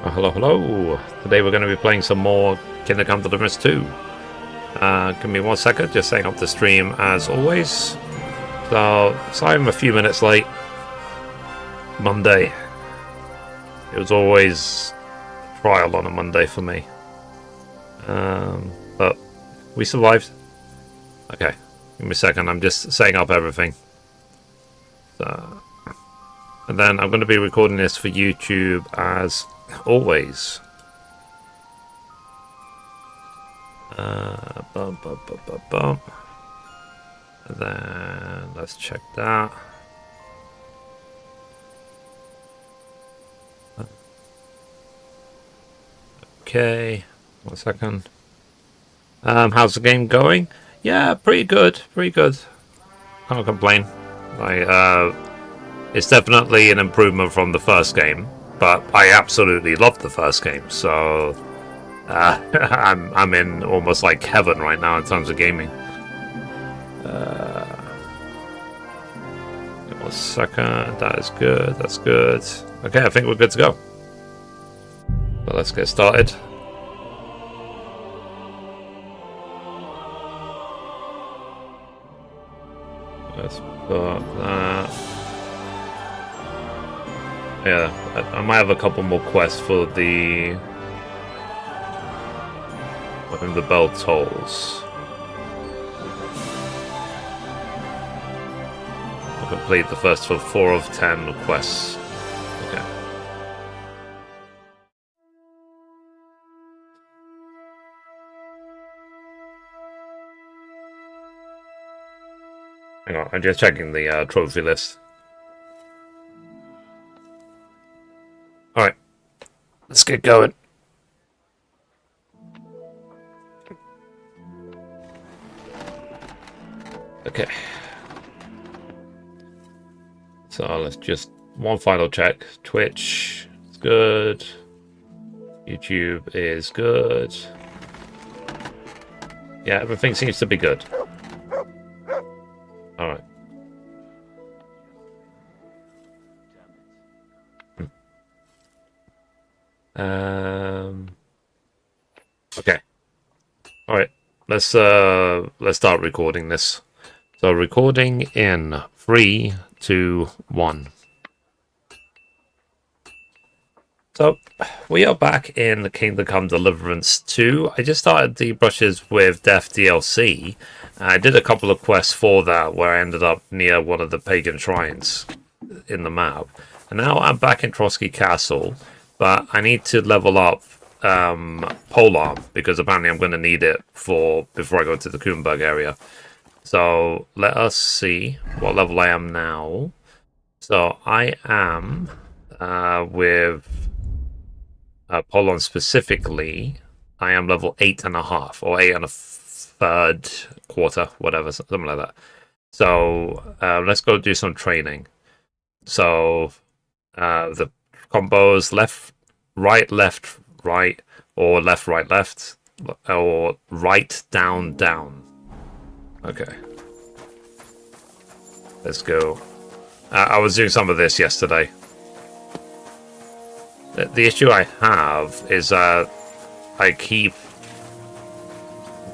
Hello, hello. Today we're going to be playing some more Kingdom Deliverance 2. Give me 1 second, just setting up the stream as always. So, sorry I'm a few minutes late. Monday. It was always a trial on a Monday for me. But we survived. Okay, give me a second, I'm just setting up everything. So, and then I'm going to be recording this for YouTube as always. And then let's check that. Okay, 1 second. How's the game going? Yeah, pretty good, pretty good. Can't complain. It's definitely an improvement from the first game, but I absolutely loved the first game, so I'm in almost like heaven right now in terms of gaming. 1 second, that is good, that's good. Okay, I think we're good to go. So let's get started. Let's put that. Yeah, I might have a couple more quests for the when the bell tolls. I'll complete the first 4 of 10 quests. Okay. Hang on, I'm just checking the trophy list. Alright, let's get going. Okay. So let's just one final check. Twitch is good. YouTube is good. Yeah, everything seems to be good. Alright. Okay. Alright. Let's start recording this. So recording in 3, 2, 1. So we are back in the Kingdom Come Deliverance 2. I just started the Brushes with Death DLC. I did a couple of quests for that where I ended up near one of the pagan shrines in the map. And now I'm back in Trosky Castle, but I need to level up polearm because apparently I'm going to need it before I go to the Kuttenberg area. So let us see what level I am now. So I am with Polon specifically. I am level 8.5 or 8 1/3 quarter, whatever, something like that. So let's go do some training. So the combos left, right, or left, right, or right, down, down. Okay. Let's go. I was doing some of this yesterday. The issue I have is that I keep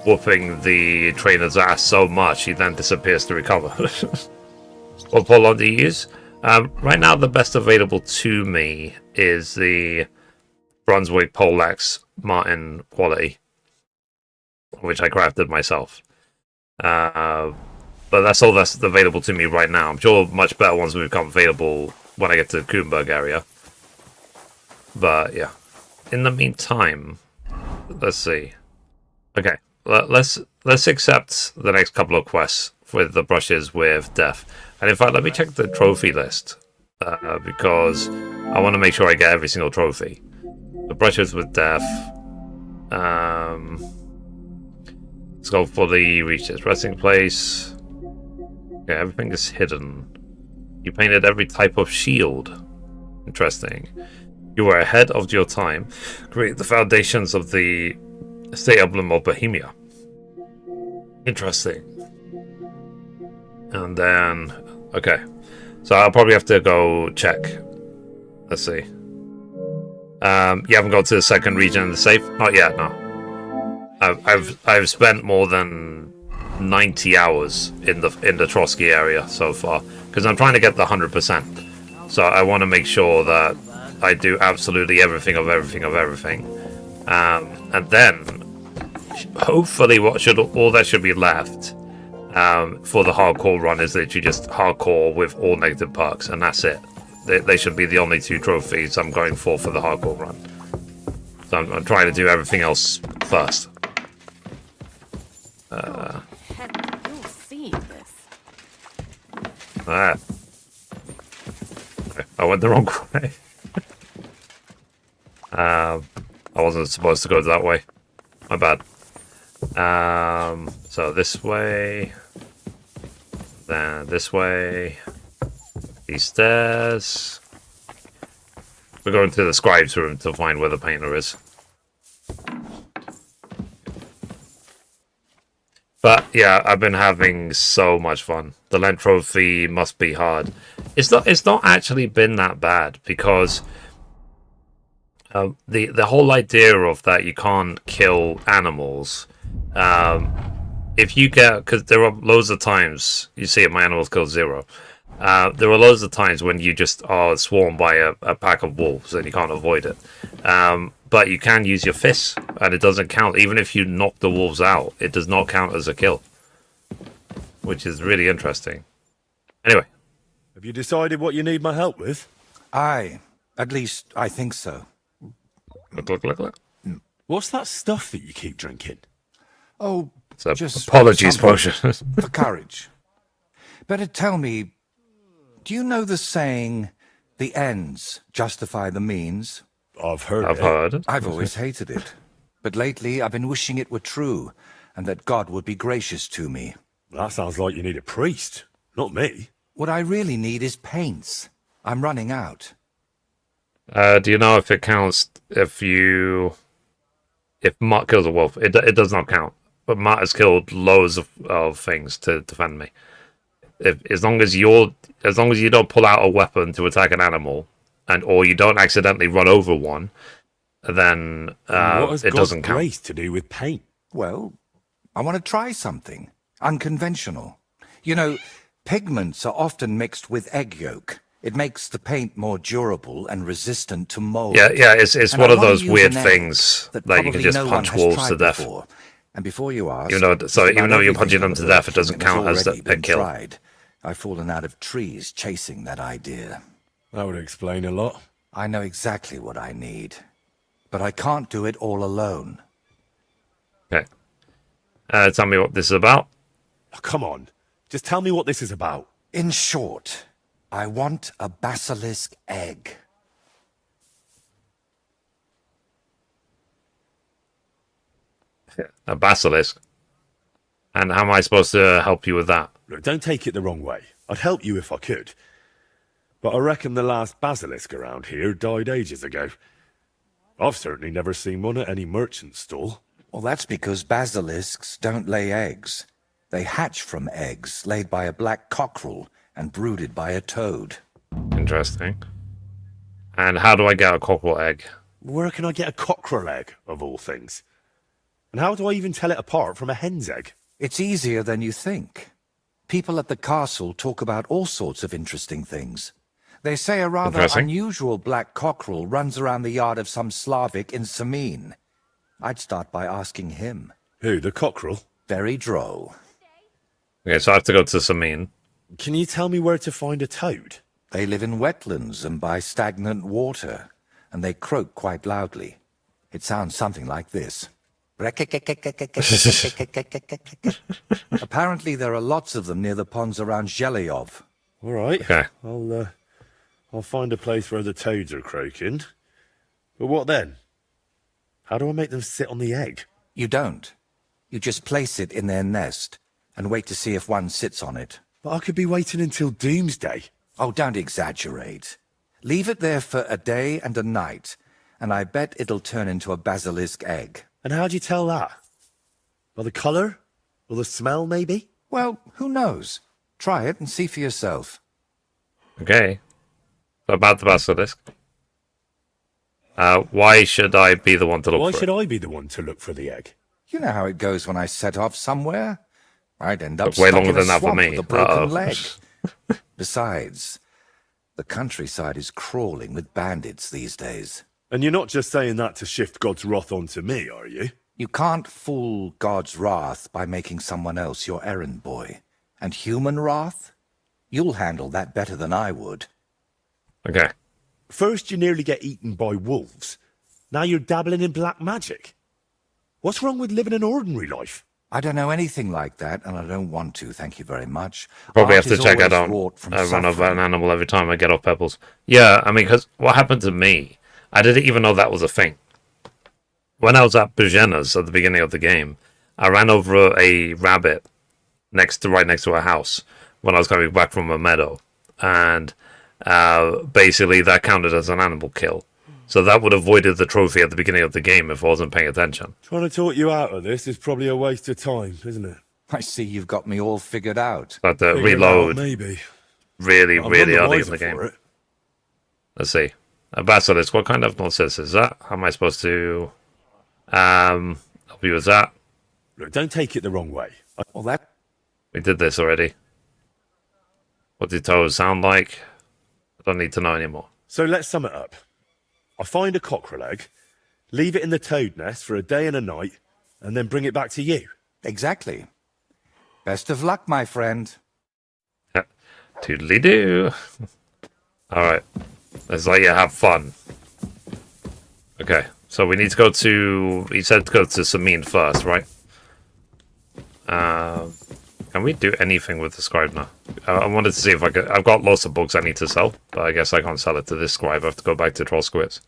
whooping the trainer's ass so much he then disappears to recover. What Polon do you use? Right now the best available to me is the Brunswick Poleaxe Martin quality, which I crafted myself. But that's all that's available to me right now. I'm sure much better ones will become available when I get to the Kuttenberg area. But yeah, in the meantime, let's see. Okay, let's accept the next couple of quests with the Brushes with Death. And in fact, let me check the trophy list because I want to make sure I get every single trophy. The Brushes with Death. Let's go for the reach this resting place. Okay, everything is hidden. You painted every type of shield. Interesting. You were ahead of your time. Create the foundations of the state emblem of Bohemia. Interesting. And then, okay. So I'll probably have to go check. Let's see. You haven't got to the second region in the safe? Not yet, no. I've spent more than 90 hours in the Trosky area so far because I'm trying to get the 100%. So I want to make sure that I do absolutely everything of everything of everything, and then hopefully all that should be left for the hardcore run is literally just hardcore with all negative perks, and that's it. They should be the only 2 trophies I'm going for the hardcore run. So I'm trying to do everything else first. You'll see this. Ah. I went the wrong way. I wasn't supposed to go that way. My bad. So this way. Then this way. These stairs. We're going to the scribe's room to find where the painter is. But yeah, I've been having so much fun. The Lent trophy must be hard. It's not actually been that bad because the whole idea of that you can't kill animals. If you get, because there are loads of times you see it, my animals kill 0. There are loads of times when you just are swarmed by a pack of wolves and you can't avoid it. But you can use your fists, and it doesn't count. Even if you knock the wolves out, it does not count as a kill. Which is really interesting. Anyway. Have you decided what you need my help with? Aye. At least, I think so. Look. What's that stuff that you keep drinking? Oh, So, just apologies, something potion. for courage. Better tell me, do you know the saying, the ends justify the means? I've heard I've it. heard. I've always hated it. But lately, I've been wishing it were true, and that God would be gracious to me. That sounds like you need a priest, not me. What I really need is paints. I'm running out. Do you know if it counts if Mutt kills a wolf? It does not count. But Mutt has killed loads of things to defend me. As long as you don't pull out a weapon to attack an animal, or you don't accidentally run over one, then what has it God's doesn't count. grace to do with paint? Well, I want to try something unconventional. You know, pigments are often mixed with egg yolk. It makes the paint more durable and resistant to mold. Yeah, it's And one I of wanna those use weird an egg things that you can probably just no punch one has wolves to tried death. before. And before you ask, Even though just about you're everything punching them in to the death, it doesn't workshop count has as already a been kill. tried. I've fallen out of trees chasing that idea. That would explain a lot. I know exactly what I need, but I can't do it all alone. Okay. Tell me what this is about. Oh, come on. Just tell me what this is about. In short, I want a basilisk egg. A basilisk. And how am I supposed to help you with that? Look, don't take it the wrong way. I'd help you if I could. But I reckon the last basilisk around here died ages ago. I've certainly never seen one at any merchant stall. Well, that's because basilisks don't lay eggs. They hatch from eggs laid by a black cockerel and brooded by a toad. Interesting. And how do I get a cockerel egg? Where can I get a cockerel egg, of all things? And how do I even tell it apart from a hen's egg? It's easier than you think. People at the castle talk about all sorts of interesting things. They say a rather unusual black cockerel runs around the yard of some Slavic in Samin. I'd start by asking him. Who, the cockerel? Very droll. Okay, so I have to go to Samin. Can you tell me where to find a toad? They live in wetlands and by stagnant water, and they croak quite loudly. It sounds something like this. Apparently there are lots of them near the ponds around Zhelyov. All right. Okay. I'll find a place where the toads are croaking. But what then? How do I make them sit on the egg? You don't. You just place it in their nest and wait to see if one sits on it. But I could be waiting until doomsday. Oh, don't exaggerate. Leave it there for a day and a night, and I bet it'll turn into a basilisk egg. And how'd you tell that? By the colour? Or the smell, maybe? Well, who knows? Try it and see for yourself. Okay. So about the basilisk. Why should I be the one to look Why for should it? I be the one to look for the egg? You know how it goes when I set off somewhere. I'd end up Took way stuck longer in a than that for swamp me. with a broken Uh-oh. leg. Besides, the countryside is crawling with bandits these days. And you're not just saying that to shift God's wrath onto me, are you? You can't fool God's wrath by making someone else your errand boy. And human wrath? You'll handle that better than I would. Okay. First you nearly get eaten by wolves. Now you're dabbling in black magic. What's wrong with living an ordinary life? I don't know anything like that, and I don't want to, thank you very much. Probably Art have to is check I always don't wrought from run over suffering. an animal every time I get off pebbles. Yeah, I mean, because what happened to me, I didn't even know that was a thing. When I was at Bugena's at the beginning of the game, I ran over a rabbit right next to a house when I was coming back from a meadow. And basically that counted as an animal kill. So that would have avoided the trophy at the beginning of the game if I wasn't paying attention. Trying to talk you out of this is probably a waste of time, isn't it? I see you've got me all figured out. But the Figure it reload out, maybe. really, I'm really none the early in wiser the game. for it. Let's see. A basilisk, what kind of nonsense is that? How am I supposed to help you with that? Look, don't take it the wrong way. Well, that... We did this already. What did toes sound like? I don't need to know anymore. So let's sum it up. I find a cockerel egg, leave it in the toad nest for a day and a night, and then bring it back to you. Exactly. Best of luck, my friend. Toodly-doo. Alright. Let's let you have fun. Okay. So we need to go to... He said to go to Samin first, right? Can we do anything with the scribe now? I wanted to see if I could... I've got lots of books I need to sell, but I guess I can't sell it to this scribe. I have to go back to Trosky.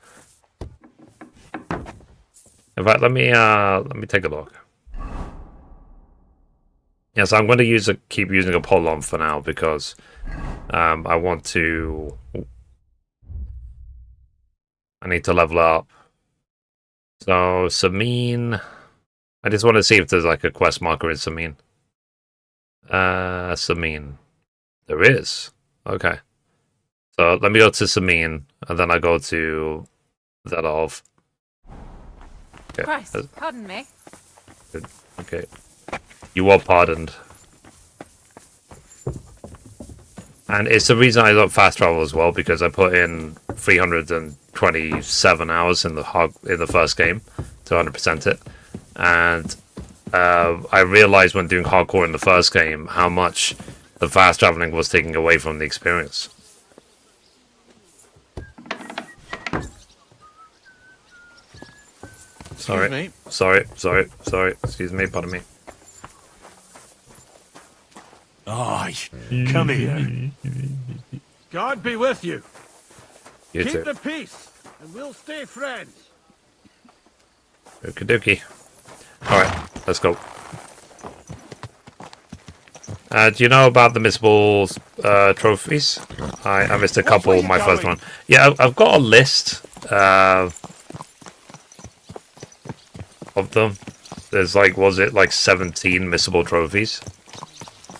In fact, let me take a look. Yes, I'm going to keep using a polon for now because I want to... I need to level up. So, Samin... I just want to see if there's like a quest marker in Samin. Samin. There is. Okay. So let me go to Samin, and then I go to Zelov. Okay. Christ, pardon me. Good. Okay. You are pardoned. And it's the reason I got fast travel as well, because I put in 327 hours in the first game to 100% it. And I realized when doing hardcore in the first game how much the fast traveling was taking away from the experience. Sorry. Sorry. Excuse me, pardon me. Aye, come here. God be with you. You Keep too. the peace, and we'll stay friends. Okie dokie. Alright, let's go. Do you know about the missable trophies? I missed a couple my first one. Yeah, I've got a list of them. There's like, was it like 17 missable trophies?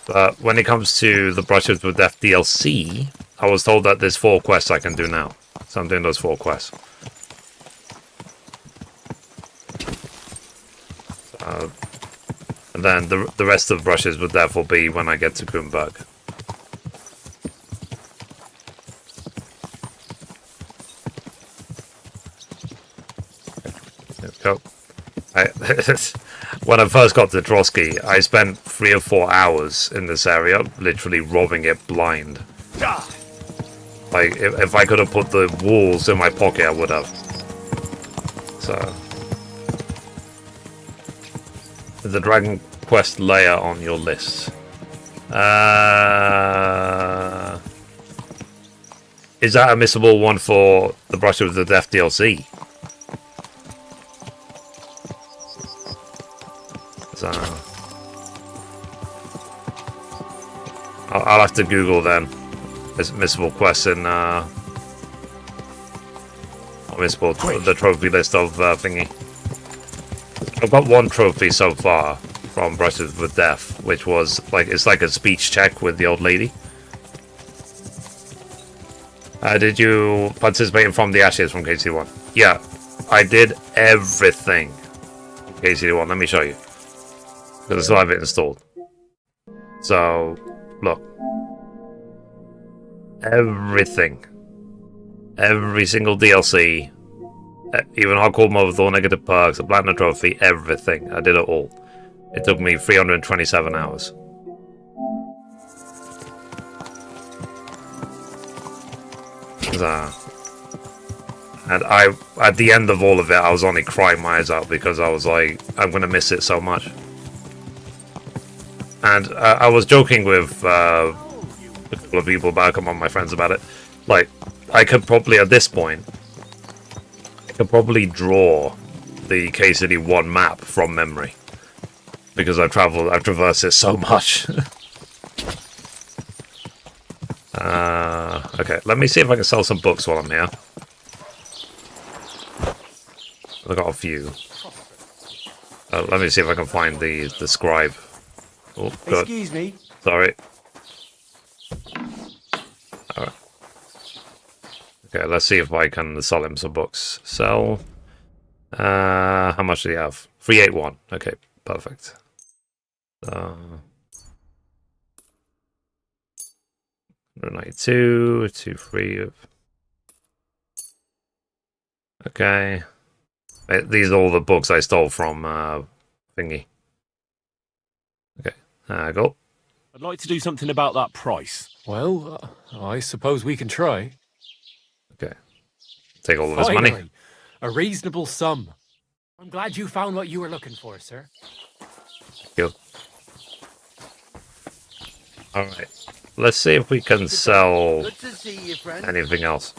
But when it comes to the Brushes with Death DLC, I was told that there's 4 quests I can do now. So I'm doing those 4 quests. And then the rest of the Brushes would therefore be when I get to Kuttenberg. There we go. When I first got to Trosky, I spent 3 or 4 hours in this area, literally robbing it blind. Like, if I could have put the walls in my pocket, I would have. So... the Dragon Quest layer on your list. Is that a missable one for the Brush of the Death DLC? So, I'll have to Google then. Missable quests in missable the trophy list of thingy. I've got 1 trophy so far from Brushes with Death, which was like, it's like a speech check with the old lady. Did you participate in From the Ashes from KCD1? Yeah, I did everything. KCD1, let me show you. Because I still have it installed. So, look. Everything. Every single DLC. Even hardcore mode with all negative perks, a platinum trophy, everything. I did it all. It took me 327 hours. So, and at the end of all of it, I was only crying my eyes out because I was like, I'm gonna miss it so much. And I was joking with a couple of people back among my friends about it. Like, I could probably, at this point, I could probably draw the KCD 1 map from memory. Because I've traversed it so much. Okay, let me see if I can sell some books while I'm here. I've got a few. Let me see if I can find the scribe. Oh, good. Excuse me. Sorry. Alright. Okay, let's see if I can sell him some books. Sell. How much do you have? 381. Okay, perfect. 192, 23 of. Okay. These are all the books I stole from Thingy. Okay, go. I'd like to do something about that price. Well, I suppose we can try. Okay. Take all of his money. Finally, a reasonable sum. I'm glad you found what you were looking for, sir. Good. Alright. Let's see if we can sell Good to see you, friend. anything else.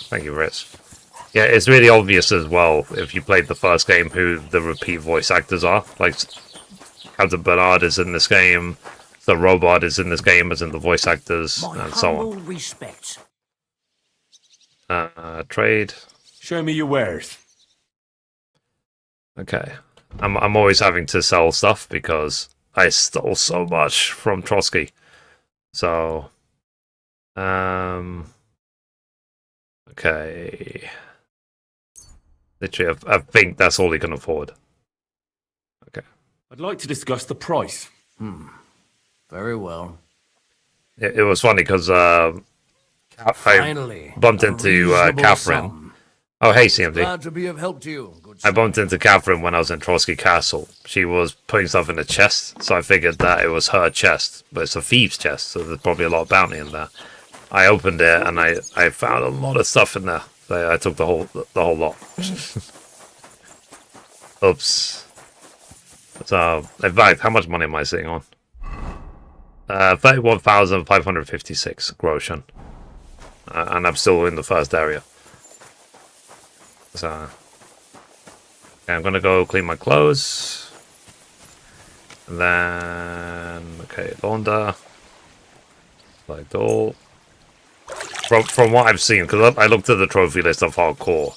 Thank you, Ritz. Yeah, it's really obvious as well, if you played the first game, who the repeat voice actors are. Like, Captain Bernard is in this game, the robot is in this game, as in the voice actors, and so on. Respects. Trade. Show me your wares. Okay. I'm always having to sell stuff because I stole so much from Trosky. So, okay. Literally, I think that's all he can afford. Okay. I'd like to discuss the price. Very well. It was funny because I Finally, bumped a into reasonable Catherine. sum. Oh, hey, CMD. Glad to be of help to you. Good I bumped into Catherine when I was in Trosky Castle. She was putting stuff in a chest, so I figured that it was her chest. But it's a thieves' chest, so there's probably a lot of bounty in there. I opened it and I found a lot of stuff in there. So I took the whole lot. Oops. So, in fact, how much money am I sitting on? 31,556 groschen. And I'm still in the first area. So, okay, I'm gonna go clean my clothes. And then, okay, launder. Like all. From what I've seen, because I looked at the trophy list of hardcore,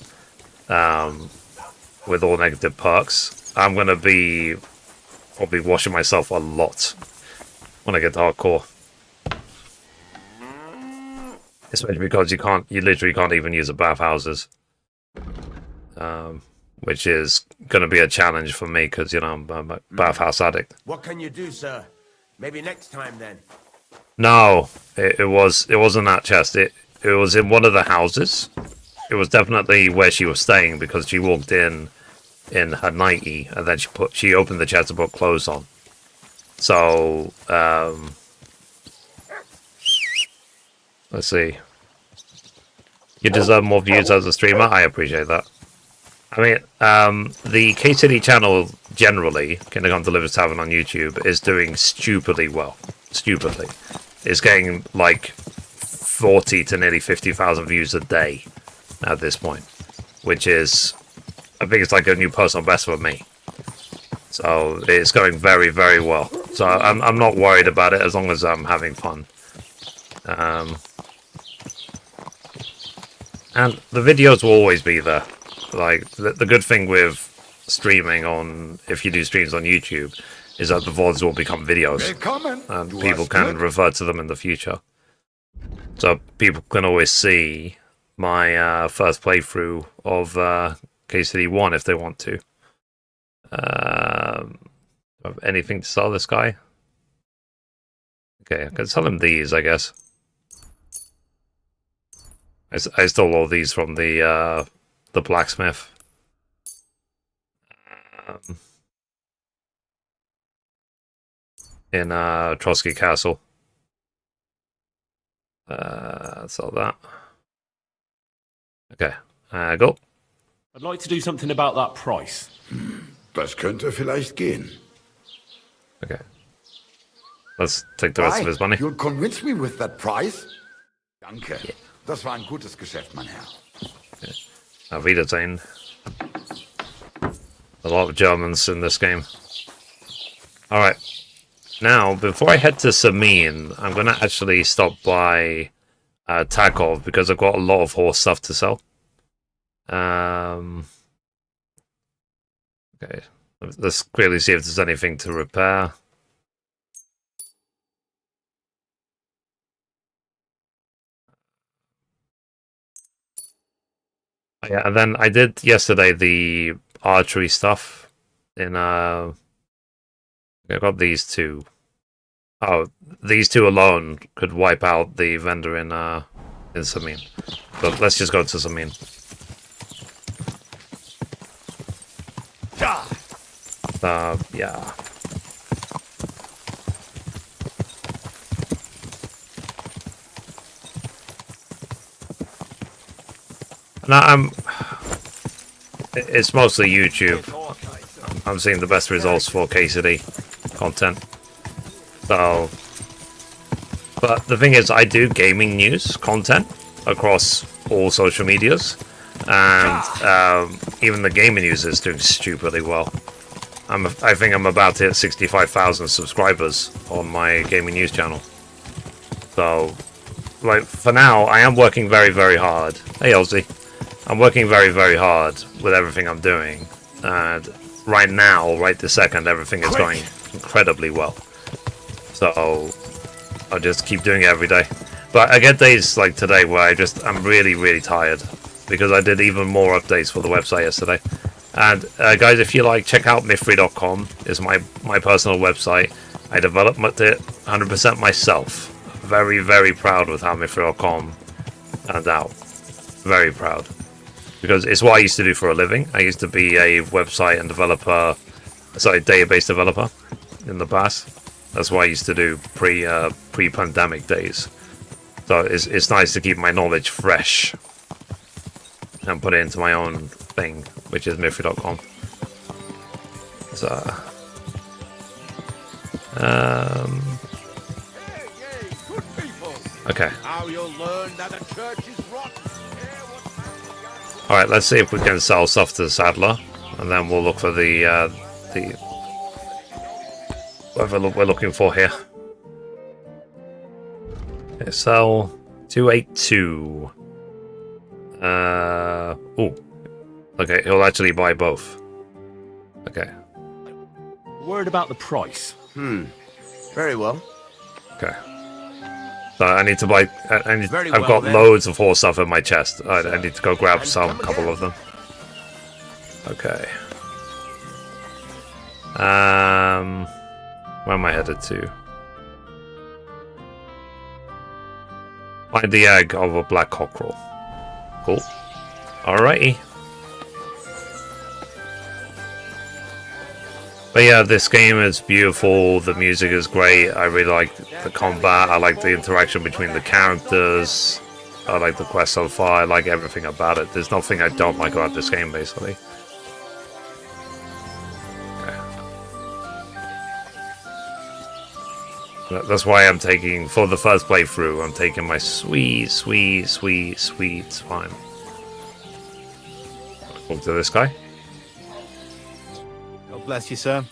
with all negative perks, I'm gonna be probably washing myself a lot when I get to hardcore. Especially because you literally can't even use the bathhouses. Which is going to be a challenge for me because, you know, I'm a bathhouse addict. What can you do, sir? Maybe next time then. No, it wasn't that chest. It was in one of the houses. It was definitely where she was staying because she walked in her nightie and then she opened the chest and put clothes on. So let's see. You deserve more views as a streamer. I appreciate that. I mean, the KCD channel generally, Kingdom Delivers Tavern on YouTube, is doing stupidly well. Stupidly. It's getting like 40 to nearly 50,000 views a day at this point. Which is, I think it's like a new personal best for me. So it's going very, very well. So I'm not worried about it as long as I'm having fun. And the videos will always be there. Like, the good thing with streaming on, if you do streams on YouTube, is that the VODs will become videos. And people can refer to them in the future. so people can always see my first playthrough of KCD 1 if they want to. Have anything to sell this guy? Okay, I can sell him these, I guess. I stole all these from the blacksmith. In Trosky Castle. Sell that. Okay, go. I'd like to do something about that price. Das könnte vielleicht gehen. Okay. Let's take the rest of his money. You'll convince me with that price? Danke. Das war ein gutes Geschäft, mein Herr. Auf Wiedersehen. A lot of Germans in this game. Alright. Now, before I head to Samin, I'm going to actually stop by Takov because I've got a lot of horse stuff to sell. Okay. Let's quickly see if there's anything to repair. Yeah, and then I did yesterday the archery stuff in I got these two. Oh, these two alone could wipe out the vendor in Samin. But let's just go to Samin. Yeah. Now it's mostly YouTube. I'm seeing the best results for KCD content. So, but the thing is, I do gaming news content across all social medias, and even the gaming news is doing stupidly well. I think I'm about to hit 65,000 subscribers on my gaming news channel. So, like, for now, I am working very, very hard. Hey, Elsie. I'm working very, very hard with everything I'm doing. And right now, right this second, everything is going incredibly well. So, I'll just keep doing it every day. But I get days like today where I'm really, really tired. Because I did even more updates for the website yesterday. And guys, if you like, check out mythry.com. It's my personal website. I developed it 100% myself. Very, very proud with how mythry.com turned out. Very proud. Because it's what I used to do for a living. I used to be a website and database developer in the past. That's what I used to do pre-pandemic days. So it's nice to keep my knowledge fresh and put it into my own thing, which is mythry.com. So, okay. All right, let's see if we can sell stuff to the saddler, and then we'll look for the whatever we're looking for here. Okay, sell 282. Oh, okay. He'll actually buy both. Okay. Word about the price. Very well. Okay. So I need to buy. Very I've well, got then. loads of horse stuff in my chest. I need to go grab some, couple of them. Okay. Where am I headed to? Find the egg of a black cockerel. Cool. Alrighty. But yeah, this game is beautiful, the music is great, I really like the combat, I like the interaction between the characters, I like the quest so far, I like everything about it. There's nothing I don't like about this game, basically. Okay. That's why I'm taking, for the first playthrough, I'm taking my sweet time. Talk to this guy. God bless you, sir.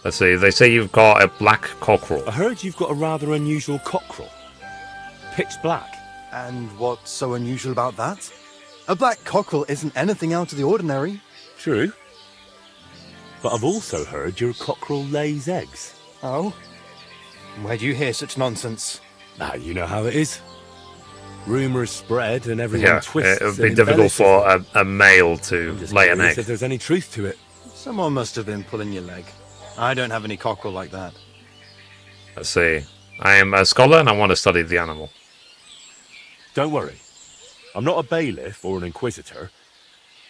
Let's see, they say you've got a black cockerel. I heard you've got a rather unusual cockerel. Pitch black. And what's so unusual about that? A black cockerel isn't anything out of the ordinary. True. But I've also heard your cockerel lays eggs. Oh? Where do you hear such nonsense? Now, you know how it is. Rumors spread and everyone Yeah, twists it would and be difficult embellishes for a male to I'm just lay an curious egg. if there's any truth to it. Someone must have been pulling your leg. I don't have any cockerel like that. Let's see. I am a scholar and I want to study the animal. Don't worry. I'm not a bailiff or an inquisitor.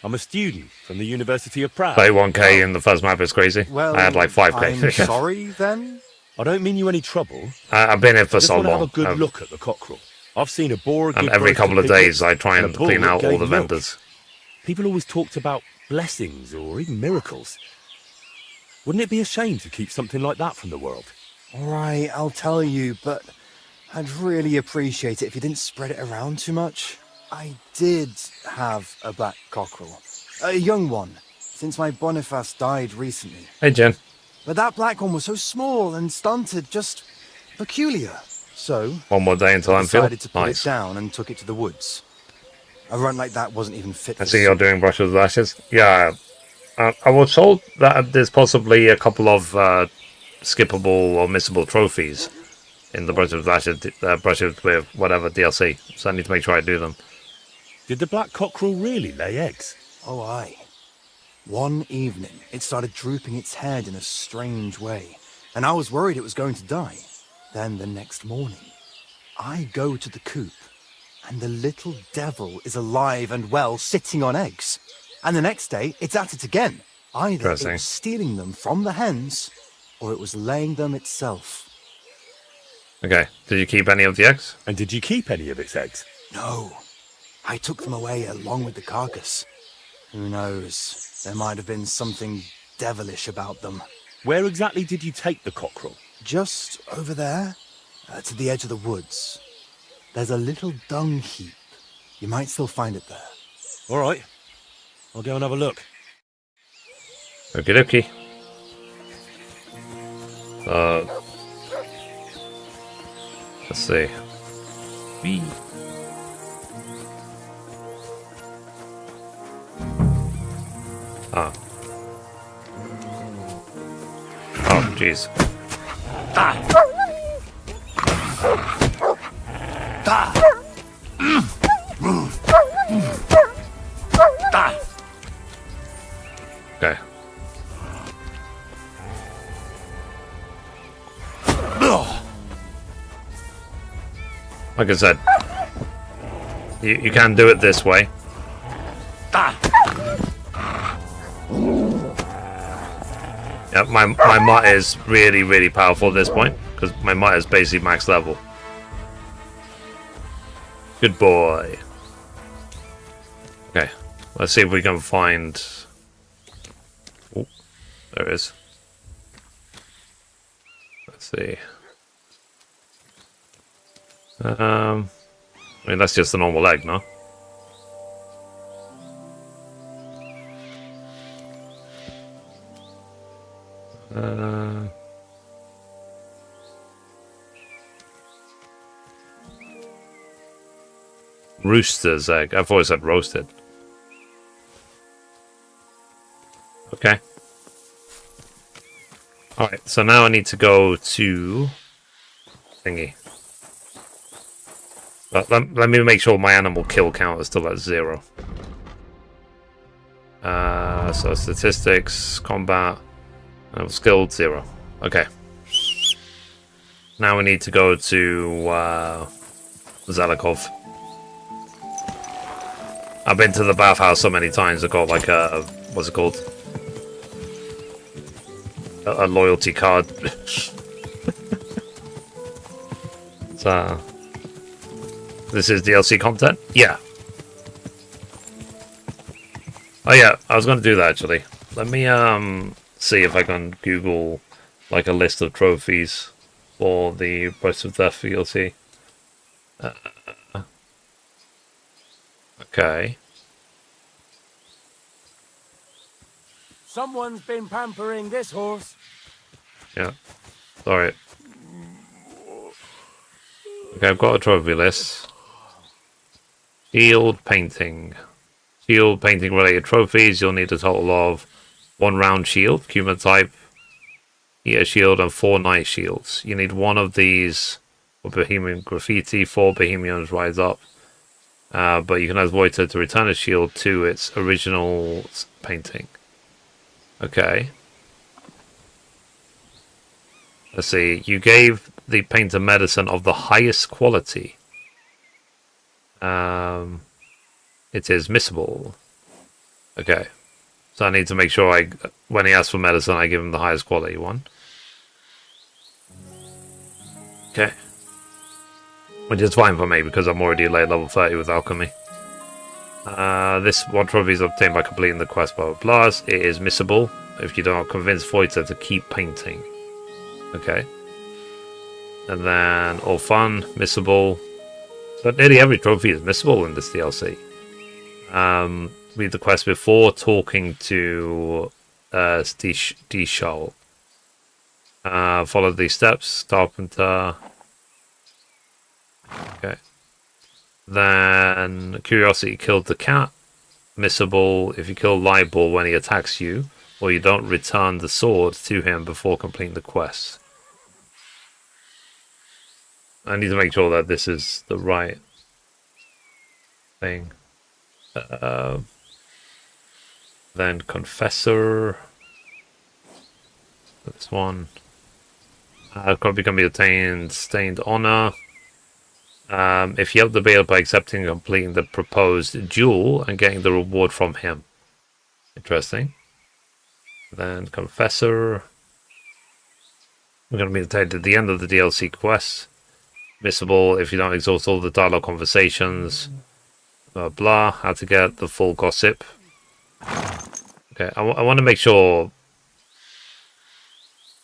I'm a student from the University of Prague. Play 1k in the first map is crazy. Well, I had like 5k. I'm sorry then. I don't mean you any trouble. I've been here for I just so want to have long. a good look at the cockerel. I've seen a boar, a And good every roasted couple of piglet, days I try and and a bull clean that out all gave the milk. vendors. People always talked about blessings or even miracles. Wouldn't it be a shame to keep something like that from the world? All right, I'll tell you, but I'd really appreciate it if you didn't spread it around too much. I did have a black cockerel. A young one, since my Boniface died recently. Hey, Jen. But that black one was so small and stunted, just peculiar. So, One more day until I I'm filled. decided to put Nice. it down and took it to the woods. A run like that wasn't even fit I for see you're soup. doing Brush with Ashes. Yeah. I was told that there's possibly a couple of skippable or missable trophies in the Brush with Ashes, Brushes with whatever DLC. So I need to make sure I do them. Did the black cockerel really lay eggs? Oh, aye. One evening, it started drooping its head in a strange way, and I was worried it was going to die. Then the next morning, I go to the coop, and the little devil is alive and well, sitting on eggs. And the next day, it's at it again. Either it Interesting. was stealing them from the hens, or it was laying them itself. Okay. Did you keep any of the eggs? And did you keep any of its eggs? No, I took them away along with the carcass. Who knows? There might have been something devilish about them. Where exactly did you take the cockerel? Just over there, to the edge of the woods. There's a little dung heap. You might still find it there. All right. I'll go and have a look. Okie dokie. Let's see. Whee. Ah. Oh, jeez. Okay. Like I said, you can do it this way. Yeah, my mutt is really powerful at this point because my mutt is basically max level. Good boy. Okay, let's see if we can find. Oh, there it is. Let's see. I mean that's just a normal egg, no? Rooster's egg. I've always said roasted. Okay. Alright, so now I need to go to thingy. But let me make sure my animal kill count is still at 0. So statistics, combat, skilled 0. Okay. Now we need to go to Zelikov. I've been to the bathhouse so many times. I've got like a what's it called? A loyalty card. So this is DLC content? Yeah. Oh yeah, I was going to do that actually. Let me see if I can Google like a list of trophies for the Breath of Death DLC. Okay. Someone's been pampering this horse. Yeah. Sorry. Okay, I've got a trophy list. Shield painting. Shield painting related trophies. You'll need a total of 1 round shield, Cuban type, heater shield, and 4 nice shields. You need one of these for Bohemian graffiti, 4 Bohemians rise up, But you can ask Voiter to return a shield to its original painting. Okay. Let's see. You gave the painter medicine of the highest quality. It is missable. Okay. So I need to make sure when he asks for medicine, I give him the highest quality one. Okay. Which is fine for me because I'm already late level 30 with alchemy. This one trophy is obtained by completing the quest by Blast. It is missable if you do not convince Voiter to keep painting. Okay. And then all fun, missable. So nearly every trophy is missable in this DLC. Read the quest before talking to Dishal. Follow these steps. Carpenter. Okay. Then Curiosity killed the cat. Missable if you kill Libel when he attacks you, or you don't return the sword to him before completing the quest. I need to make sure that this is the right thing. Then Confessor. This one. Copy can be obtained. Stained Honor. If you help the Baal by accepting and completing the proposed duel and getting the reward from him. Interesting. Then Confessor. We're going to be obtained at the end of the DLC quest. Missable if you don't exhaust all the dialogue conversations. Blah blah. How to get the full gossip. Okay, I want to make sure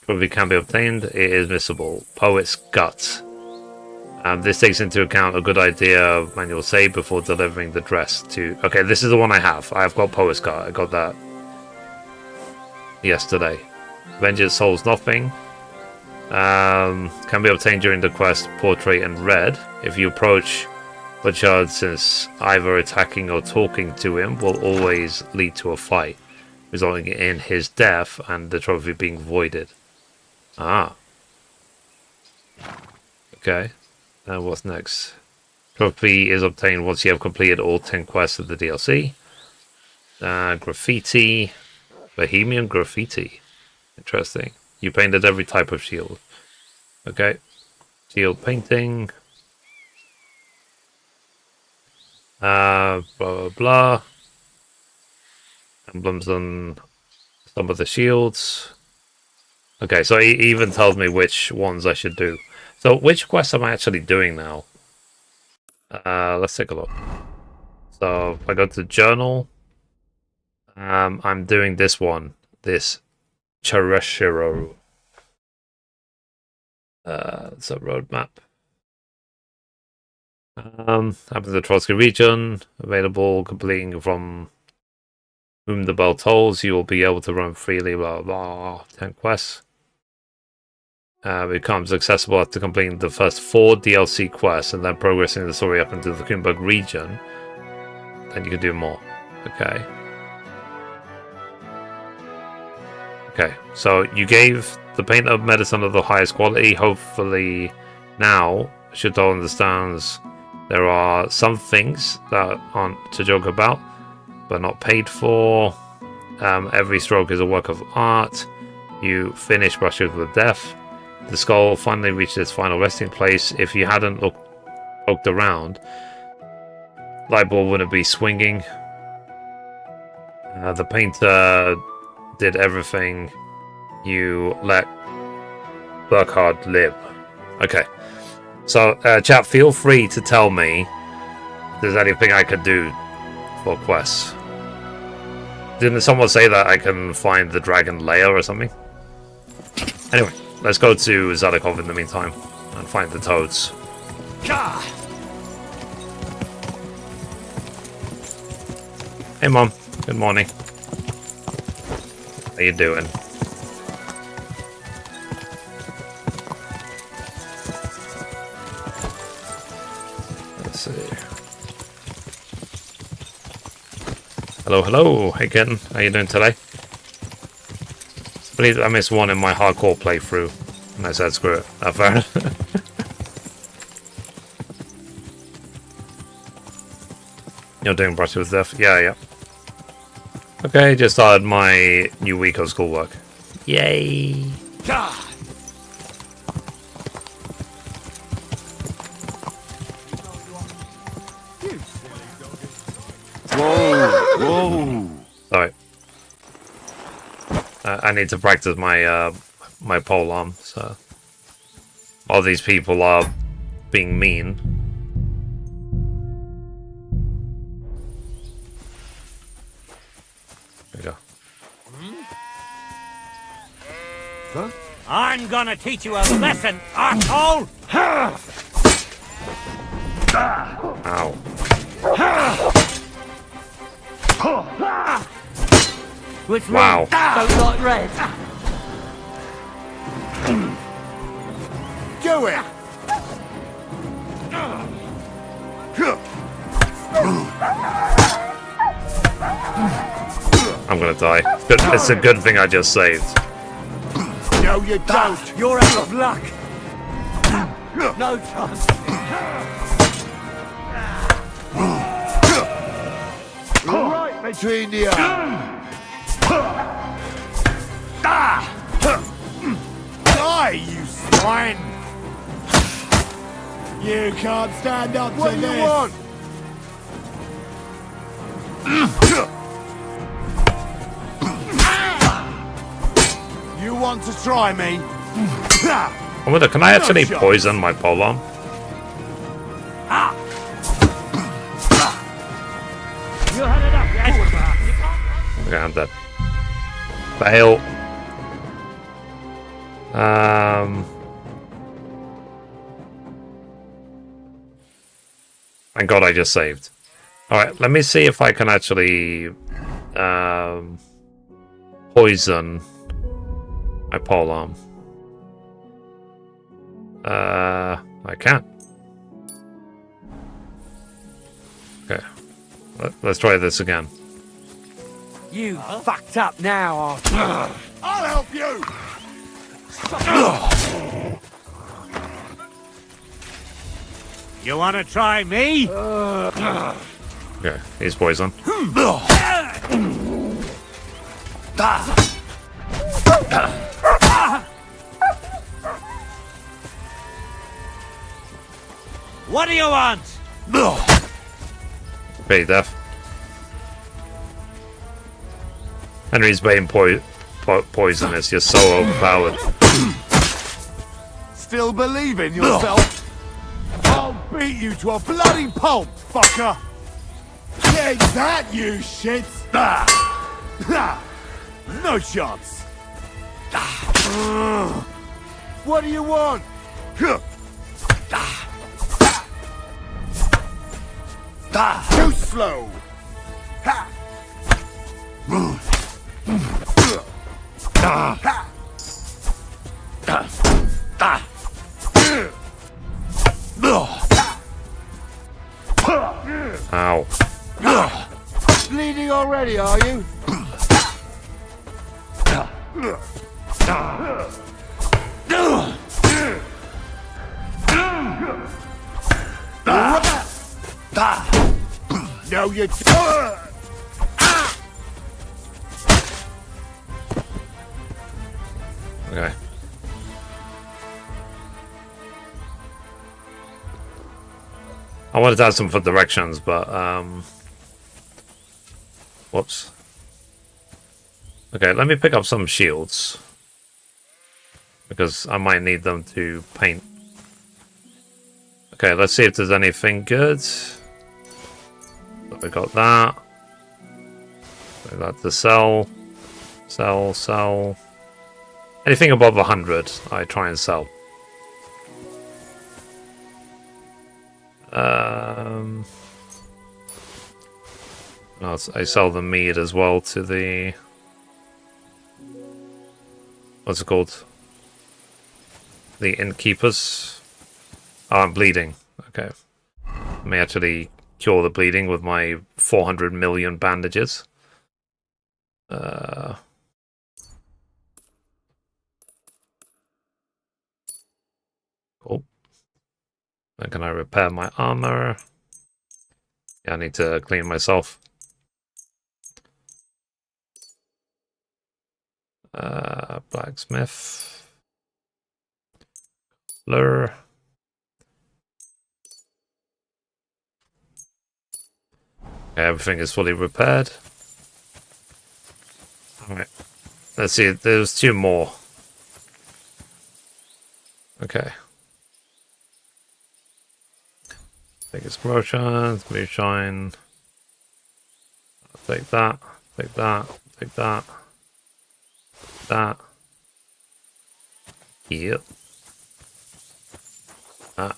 trophy can be obtained. It is missable. Poet's Gut. This takes into account a good idea of manual save before delivering the dress to... Okay, this is the one I have. I have got Poet's Gut. I got that yesterday. Vengeance solves nothing. Can be obtained during the quest Portrait in Red. If you approach Butchard, since either attacking or talking to him will always lead to a fight, resulting in his death and the trophy being voided. Ah. Okay. And what's next? Trophy is obtained once you have completed all 10 quests of the DLC. Graffiti. Bohemian graffiti. Interesting. You painted every type of shield. Okay. Shield painting. Blah blah blah. Emblems on some of the shields. Okay, so he even tells me which ones I should do. So which quests am I actually doing now? Let's take a look. So if I go to journal, I'm doing this one. This Chereshiro. It's a roadmap. Happens in the Trosky region. Available, completing from whom the bell tolls. You will be able to run freely. Blah blah. 10 quests. Becomes accessible after completing the first 4 DLC quests and then progressing the story up into the Kuttenberg region. Then you can do more. Okay. Okay, so you gave the paint of medicine of the highest quality. Hopefully now Chateau understands there are some things that aren't to joke about, but not paid for. Every stroke is a work of art. You finish brushes with death. The skull finally reached its final resting place. If you hadn't looked around, Lightball wouldn't be swinging. The painter did everything. You let Burkhard live. Okay. So, chat, feel free to tell me if there's anything I could do for quests. Didn't someone say that I can find the dragon lair or something? Anyway, let's go to Zadakov in the meantime and find the toads. Hey, Mom. Good morning. How you doing? Let's see. Hello, hello. Hey, Kitten. How you doing today? Please, I missed one in my hardcore playthrough, and I said screw it. Fair enough. You're doing brushes with Death? Yeah, yeah. Okay, just started my new week of schoolwork. Yay! Whoa, whoa. Sorry. I need to practice my my pole arm, so... All these people are being mean. There we go. Huh? I'm gonna teach you a lesson, arsehole! Ow. Which Wow. don't like red. Do it! I'm gonna die. It's a good thing I just saved. No, you don't! You're out of luck. No chance. Right between the eyes! Die, you swine! You can't stand up to this! What do you want? You want to try me? I wonder, can I actually poison my polearm? You had enough, yes? Okay, I'm dead. Fail. Thank God I just saved. Alright, let me see if I can actually poison my polearm. I can't. Okay. Let's try this again. You fucked up now, arsehole. I'll help you! You wanna try me? Okay, he's poison. What do you want? Pretty deaf. Henry's being poison is just so overpowered. Still believe in yourself? I'll beat you to a bloody pulp, fucker! Take that, you shits! No chance! What do you want? Too slow! Ow. Bleeding already, are you? No, you. Okay. I wanted to add some for directions, but whoops. Okay, let me pick up some shields because I might need them to paint. Okay, let's see if there's anything good. So we got that. We got the sell. Anything above 100, I try and sell. I sell the meat as well to the... What's it called? The innkeepers. Oh, I'm bleeding. Okay. Let me actually cure the bleeding with my 400 million bandages. Cool. Then can I repair my armor? Yeah, I need to clean myself. Blacksmith. Lure. Everything is fully repaired. Alright. Let's see, there's 2 more. Okay. Biggest promotions, moonshine. Take that, take that, take that. That. Yep. That.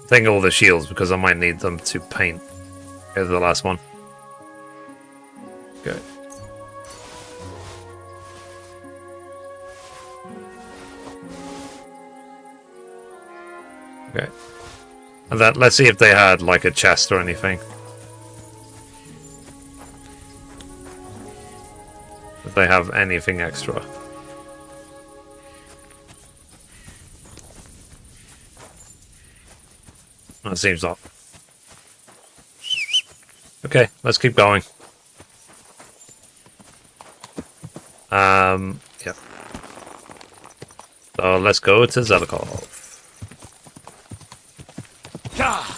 Taking all the shields because I might need them to paint. Here's the last one. Okay. Okay. And then let's see if they had like a chest or anything. If they have anything extra. That seems not. Okay, let's keep going. Yeah. So let's go to Zelikov. God!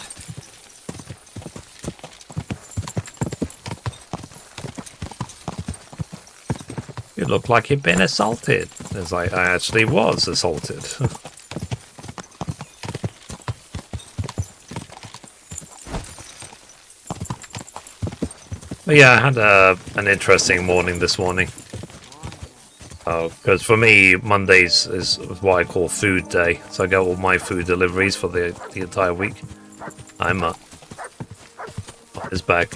You look like you've been assaulted. It's like I actually was assaulted. But yeah, I had an interesting morning this morning. Because for me, Mondays is what I call food day. So I get all my food deliveries for the entire week. I'm on his back.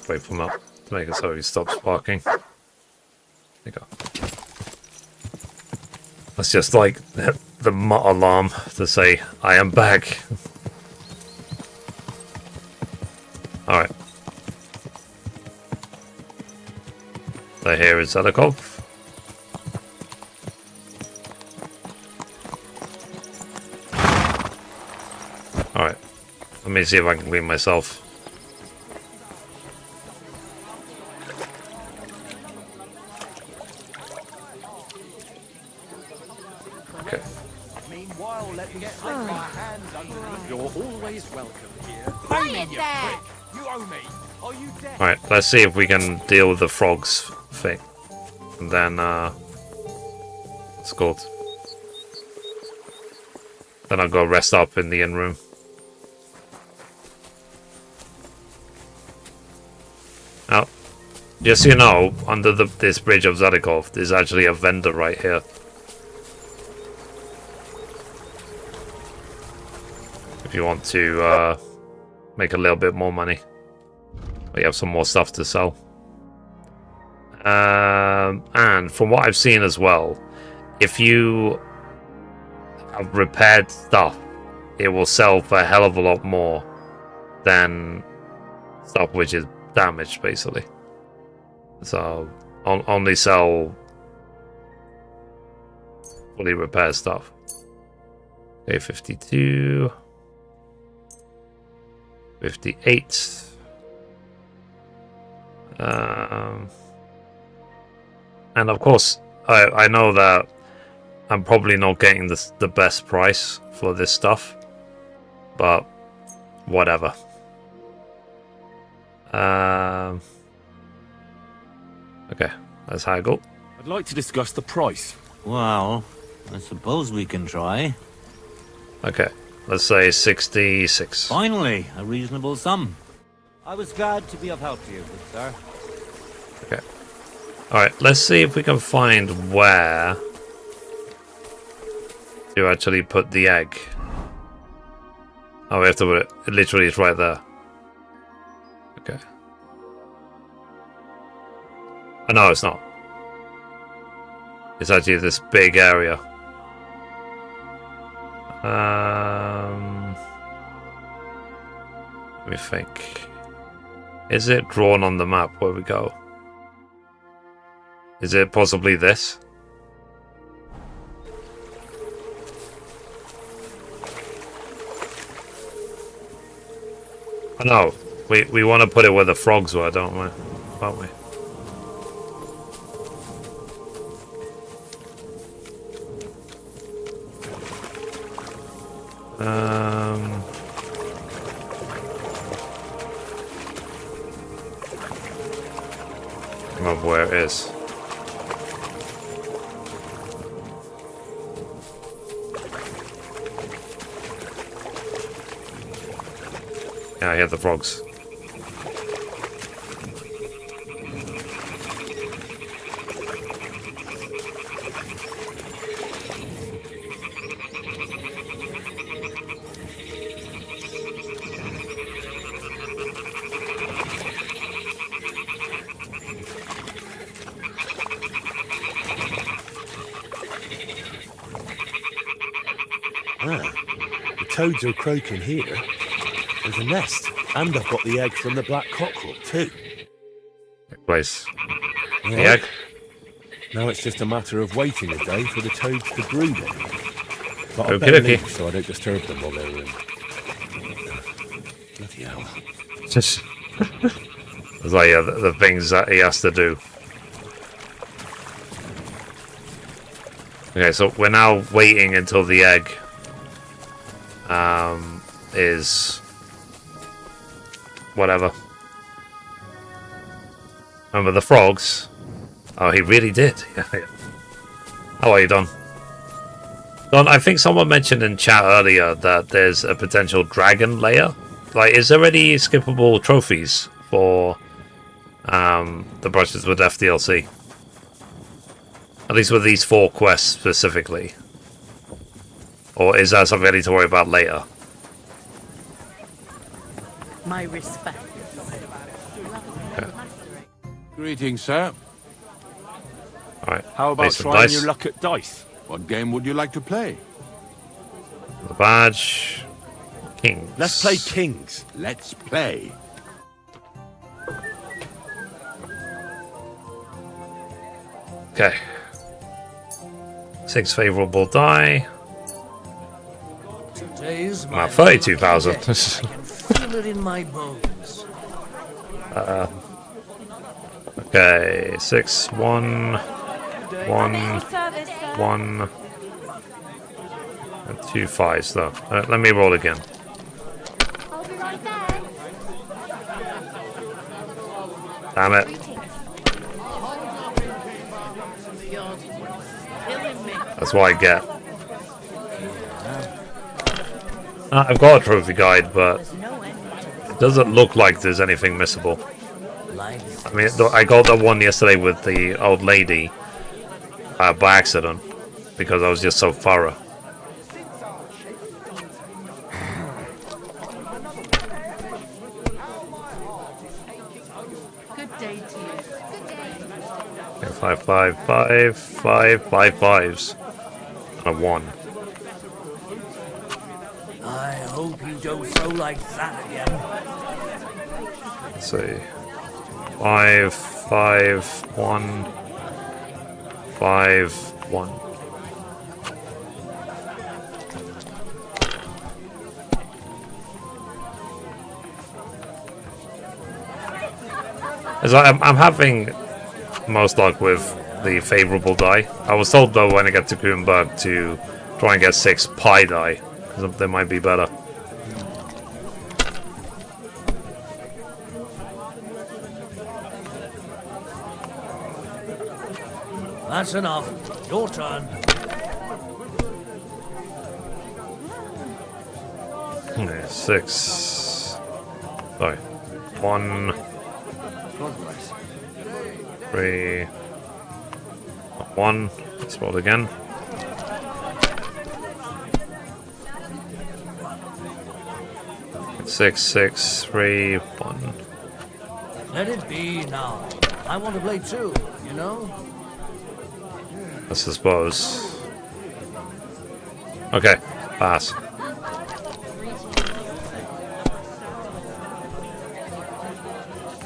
Wait for him up to make it so he stops barking. There you go. That's just like the mutt alarm to say, I am back. Alright. So here is Zelikov. Alright. Let me see if I can clean myself. Okay. Meanwhile, let me get my hands underneath. You're always welcome here. Quiet there! You owe me. Are you dead? Alright, let's see if we can deal with the frogs thing. And then, it's called. Then I'll go rest up in the inn room. Now, just so you know, under this bridge of Zelikov, there's actually a vendor right here. If you want to make a little bit more money. We have some more stuff to sell. And from what I've seen as well, if you have repaired stuff, it will sell for a hell of a lot more than stuff which is damaged, basically. So, only sell fully repaired stuff. Okay, 52. 58. And of course, I know that I'm probably not getting the best price for this stuff, but whatever. Okay, let's haggle. I'd like to discuss the price. Well, I suppose we can try. Okay, let's say 66. Finally, a reasonable sum. I was glad to be of help to you, good sir. Okay. Alright, let's see if we can find where to actually put the egg. Oh, we have to put it. It literally is right there. Okay. Oh, no, it's not. It's actually this big area. Let me think. Is it drawn on the map where we go? Is it possibly this? Oh, no, we want to put it where the frogs were, don't we? I remember where it is. Yeah, I hear the frogs. The toads are croaking here. There's a nest, and I've got the eggs from the black cockerel too. Place. Yeah. The egg. Now it's just a matter of waiting a day for the toads to brood it. But I Okay, better okay. leave so I don't disturb them while they're in. Bloody hell. Just it's like the things that he has to do. Okay, so we're now waiting until the egg is whatever. Remember the frogs? Oh, he really did. How are you, Don? Don, I think someone mentioned in chat earlier that there's a potential dragon layer. Like, is there any skippable trophies for the Brushes with FDLC? At least with these 4 quests specifically. Or is that something I need to worry about later? My respect. Greetings, sir. Alright. How about some trying dice. your luck at dice? What game would you like to play? The badge. Kings. Let's play kings. Let's play. Okay. 6 favorable die. Today's Wow, 32,000. I can feel it in my bones. Okay, 6, 1, 1, 1, and 2 5s though. Let me roll again. I'll be right there. Damn it. That's what I get. I've got a trophy guide, but it doesn't look like there's anything missable. I mean, I got the one yesterday with the old lady by accident because I was just so thorough. Good day to you. Okay, 5, 5, 5, 5, 5 5s, and a 1. I hope you don't throw like that again. Let's see. 5, 5, 1, 5, 1. As I'm having most luck with the favorable die. I was told though when I get to Kuttenberg to try and get 6 pie die, because they might be better. That's enough. Your turn. Okay, 6. Sorry. 1, 3, 1. Let's roll again. Six, 6, 3, 1. Let it be now. I want to play too, you know? I suppose. Okay, pass.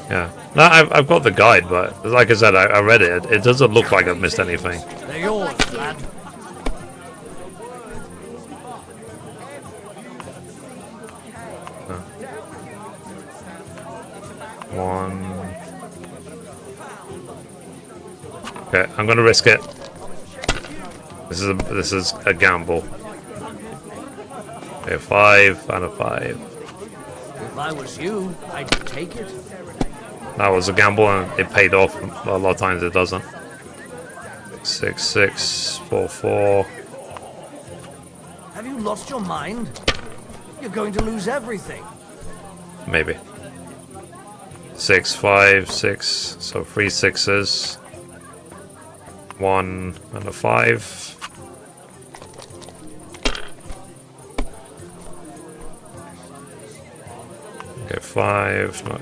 Yeah. No, I've got the guide, but like I said, I read it. It doesn't look like I've missed anything. They're yours, lad. One. Okay, I'm gonna risk it. This is a gamble. Okay, 5 and a 5. If I was you, I'd take it. That was a gamble and it paid off. A lot of times it doesn't. 6, 6, 4, 4. Have you lost your mind? You're going to lose everything. Maybe. 6, 5, 6. So 3 6s. 1 and a 5. Okay, 5. No.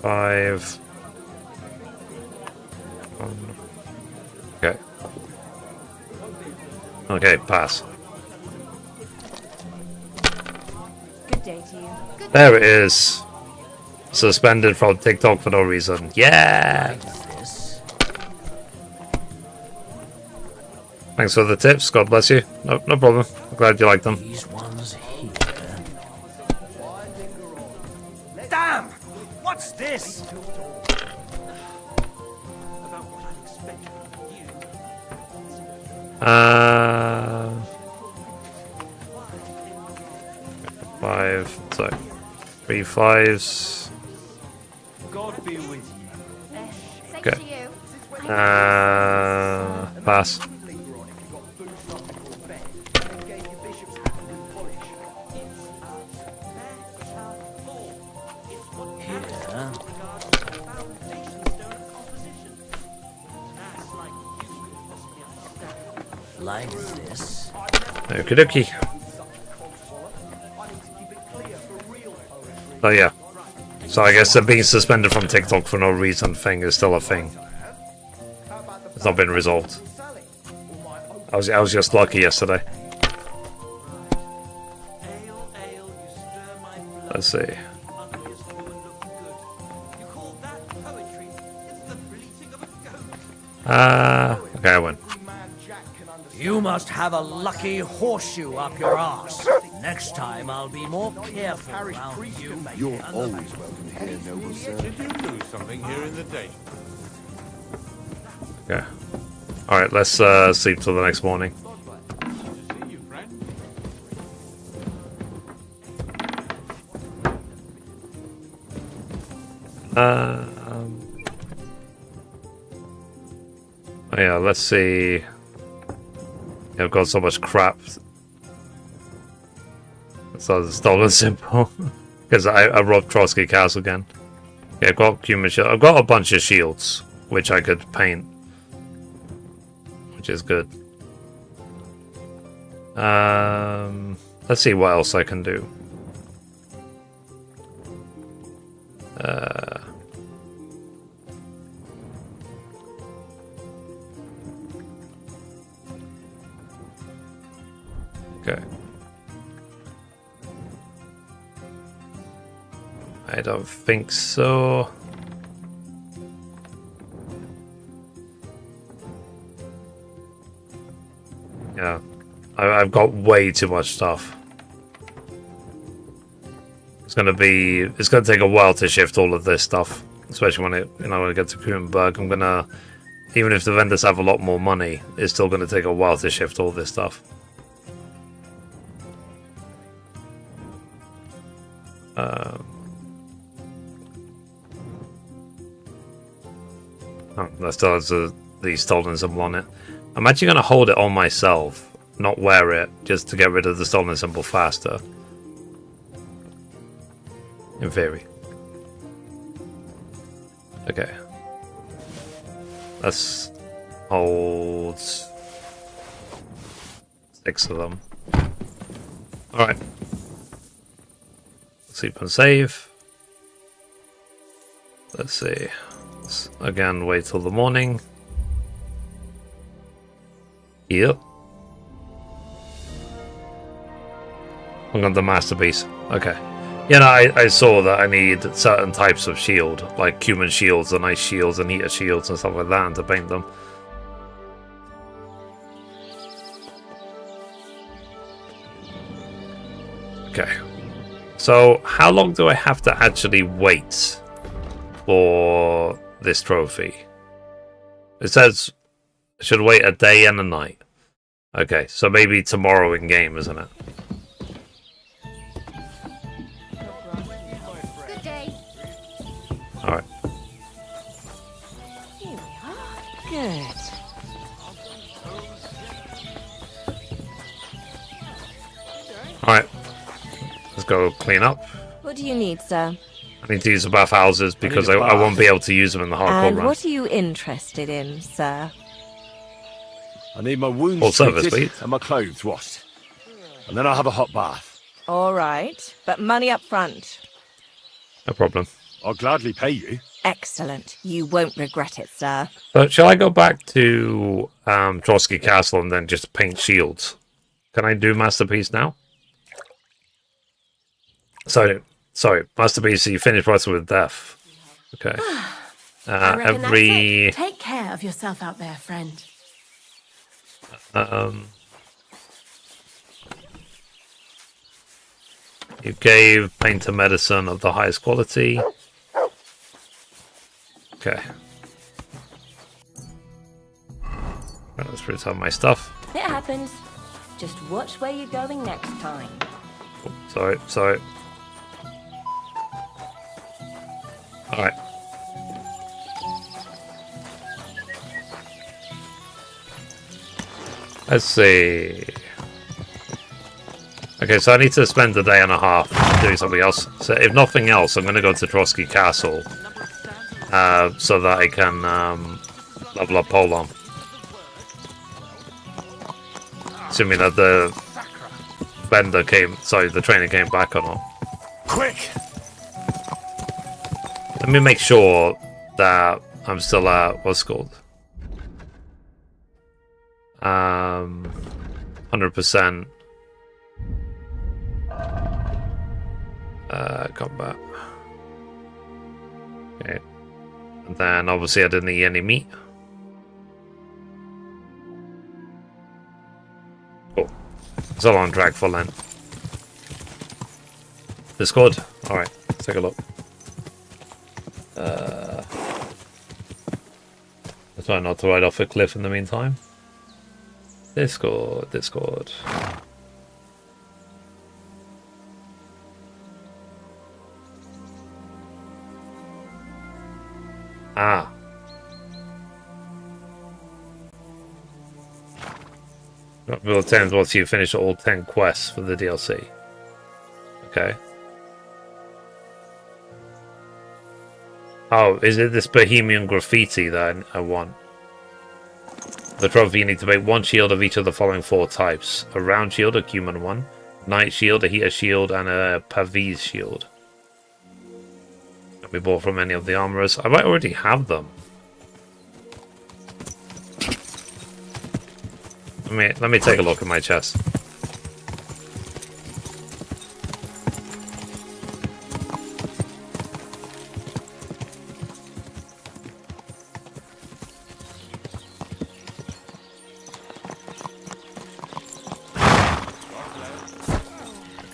5. Okay. Okay, pass. Good day to you. There it is. Suspended from TikTok for no reason. Yeah! Thanks for the tips. God bless you. No problem. I'm glad you liked them. These ones here. Damn! What's this? Five. So, 3 5s. God be with you. Okay. Pass. Like this. Okie dokie. Oh yeah. So I guess the being suspended from TikTok for no reason thing is still a thing. It's not been resolved. I was just lucky yesterday. Let's see. Okay, I win. You must have a lucky horseshoe up your ass. Next time I'll be more careful around you. You're always welcome here, noble sir. Did you lose something here in the day? Okay. Alright, let's sleep till the next morning. Oh yeah, let's see. I've got so much crap. So the stolen symbol. Because I robbed Trosky Castle again. Yeah, I've got human shield. I've got a bunch of shields, which I could paint. Which is good. Let's see what else I can do. Okay. I don't think so. Yeah. I've got way too much stuff. It's gonna take a while to shift all of this stuff. Especially when when I get to Kuttenberg. I'm gonna, even if the vendors have a lot more money, it's still gonna take a while to shift all this stuff. Oh, that still has the stolen symbol on it. I'm actually going to hold it on myself, not wear it, just to get rid of the stolen symbol faster. In theory. Okay. Let's hold 6 of them. Alright. Sleep and save. Let's see. Let's again wait till the morning. Yep. I got the masterpiece. Okay. You know, I saw that I need certain types of shield, like human shields and ice shields and heater shields and stuff like that, and to paint them. Okay. So, how long do I have to actually wait for this trophy? It says I should wait a day and a night. Okay, so maybe tomorrow in game, isn't it? Good day. Alright. Here we are. Good. Alright. Let's go clean up. What do you need, sir? I need to use the bathhouses because I won't be able to use them in the hardcore And run. what are you interested in, sir? I need my wounds Full service, treated please. and my clothes washed. And then I'll have a hot bath. All right, but money up front. No problem. I'll gladly pay you. Excellent. You won't regret it, sir. So, shall I go back to Trosky Castle and then just paint shields? Can I do Masterpiece now? Sorry, Masterpiece, you finish wrestling with death. Okay. I reckon that's Every... it. Take care of yourself out there, friend. You gave Painter Medicine of the highest quality. Okay. Right, let's print out my stuff. It happens. Just watch where you're going next time. Oh, sorry. Alright. Let's see. Okay, so I need to spend a day and a half doing something else. So if nothing else, I'm going to go to Trosky Castle so that I can level up Polon. Assuming that the the trainer came back or not. Quick! Let me make sure that I'm still at, what's it called? 100% combat. Okay. And then obviously I didn't eat any meat. Cool. It's a long drag for Lent. Discord? Alright, let's take a look. Let's try not to ride off a cliff in the meantime. Discord. Ah. Will 10 once you finish all 10 quests for the DLC. Okay. Oh, is it this Bohemian graffiti that I want? The trophy, you need to make one shield of each of the following 4 types. A round shield, a human one. Night shield, a heater shield, and a Pavis shield. Can be bought from any of the armorers. I might already have them. Let me take a look at my chest.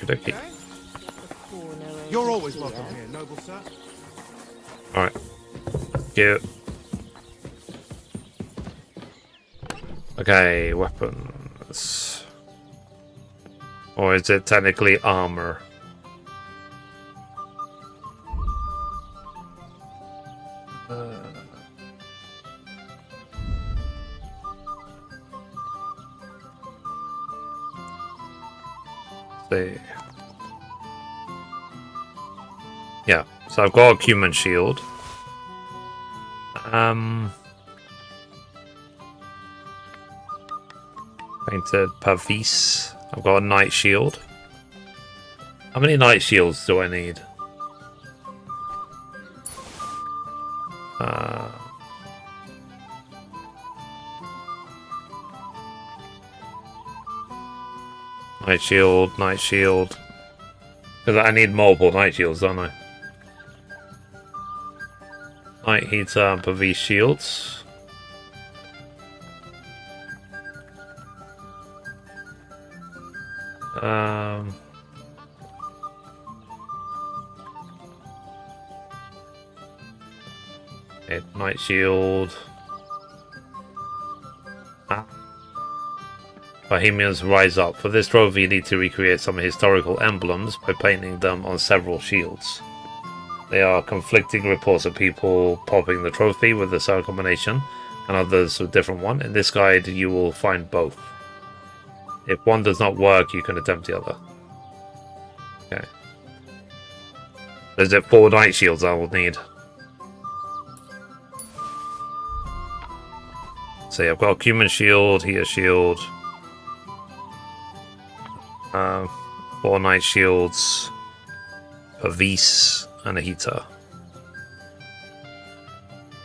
Okay. You're always welcome here, noble sir. Alright. Cute. Okay, weapons. Or is it technically armor? See. Yeah, so I've got a human shield. Painted Pavis. I've got a night shield. How many night shields do I need? Night shield. Because I need multiple night shields, don't I? Night heater and Pavis shields. Okay, night shield. Bohemians rise up. For this trophy, you need to recreate some historical emblems by painting them on several shields. There are conflicting reports of people popping the trophy with a certain combination, and others with a different one. In this guide, you will find both. If one does not work, you can attempt the other. Okay. Is it 4 night shields I will need? So I've got a cumin shield, heater shield. 4 night shields, a vis, and a heater.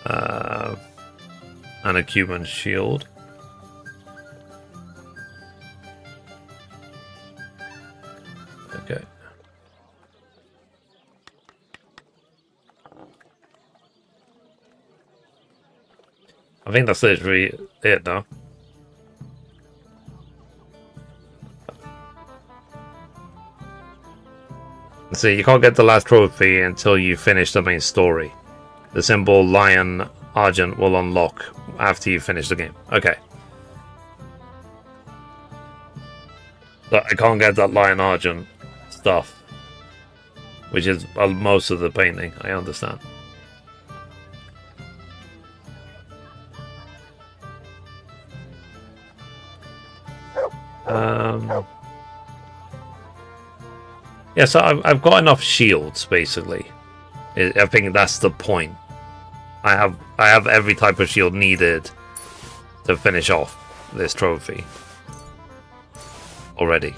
And a cumin shield. Okay. I think that's literally it now. See, you can't get the last trophy until you finish the main story. The symbol Lion Argent will unlock after you finish the game. Okay. But I can't get that Lion Argent stuff, which is most of the painting, I understand. Yeah, so I've got enough shields, basically. I think that's the point. I have every type of shield needed to finish off this trophy already.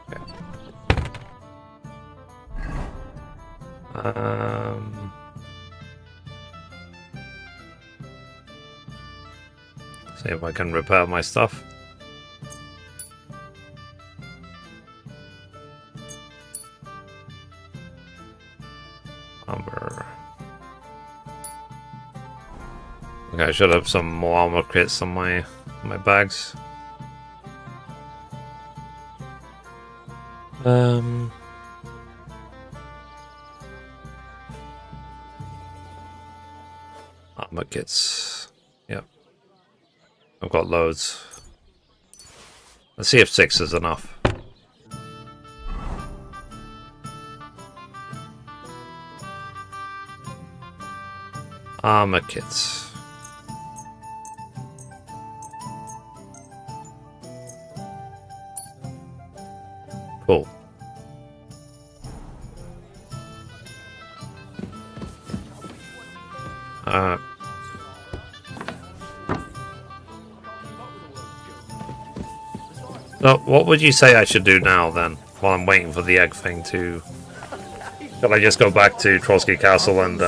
Okay. See if I can repair my stuff. Armor. Okay, I should have some more armor kits on my bags. Armor kits. Yep. I've got loads. Let's see if 6 is enough. Armor kits. Cool. So, what would you say I should do now, then, while I'm waiting for the egg thing to... Should I just go back to Trosky Castle and...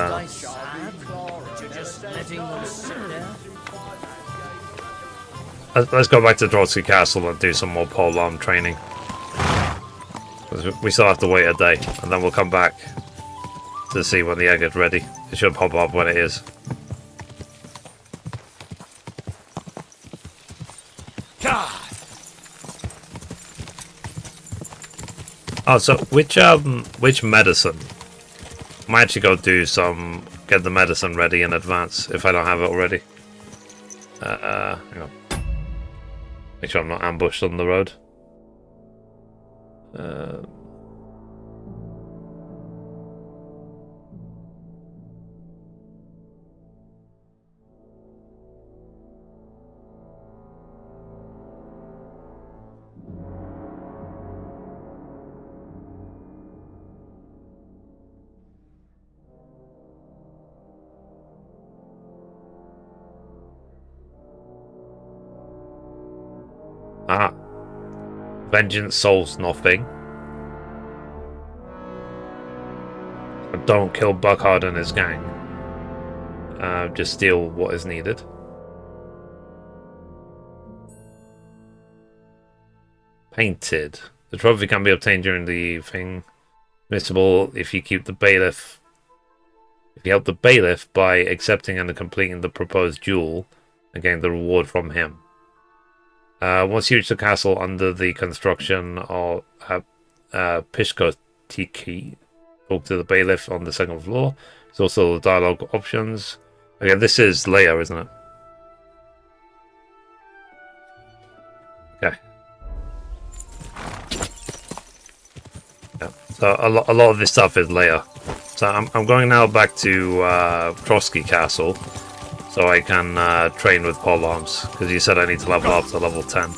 Let's go back to Trosky Castle and do some more polearm training. We still have to wait a day, and then we'll come back to see when the egg is ready. It should pop up when it is. Oh, so which medicine? I might actually go do some, get the medicine ready in advance if I don't have it already. Hang on. Make sure I'm not ambushed on the road. Vengeance solves nothing. Don't kill Buckhard and his gang. Just steal what is needed. Painted. The trophy can be obtained during the thing. Missable if you keep the bailiff. If you help the bailiff by accepting and completing the proposed duel and getting the reward from him. Once you reach the castle under the construction of Pishkotiki, talk to the bailiff on the second floor. There's also the dialogue options. Okay, this is Leia, isn't it? Okay. Yeah. So a lot of this stuff is Leia. So I'm going now back to Trosky Castle, so I can train with polearms, because you said I need to level up to level 10.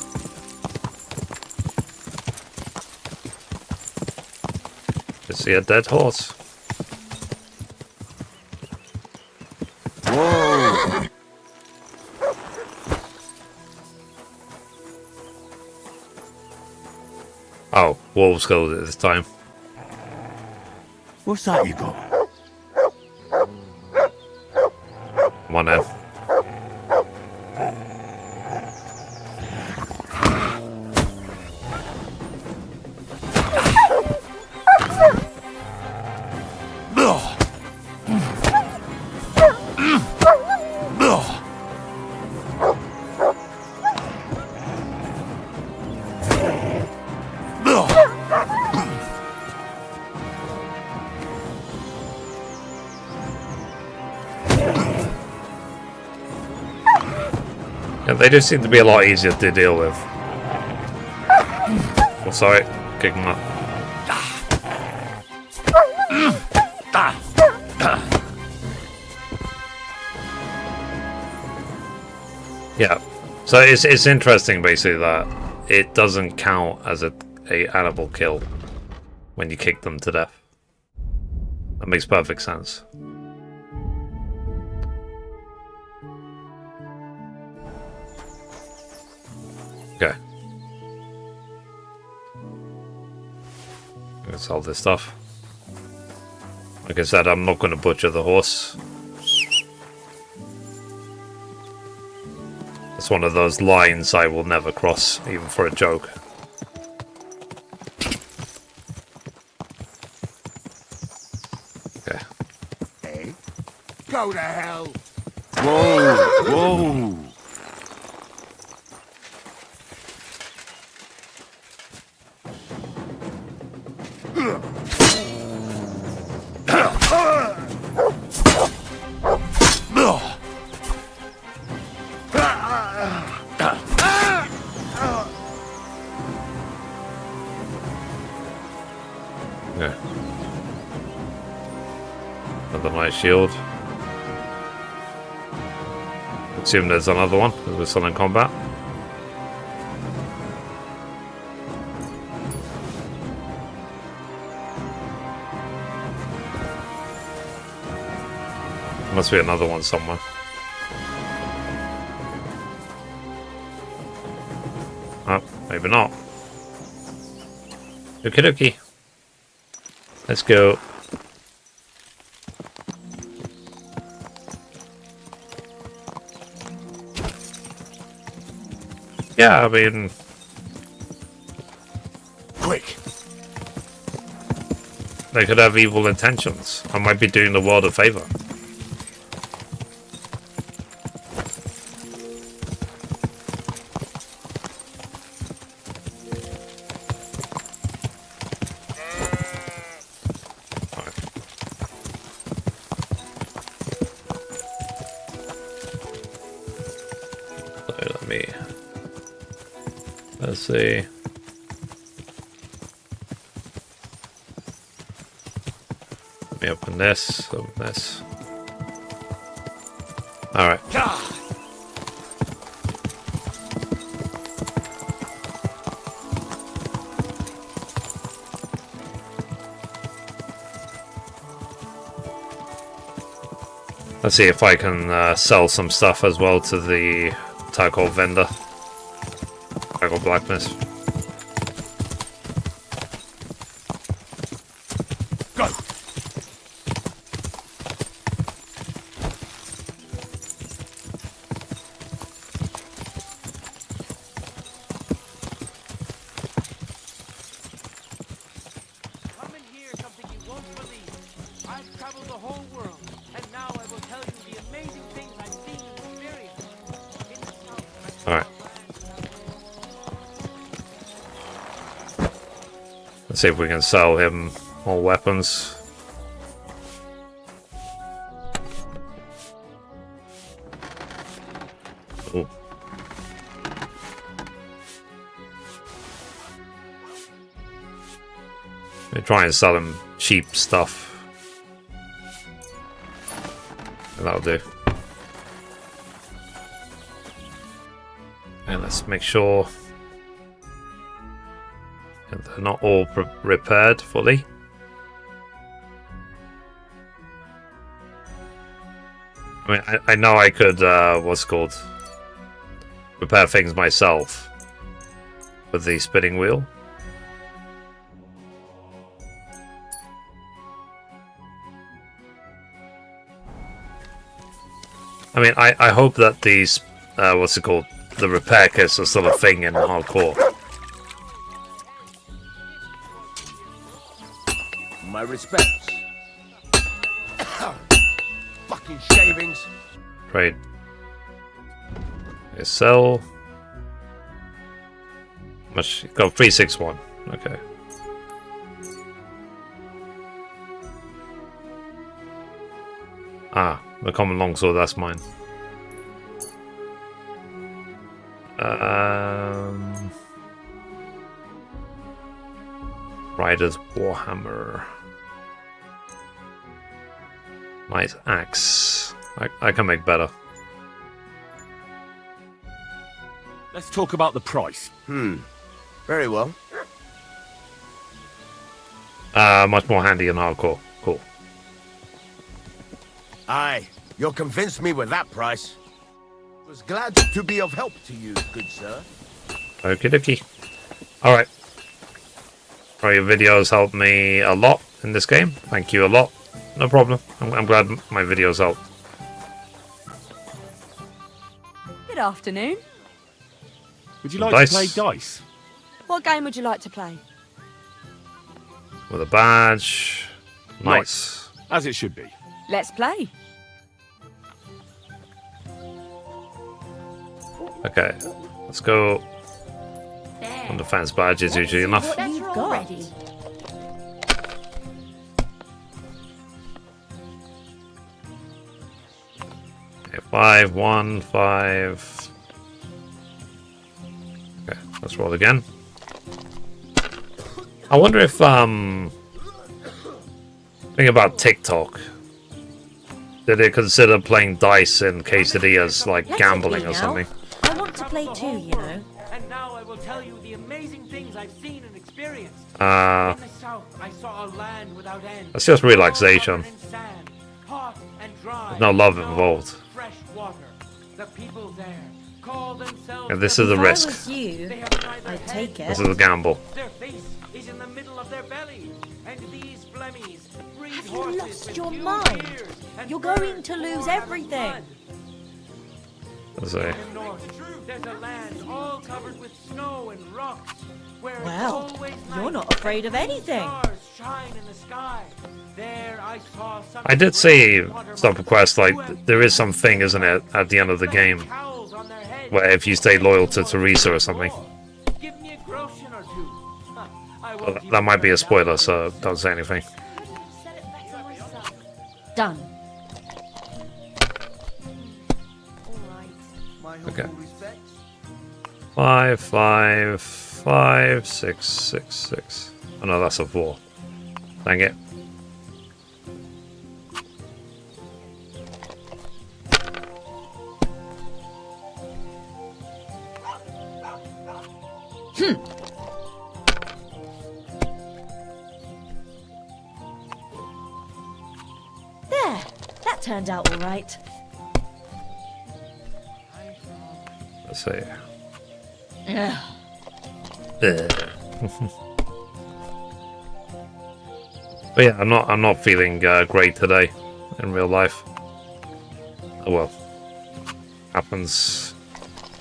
Just see a dead horse. Whoa! Oh, wolves killed it this time. What's that you got? Come on now. They do seem to be a lot easier to deal with. Oh, sorry, kicking up. Yeah, so it's interesting basically that it doesn't count as a animal kill when you kick them to death. That makes perfect sense. Okay. Let's sell this stuff. Like I said, I'm not going to butcher the horse. It's one of those lines I will never cross, even for a joke. Okay. Hey, go to hell! Whoa! Whoa! Yeah. Another nice shield. Assume there's another one because we're still in combat. Must be another one somewhere. Oh, maybe not. Okie dokie. Let's go. Yeah, I mean... Quick! They could have evil intentions. I might be doing the world a favor. Let's see. Let me open this. Open this. All right. Let's see if I can sell some stuff as well to the tackle vendor. Tackle blacksmith. Go! See if we can sell him more weapons. Ooh. We try and sell him cheap stuff. And that'll do. And let's make sure that they're not all repaired fully. I mean, I know I could, what's it called? Repair things myself with the spinning wheel. I mean, I hope that these, what's it called? The repair kits are still a thing in hardcore. My respects. Fucking shavings. Trade. Okay, sell. Much? Got 361. Okay. Ah, the common longsword. That's mine. Rider's Warhammer. Nice axe. I can make better. Let's talk about the price. Very well. Much more handy in hardcore. Cool. Aye, you'll convince me with that price. Was glad to be of help to you, good sir. Okie dokie. Alright. Well, your videos helped me a lot in this game. Thank you a lot. No problem. I'm glad my videos helped. Good afternoon. Would you like to play dice? What game would you like to play? With a badge. Nice. As it should be. Let's play. Okay. Let's go. On defense badge is usually enough. What you've got ready. Okay, 5, 1, 5. Okay, let's roll again. I wonder if think about TikTok. Did they consider playing dice in KCD as like gambling or something? I want to play too, you know. And now I will tell you the amazing things I've seen and experienced. In Uh, the south, I saw a land without end. That's just relaxation. Covered in sand, hot and dry. There's no love involved. Fresh water. The people there call themselves. And this is a If risk. I was you, They have neither I'd head take it. This is a gamble. Their face is in the middle of their belly, and these blemmies breed Have you horses lost with your huge mind? ears and You're going birds to lose born out of everything. blood. Let's see. In the north, there's a land all covered with snow and rocks, where Well, it's always you're night not afraid of and anything. Stars shine in the sky. There I saw some I did see water some requests like there is some thing, isn't it, at the end of the game cowls on their heads. where if you stay loyal to Teresa or something. Give me a groschen or two. I Well, won't that might be a even spoiler, so don't say anything. Done. Okay. 5, 5, 5, 6, 6, 6. Oh no, that's a 4. Dang it. There. That turned out all right. Let's see. Ugh. But yeah, I'm not feeling great today in real life. Oh well. Happens.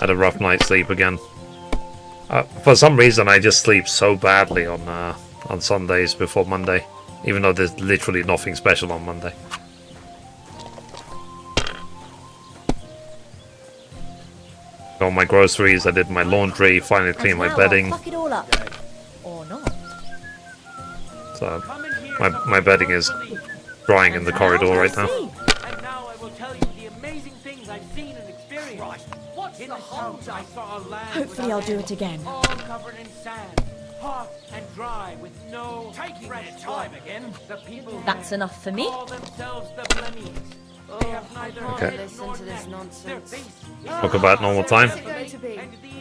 Had a rough night's sleep again. For some reason, I just sleep so badly on Sundays before Monday, even though there's literally nothing special on Monday. Got all my groceries. I did my laundry. Finally cleaned my And now bedding. I'll fuck it all up. Or not. So my bedding is drying in the corridor right now. And now I will tell you the amazing things I've seen and experienced. Right. What's in the house? I saw a land. Hopefully I'll do it again. All covered in sand, hot and dry, with no taking their time again. The people That's enough for me. call themselves the Blemmies. They have neither Okay. head nor neck. Their face is Talk about normal time.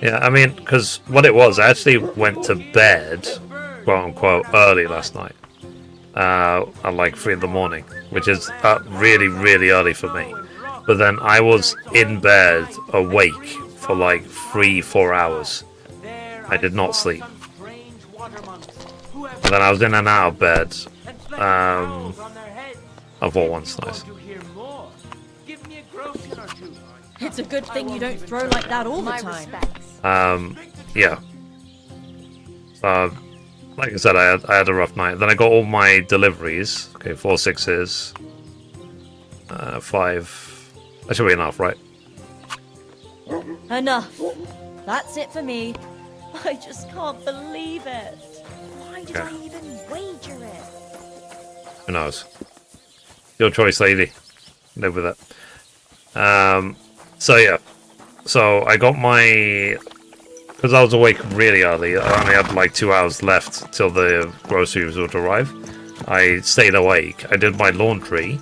Yeah, I mean, because what it was, I actually went to bed, quote unquote, early last night. At like 3 in the morning, which is really, really early for me. But then I was in bed, awake, for like 3-4 hours. I did not sleep. And then I was in and out of bed. I thought once, nice. It's a good thing you don't throw like that all the time. Yeah. Like I said, I had a rough night. Then I got all my deliveries. Okay, 4 6s. 5. That should be enough, right? Enough. That's it for me. I just can't believe it. Why did I even wager it? Who knows? Your choice, lady. Live with it. So yeah. So I got my... Because I was awake really early, I only had like 2 hours left till the groceries would arrive. I stayed awake. I did my laundry.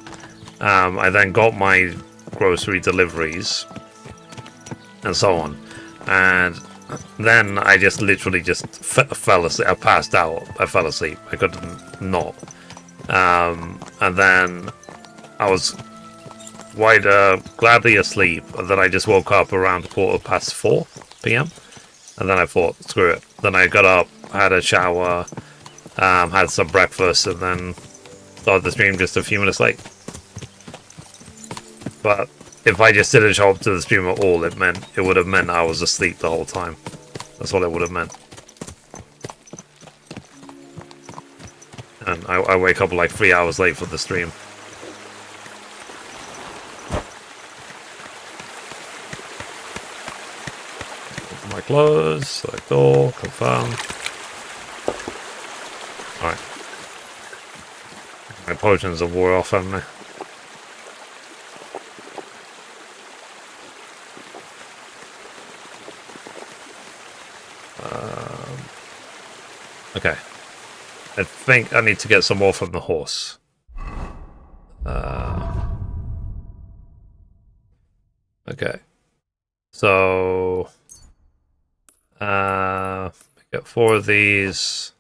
I then got my grocery deliveries. And so on. And then I just literally just fell asleep. I passed out. I fell asleep. I couldn't not. And then I was gladly asleep. And then I just woke up around 4:15 p.m. And then I thought, screw it. Then I got up, had a shower, had some breakfast, and then started the stream just a few minutes late. But if I just didn't show up to the stream at all, it would have meant I was asleep the whole time. That's what it would have meant. And I wake up like 3 hours late for the stream. My clothes, select all, confirm. Alright. My potions are wore off, haven't they? Okay. I think I need to get some more from the horse. Okay. So... get 4 of these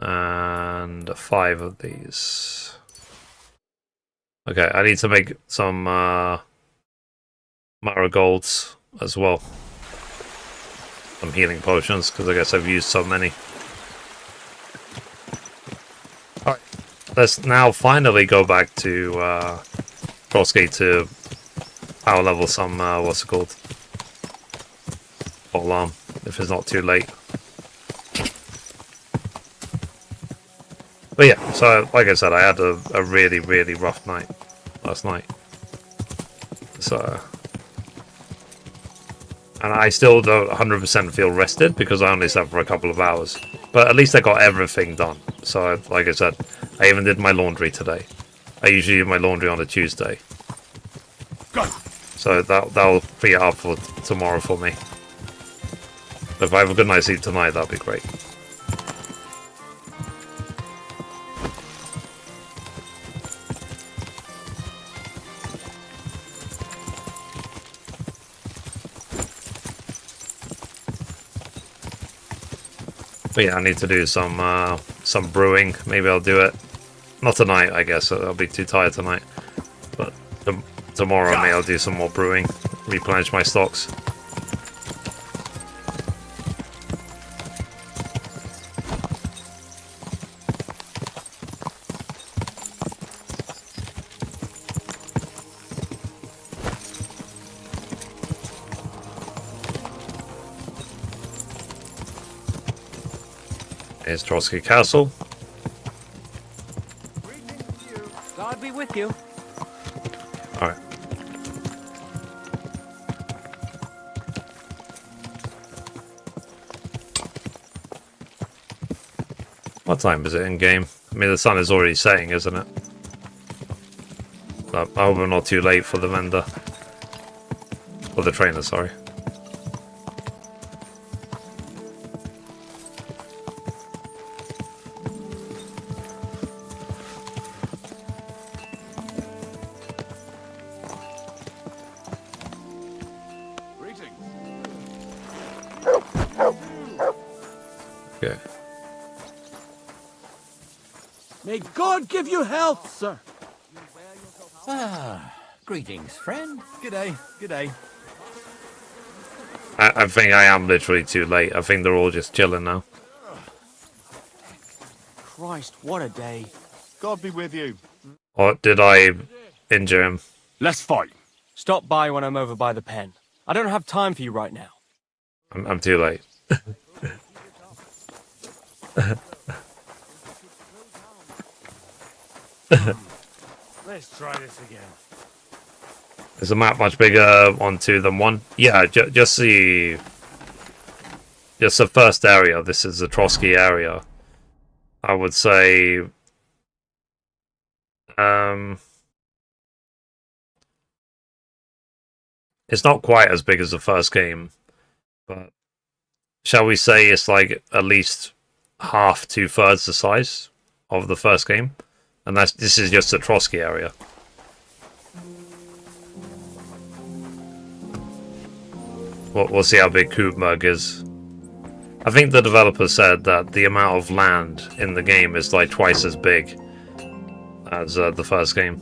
and 5 of these. Okay, I need to make some marigolds as well. Some healing potions because I guess I've used so many. Alright, let's now finally go back to Trosky to power level some what's it called? Alarm, if it's not too late. But yeah, so like I said, I had a really, really rough night last night. So, and I still don't 100% feel rested because I only slept for a couple of hours. But at least I got everything done. So, like I said, I even did my laundry today. I usually do my laundry on a Tuesday. So that'll free it up for tomorrow for me. If I have a good night's sleep tonight, that'd be great. But yeah, I need to do some brewing. Maybe I'll do it. Not tonight, I guess. I'll be too tired tonight. But tomorrow, maybe I'll do some more brewing. Replenish my stocks. Here's Trosky Castle. God be with you. Alright. What time is it in game? I mean, the sun is already setting, isn't it? No, I hope I'm not too late for the vendor. For the trainer, sorry. Okay. May God give you health, sir. Ah, greetings, friend. G'day, g'day. I think I am literally too late. I think they're all just chilling now. Christ, what a day. God be with you. Or did I injure him? Let's fight. Stop by when I'm over by the pen. I don't have time for you right now. I'm too late. Let's try this again. Is the map much bigger on 2 than 1? Yeah, just the first area. This is the Trosky area. I would say it's not quite as big as the first game, but shall we say it's like at least half, 2/3 the size of the first game, and this is just the Trosky area. We'll see how big Kuttenberg is. I think the developer said that the amount of land in the game is like twice as big as the first game.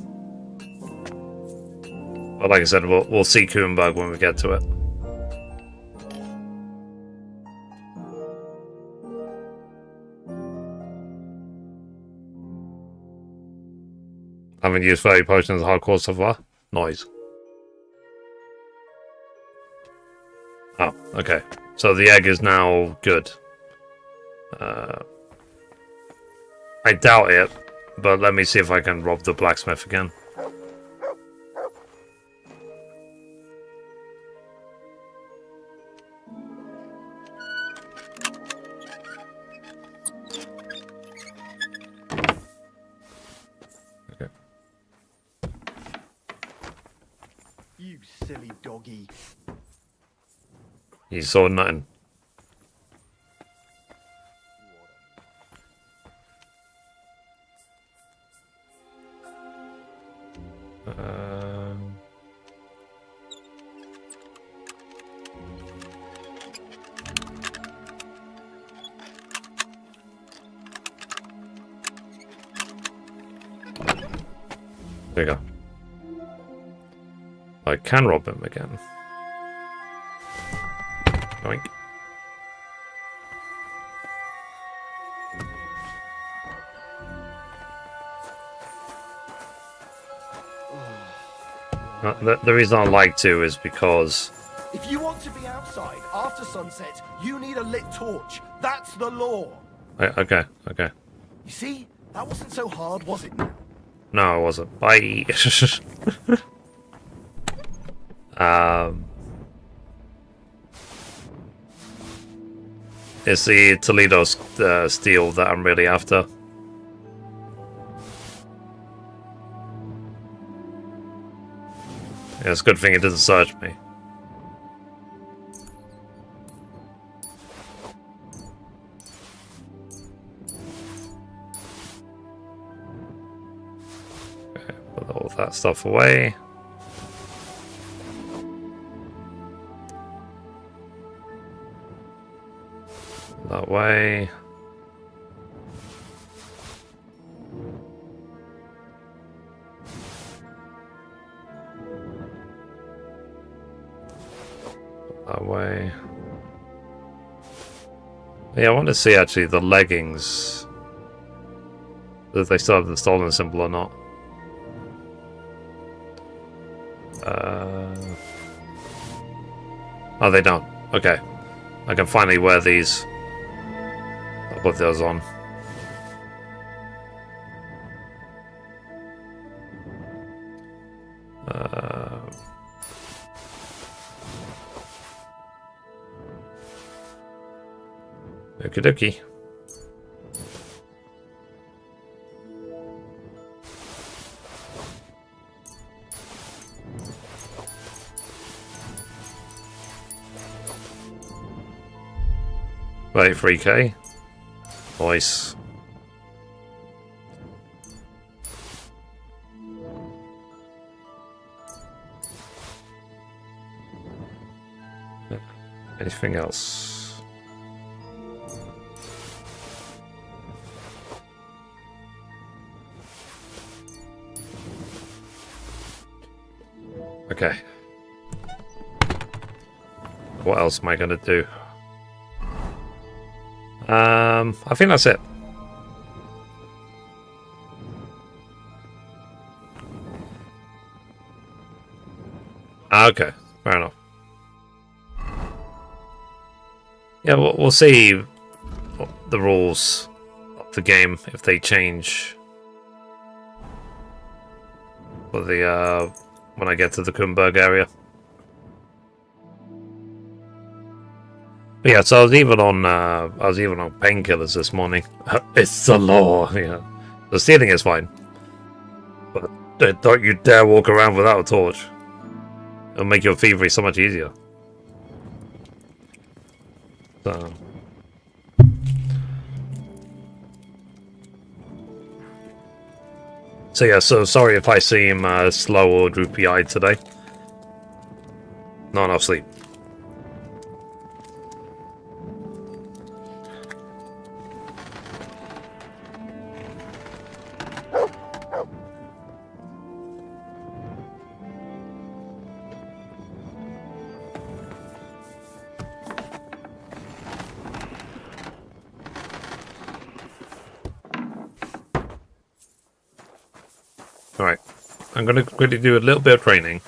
But like I said, we'll see Kuttenberg when we get to it. Haven't used 30 potions hardcore so far. Noise. Oh, okay. So the egg is now good. I doubt it, but let me see if I can rob the blacksmith again. Okay. You silly doggy. You saw nothing. There you go. I can rob him again. Yoink. The reason I like to is because if you want to be outside after sunset, you need a lit torch. That's the law. Okay. You see, that wasn't so hard, was it? No, it wasn't. Bye. It's the Toledo steel that I'm really after. Yeah, it's a good thing it doesn't search me. Okay, put all that stuff away. That way. That way. Yeah, I want to see actually the leggings. If they still have the stolen symbol or not. Oh, they don't. Okay. I can finally wear these. I'll put those on. Okie dokie. 33k. Nice. Anything else? Okay. What else am I gonna do? I think that's it. Okay, fair enough. Yeah, we'll see the rules of the game if they change for the when I get to the Kuttenberg area. But yeah, so I was even on painkillers this morning. It's the law. Yeah, the stealing is fine, but don't you dare walk around without a torch. It'll make your thievery so much easier. So yeah, so sorry if I seem slow or droopy-eyed today. Not enough sleep. Alright, I'm gonna quickly do a little bit of training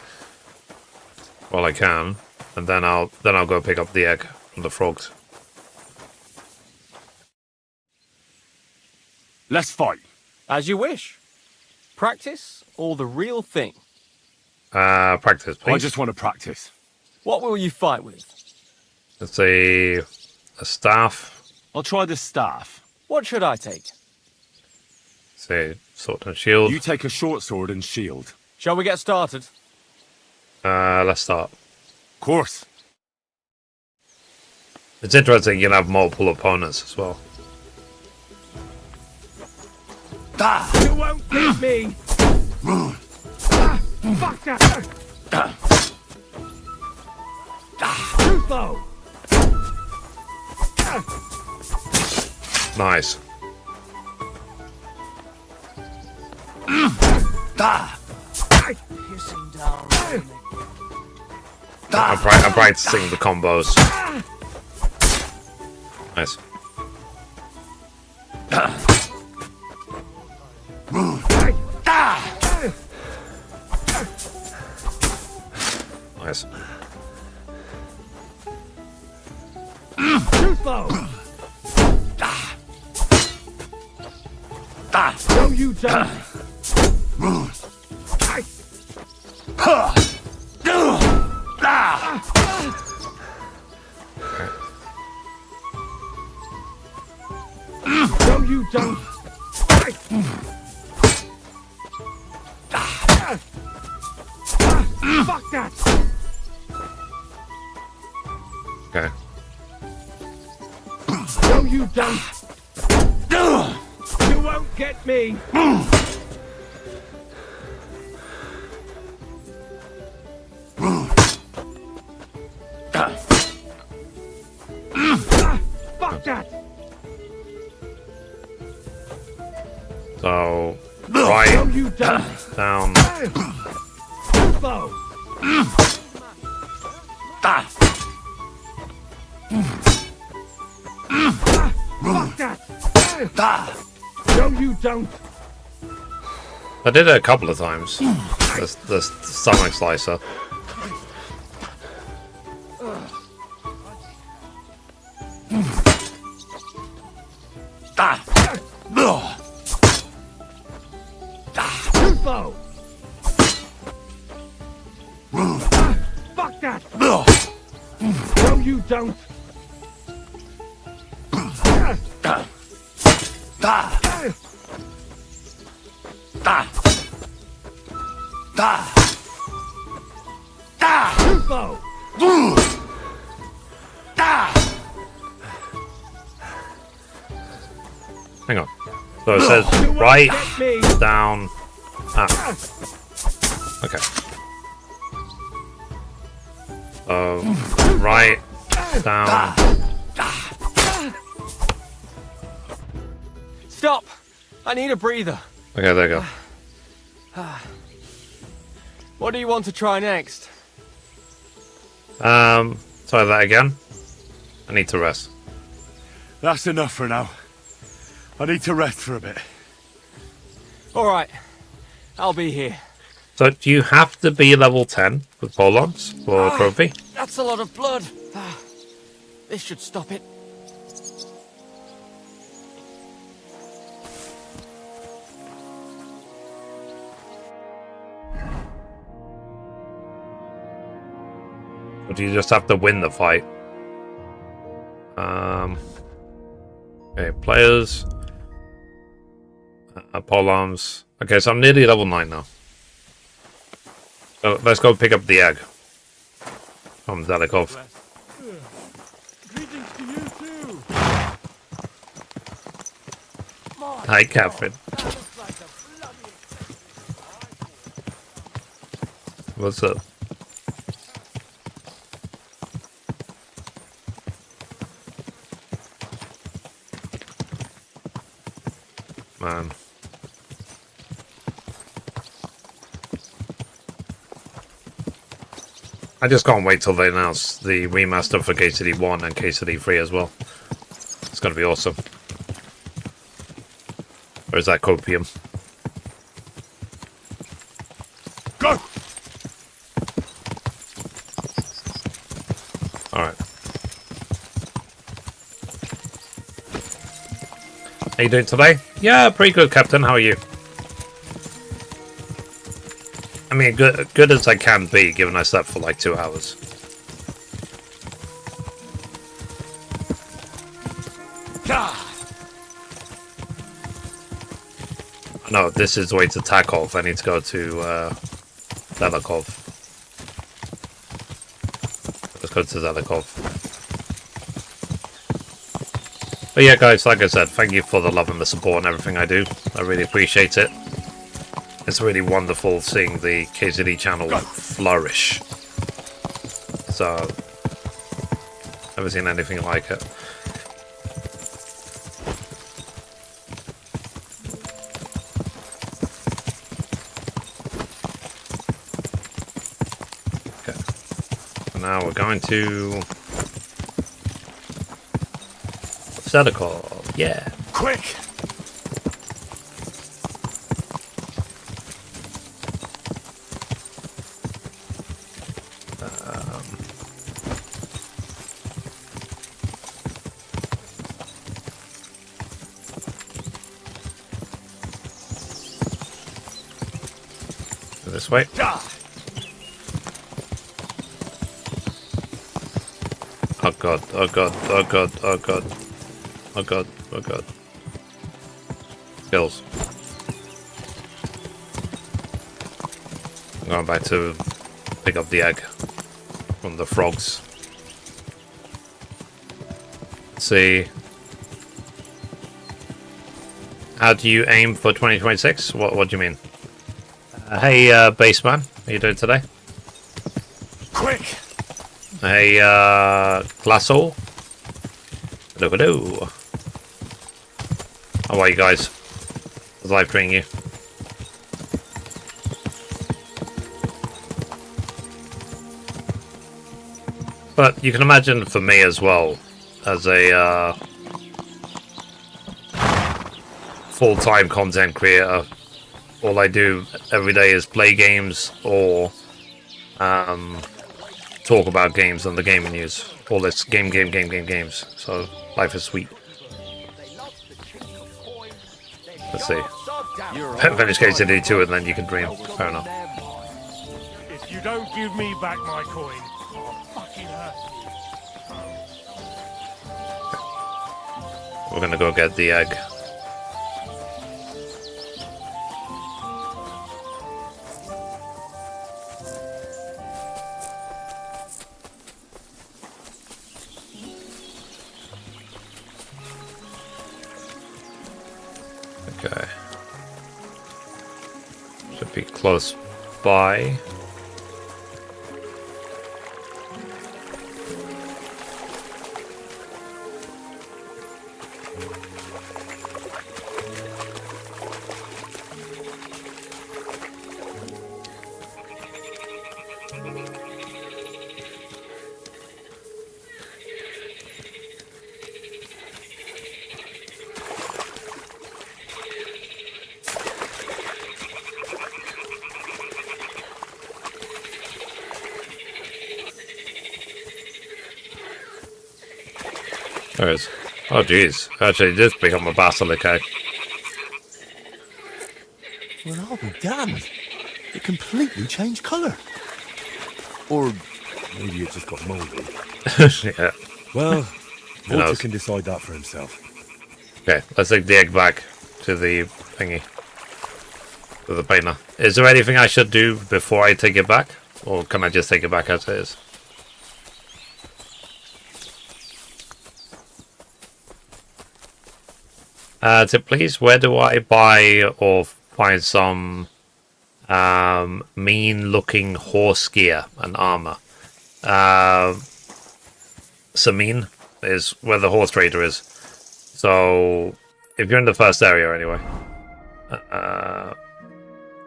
while I can, and then I'll go pick up the egg from the frogs. Let's fight. As you wish. Practice or the real thing? Practice, please. I just want to practice. What will you fight with? Let's say a staff. I'll try the staff. What should I take? Say sword and shield. You take a short sword and shield. Shall we get started? Let's start. Of course. It's interesting you can have multiple opponents as well. You won't beat me! Fuck that! Crossbow! Nice. I'm practicing the combos. Nice. Nice. No, you don't! No, you don't! Fuck that! Okay. No, you don't! You won't get me! Fuck that! So, right, No, you don't! down. Crossbow! Fuck that! No, you don't! I did it a couple of times. The stomach slicer. Crossbow! Fuck that! No, you don't! Crossbow! Hang on. So it says right, down, up. Okay. Right, down. Stop! I need a breather. Okay, there you go. What do you want to try next? Try that again. I need to rest. That's enough for now. I need to rest for a bit. Alright. I'll be here. So, do you have to be level 10 with polearms for a trophy? That's a lot of blood. This should stop it. Or do you just have to win the fight? Okay, players. Polearms. Okay, so I'm nearly level 9 now. So let's go pick up the egg from Zelikov. Greetings to you too. Hi, Catherine. What's up? Man. I just can't wait till they announce the remaster for KCD 1 and KCD 3 as well. It's going to be awesome. Or is that copium? Go! Alright. How you doing today? Yeah, pretty good, Captain. How are you? I mean, good as I can be, given I slept for like 2 hours. No, this is the way to Takov. I need to go to Zelikov. Let's go to Zelikov. But yeah, guys, like I said, thank you for the love and the support and everything I do. I really appreciate it. It's really wonderful seeing the KCD channel flourish. So, never seen anything like it. Okay. So now we're going to Zelikov. Yeah. Quick! This way. Oh god, oh god, oh god, oh god. Oh god, oh god. Kills. I'm going back to pick up the egg from the frogs. Let's see. How do you aim for 2026? What do you mean? Hey, Baseman. How you doing today? Quick! Hey, Glassol. Hello. How are you guys? How's life treating you? But you can imagine for me as well, as a full-time content creator, all I do every day is play games or talk about games on the gaming news. All this games. So life is sweet. Let's see. Finish KCD 2 and then you can dream. Fair enough. If you don't give me back my coin, I'll fucking hurt you. We're gonna go get the egg. be close by. There it is. Oh jeez, actually it did become a basilic egg. Well, I'll be damned. It completely changed colour. Or maybe it just got mouldy. Yeah. Well, Who Walter knows? can decide that for himself. Okay, let's take the egg back to the thingy. To the painter. Is there anything I should do before I take it back? Or can I just take it back as it is? Tip please, where do I buy or find some mean looking horse gear and armor? Samin is where the horse trader is. So if you're in the first area anyway.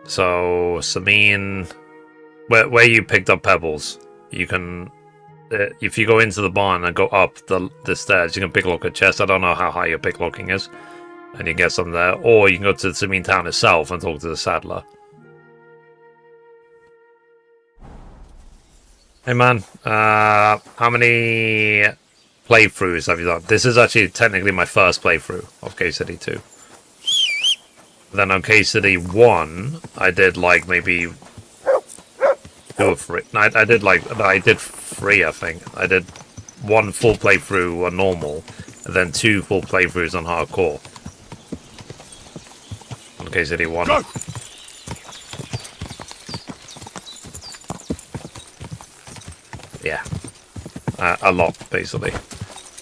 So Samin, where you picked up pebbles, you can if you go into the barn and go up the stairs, you can picklock a chest. I don't know how high your picklocking is. And you get some there, or you can go to the Samin town itself and talk to the saddler. Hey man, how many playthroughs have you done? This is actually technically my first playthrough of KCD 2. Then on KCD 1, I did like maybe 2 or 3. No, I did 3, I think. I did 1 full playthrough on normal, and then 2 full playthroughs on hardcore. On KCD 1. Go! Yeah. A lot, basically.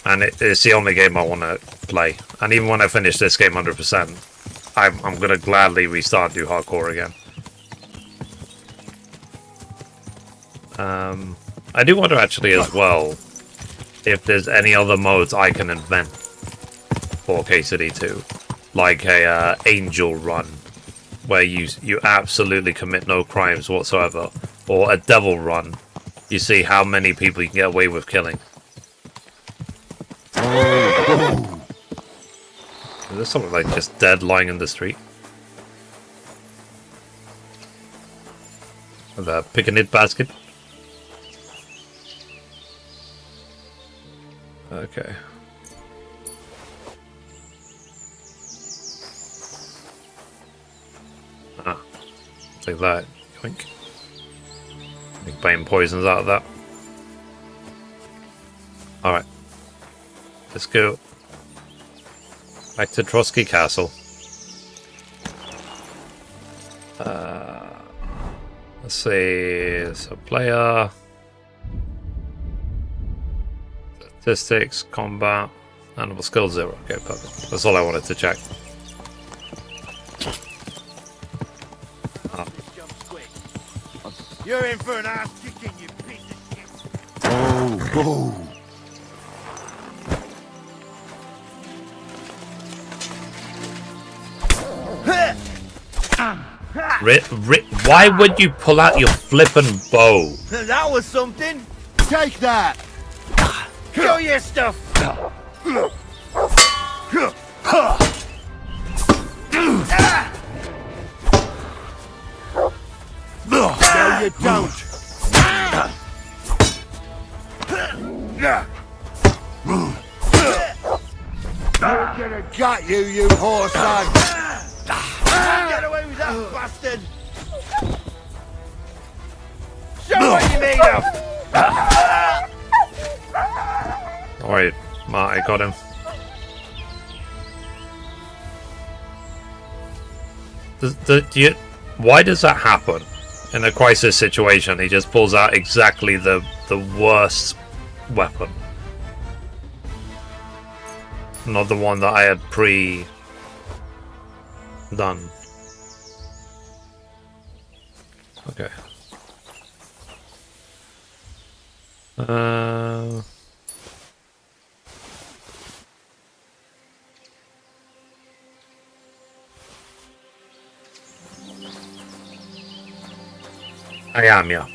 And it's the only game I want to play. And even when I finish this game 100%, I'm going to gladly restart and do hardcore again. I do wonder actually as well if there's any other modes I can invent for KCD 2. Like a angel run, where you absolutely commit no crimes whatsoever. Or a devil run. You see how many people you can get away with killing. Is there something like just dead lying in the street? The picnic basket. Okay. Ah, take that. Yoink. Big bane poisons out of that. Alright. Let's go back to Trosky Castle. Let's see. So player, statistics, combat, animal skill 0. Okay, perfect. That's all I wanted to check. You're in for an ass kicking, you piece of shit. Oh. Why would you pull out your flippin' bow? That was something. Take that. Show your stuff. No, you don't. I'm gonna gut you, you horse son. Get away with that, bastard. Show what you made of. Alright, Matt, I got him. Why does that happen? In a crisis situation, he just pulls out exactly the worst weapon. Not the one that I had pre-done. Okay. I am, yeah.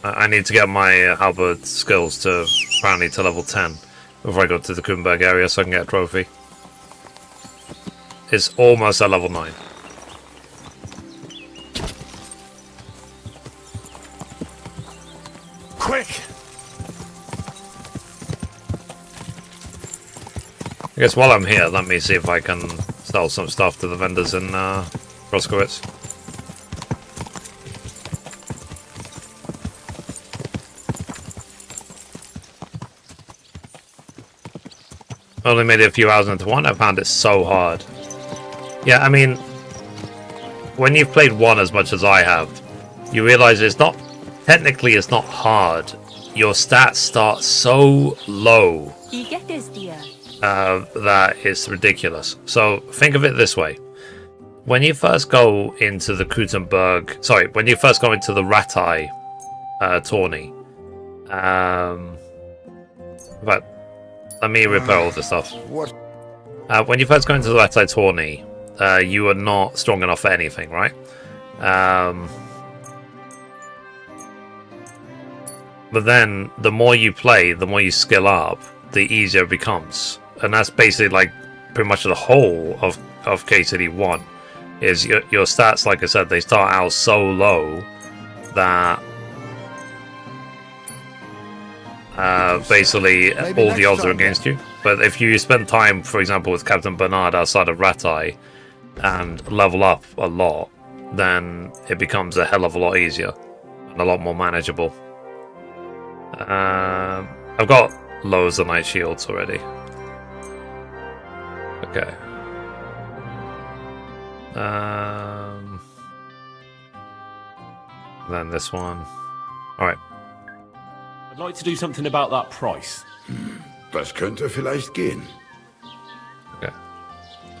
I need to get my halberd skills to apparently to level 10 before I go to the Kuttenberg area so I can get a trophy. It's almost at level 9. Quick! I guess while I'm here, let me see if I can sell some stuff to the vendors in Crossbows. Only made it a few hours into one. I found it so hard. Yeah, I mean, when you've played one as much as I have, you realize it's not, technically it's not hard. Your stats start so low that it's ridiculous. So think of it this way. When you first go into the Kuttenberg, sorry, when you first go into the Ratai tourney, but let me repair all the stuff. When you first go into the Ratai tourney, you are not strong enough for anything, right? But then, the more you play, the more you skill up, the easier it becomes. And that's basically like pretty much the whole of KCD 1. Is your stats, like I said, they start out so low that basically all the odds are against you. But if you spend time, for example, with Captain Bernard outside of Ratai and level up a lot, then it becomes a hell of a lot easier and a lot more manageable. I've got loads of night shields already. Okay. Then this one. Alright. I'd like to do something about that price. Das könnte vielleicht gehen. Okay.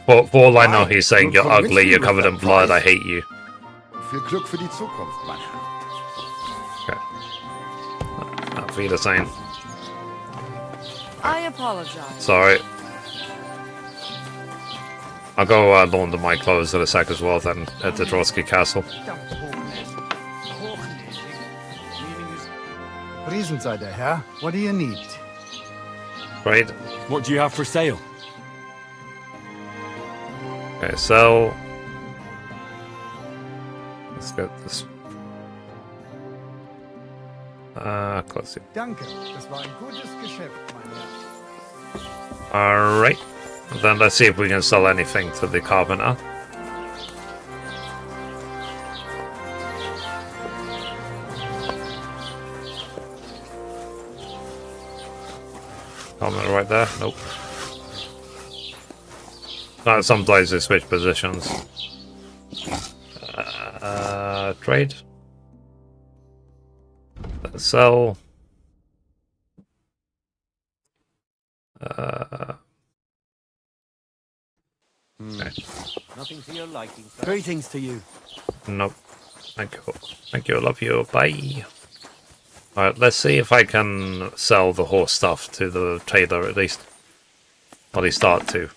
For all I know, he's saying you're ugly, you're covered in blood, I hate you. Viel Glück für die Zukunft, Mann. Okay. That's what you're saying. I apologize. Sorry. I'll go launder my clothes in a sec as well, then at the Trosky castle. Riesen sei der Herr. What do you need? Right. What do you have for sale? Okay, so let's get this. Close. Danke, das war ein gutes Geschäft, mein Herr. Alright. Then let's see if we can sell anything to the carpenter. Carpenter right there. Nope. No, sometimes they switch positions. Trade. Sell. Okay. Nothing to your liking, sir. Greetings to you. Nope. Thank you. Thank you. I love you. Bye. Alright, let's see if I can sell the horse stuff to the trader at least. Or at least start to.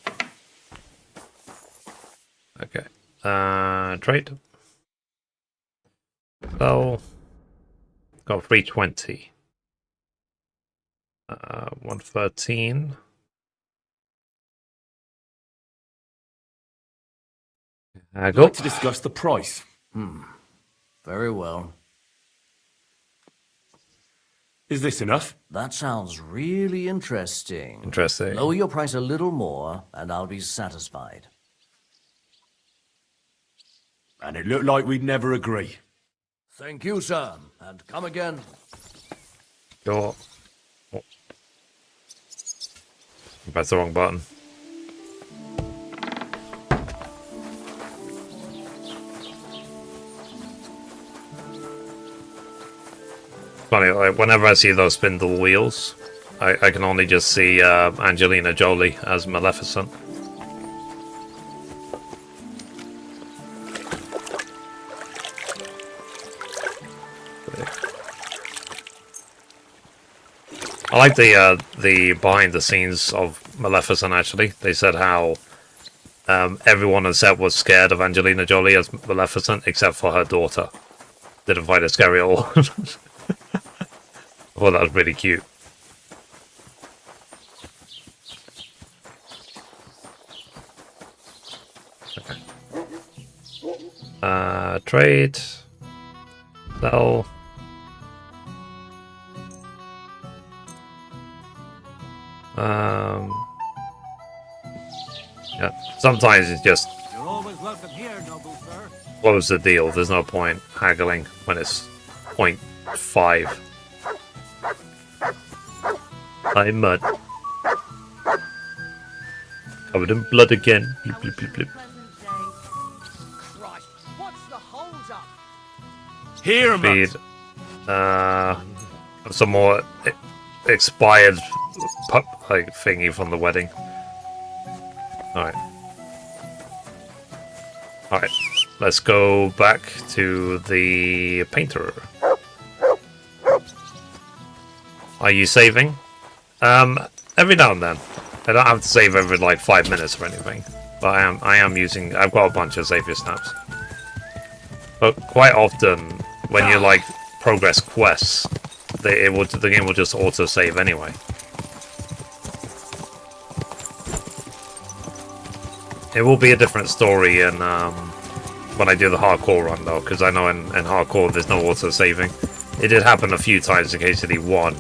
Okay. Trade. Sell. Got 320. 113. I'd like to discuss the price. Very well. Is this enough? That sounds really interesting. Interesting. Lower your price a little more, and I'll be satisfied. And it looked like we'd never agree. Thank you, sir, and come again. Sure. Oh. Press the wrong button. Funny, like whenever I see those spindle wheels, I can only just see Angelina Jolie as Maleficent. I like the behind the scenes of Maleficent. Actually, they said how everyone on set was scared of Angelina Jolie as Maleficent except for her daughter. Didn't find it scary at all. I thought that was really cute. Okay. Trade. Sell. Yeah. Sometimes it's just You're always welcome here, noble sir. close the deal. There's no point haggling when it's 0.5. I'm mud. Covered in blood again. Blip, blip, blip, blip. Christ, what's the hold up? Here, Feed. Some more expired like thingy from the wedding. Alright. Alright. Let's go back to the painter. Are you saving? Every now and then. I don't have to save every like 5 minutes or anything. But I am using I've got a bunch of savior snaps. But quite often when you like progress quests, the game will just auto save anyway. It will be a different story in when I do the hardcore run though, because I know in hardcore there's no auto saving. It did happen a few times in KCD 1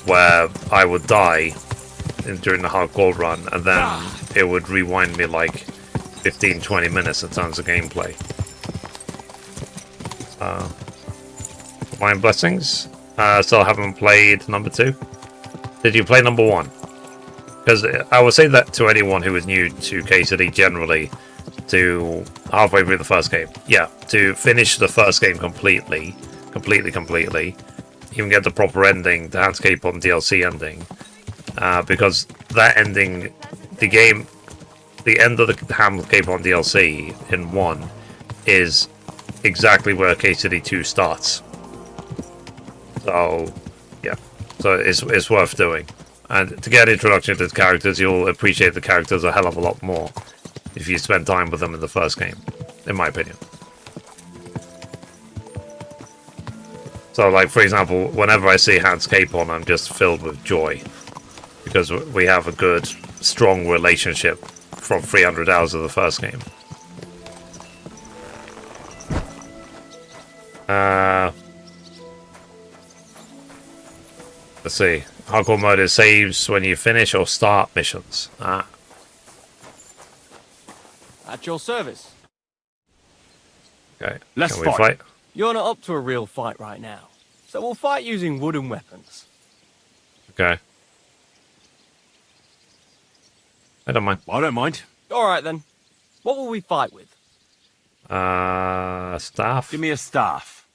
where I would die during the hardcore run and then it would rewind me like 15-20 minutes in terms of gameplay. Divine Blessings. Still haven't played number 2. Did you play number 1? Because I would say that to anyone who is new to KCD generally, to halfway through the first game. Yeah, to finish the first game completely, even get the proper ending, the Hans Capon DLC ending. Because that ending, the end of the Hans Capon DLC in 1 is exactly where KCD 2 starts. So, yeah. So it's worth doing. And to get an introduction to the characters, you'll appreciate the characters a hell of a lot more if you spend time with them in the first game, in my opinion. So, like, for example, whenever I see Hans Capon, I'm just filled with joy. Because we have a good, strong relationship from 300 hours of the first game. Let's see. Hardcore mode is saves when you finish or start missions. At your service. Okay. Let's Can we fight. You're not up to a real fight right now, so we'll fight using wooden weapons. Okay. I don't mind. I don't mind. All right then. What will we fight with? Staff. Give me a staff.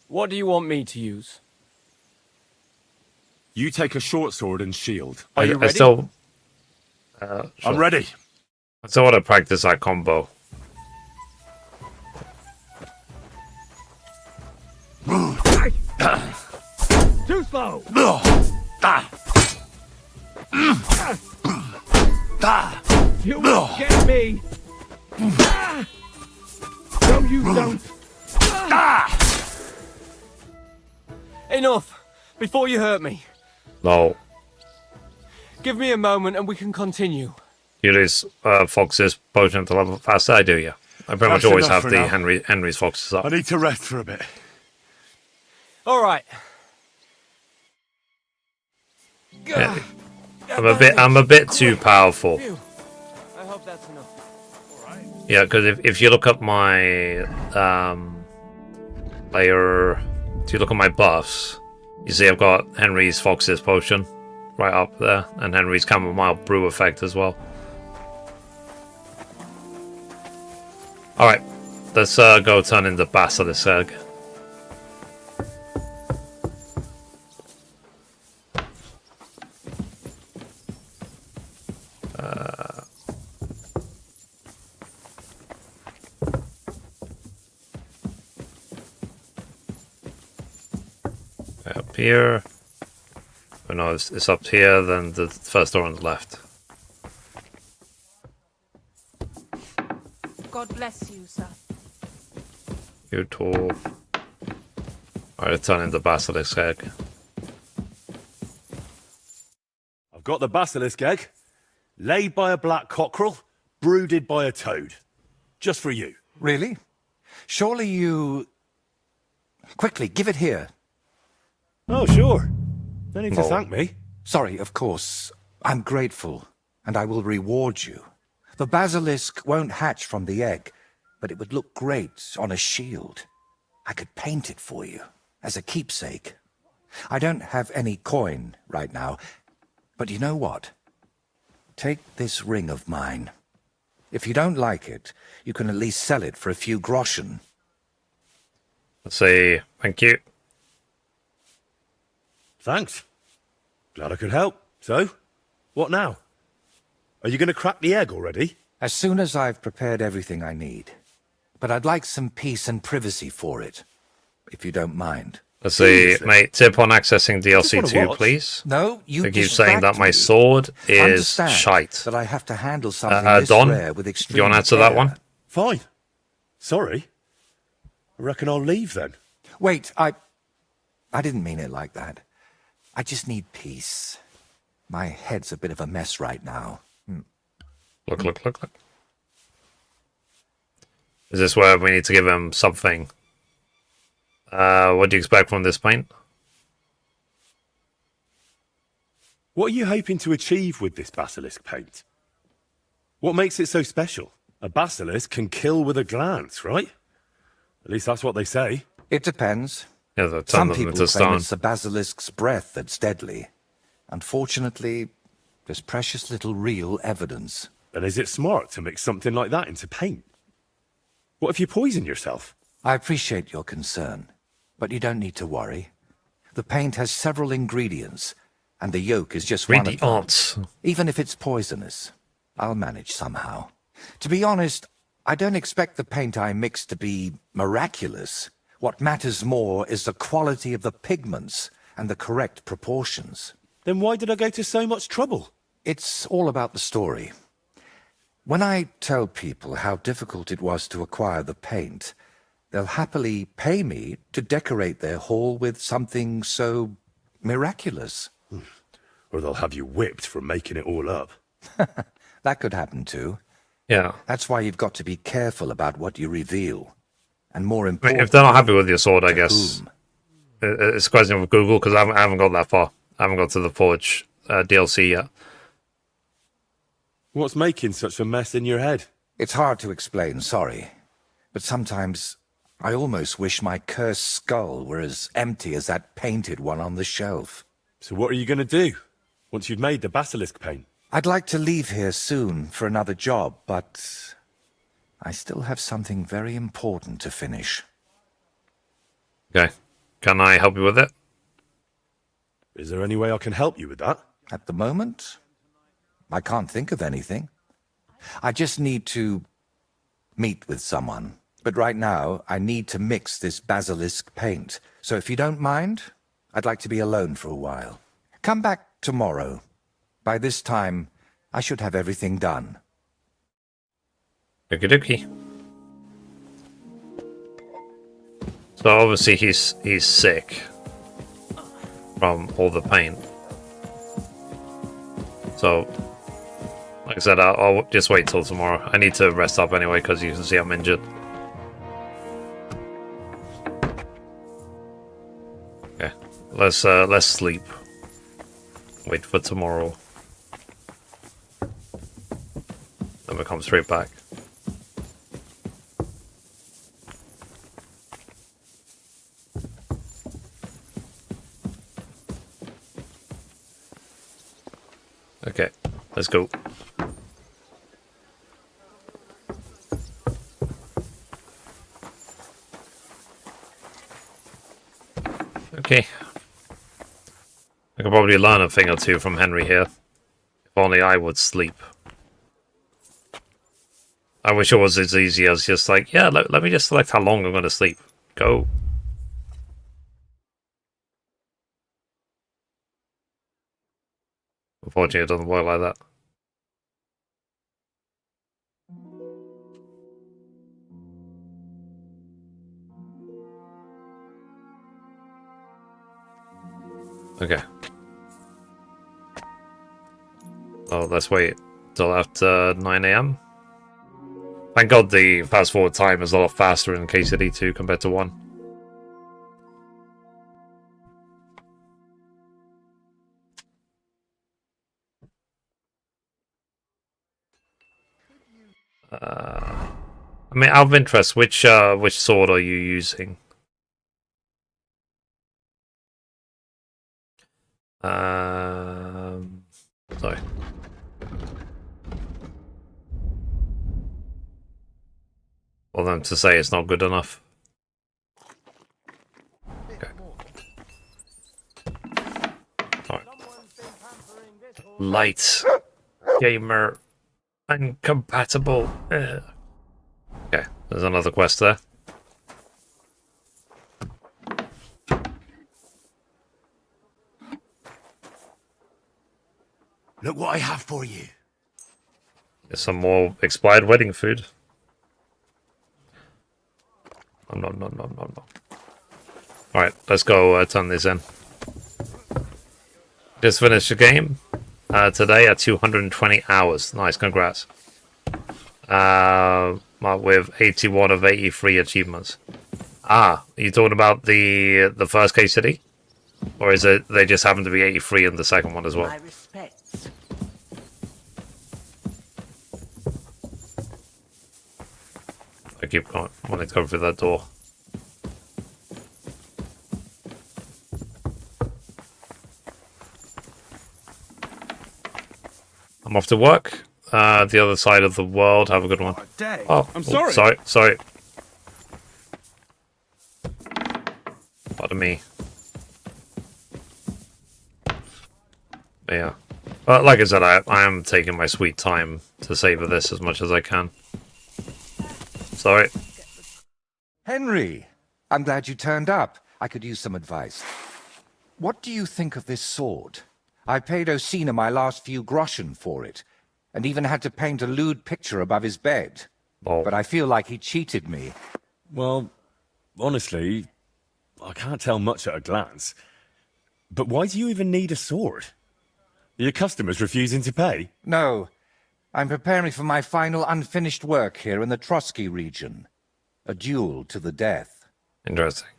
What do you want me to use? You take a short sword and shield. Are you ready? I still. I'm ready. I still want to practice that combo. Too slow. You won't get me. No, you don't. Enough! Before you hurt me. No. Give me a moment and we can continue. You lose Fox's potion to level faster. I do, yeah. I pretty much That's always enough have for the now. Henry's Foxes up. I need to rest for a bit. All right. Yeah. I'm a bit too powerful. Phew. I hope that's enough. Yeah, because if you look at my player, if you look at my buffs, you see I've got Henry's Fox's potion right up there, and Henry's chamomile brew effect as well. All right, let's go turn into Basilisk. Up here. Oh no, it's up here, then the first door on the left. God bless you, sir. You too. Alright, turn in the basilisk egg. I've got the basilisk egg, laid by a black cockerel, brooded by a toad. Just for you. Really? Surely you... Quickly, give it here. Oh, sure. No need to thank me. Sorry, of course. I'm grateful, and I will reward you. The basilisk won't hatch from the egg, but it would look great on a shield. I could paint it for you, as a keepsake. I don't have any coin right now, but you know what? Take this ring of mine. If you don't like it, you can at least sell it for a few groschen. Let's say thank you. Thanks. Glad I could help. So, what now? Are you going to crack the egg already? As soon as I've prepared everything I need. But I'd like some peace and privacy for it, if you don't mind. Let's see, mate, tip on accessing DLC 2, please. No, you I keep saying that my sword is shite. That I have to handle something this Don, rare with extreme you want to answer care. that one? Fine. Sorry. I reckon I'll leave then. Wait, I didn't mean it like that. I just need peace. My head's a bit of a mess right now. Look. Is this where we need to give him something? What do you expect from this paint? What are you hoping to achieve with this basilisk paint? What makes it so special? A basilisk can kill with a glance, right? At least that's what they say. It depends. Yeah, some people claim it's the basilisk's breath that's deadly. Unfortunately, there's precious little real evidence. And is it smart to mix something like that into paint? What if you poison yourself? I appreciate your concern, but you don't need to worry. The paint has several ingredients, and the yolk is just one of them. Even if it's poisonous, I'll manage somehow. To be honest, I don't expect the paint I mix to be miraculous. What matters more is the quality of the pigments and the correct proportions. Then why did I go to so much trouble? It's all about the story. When I tell people how difficult it was to acquire the paint, they'll happily pay me to decorate their hall with something so miraculous. Or they'll have you whipped for making it all up. That could happen too. Yeah. That's why you've got to be careful about what you reveal. And more important, if they're not happy with your sword, I guess it's a question of Google, because I haven't got that far. I haven't got to the Forge DLC yet. What's making such a mess in your head? It's hard to explain, sorry. But sometimes I almost wish my cursed skull were as empty as that painted one on the shelf. So what are you going to do once you've made the basilisk paint? I'd like to leave here soon for another job, but I still have something very important to finish. Okay. Can I help you with it? Is there any way I can help you with that? At the moment, I can't think of anything. I just need to meet with someone. But right now, I need to mix this basilisk paint. So if you don't mind, I'd like to be alone for a while. Come back tomorrow. By this time, I should have everything done. Okie dokie. So obviously he's sick from all the pain. So, like I said, I'll just wait till tomorrow. I need to rest up anyway, because you can see I'm injured. Okay, let's sleep. Wait for tomorrow. Then we'll come straight back. Okay, let's go. Okay. I could probably learn a thing or two from Henry here. If only I would sleep. I wish it was as easy as just like, yeah, let me just select how long I'm going to sleep. Go. Unfortunately, it doesn't work like that. Okay. Oh, let's wait till after 9 AM. Thank God the fast forward time is a lot faster in KCD 2 compared to 1. I mean, out of interest, which sword are you using? Sorry. For them to say it's not good enough. Okay. Alright. Light. Gamer. Incompatible. Okay, there's another quest there. Look what I have for you. There's some more expired wedding food. Oh, no. Alright, let's go turn this in. Just finished the game today at 220 hours. Nice, congrats. With 81 of 83 achievements. Are you talking about the first KCD? Or is it they just happen to be 83 in the second one as well? My respects. I keep wanting to go through that door. I'm off to work. The other side of the world. Have a good one. Oh, I'm sorry. Sorry. Pardon me. Yeah. But like I said, I am taking my sweet time to savor this as much as I can. Sorry. Henry, I'm glad you turned up. I could use some advice. What do you think of this sword? I paid Osina my last few groschen for it, and even had to paint a lewd picture above his bed. Oh. But I feel like he cheated me. Well, honestly, I can't tell much at a glance. But why do you even need a sword? Are your customers refusing to pay? No. I'm preparing for my final unfinished work here in the Trosky region. A duel to the death. Interesting.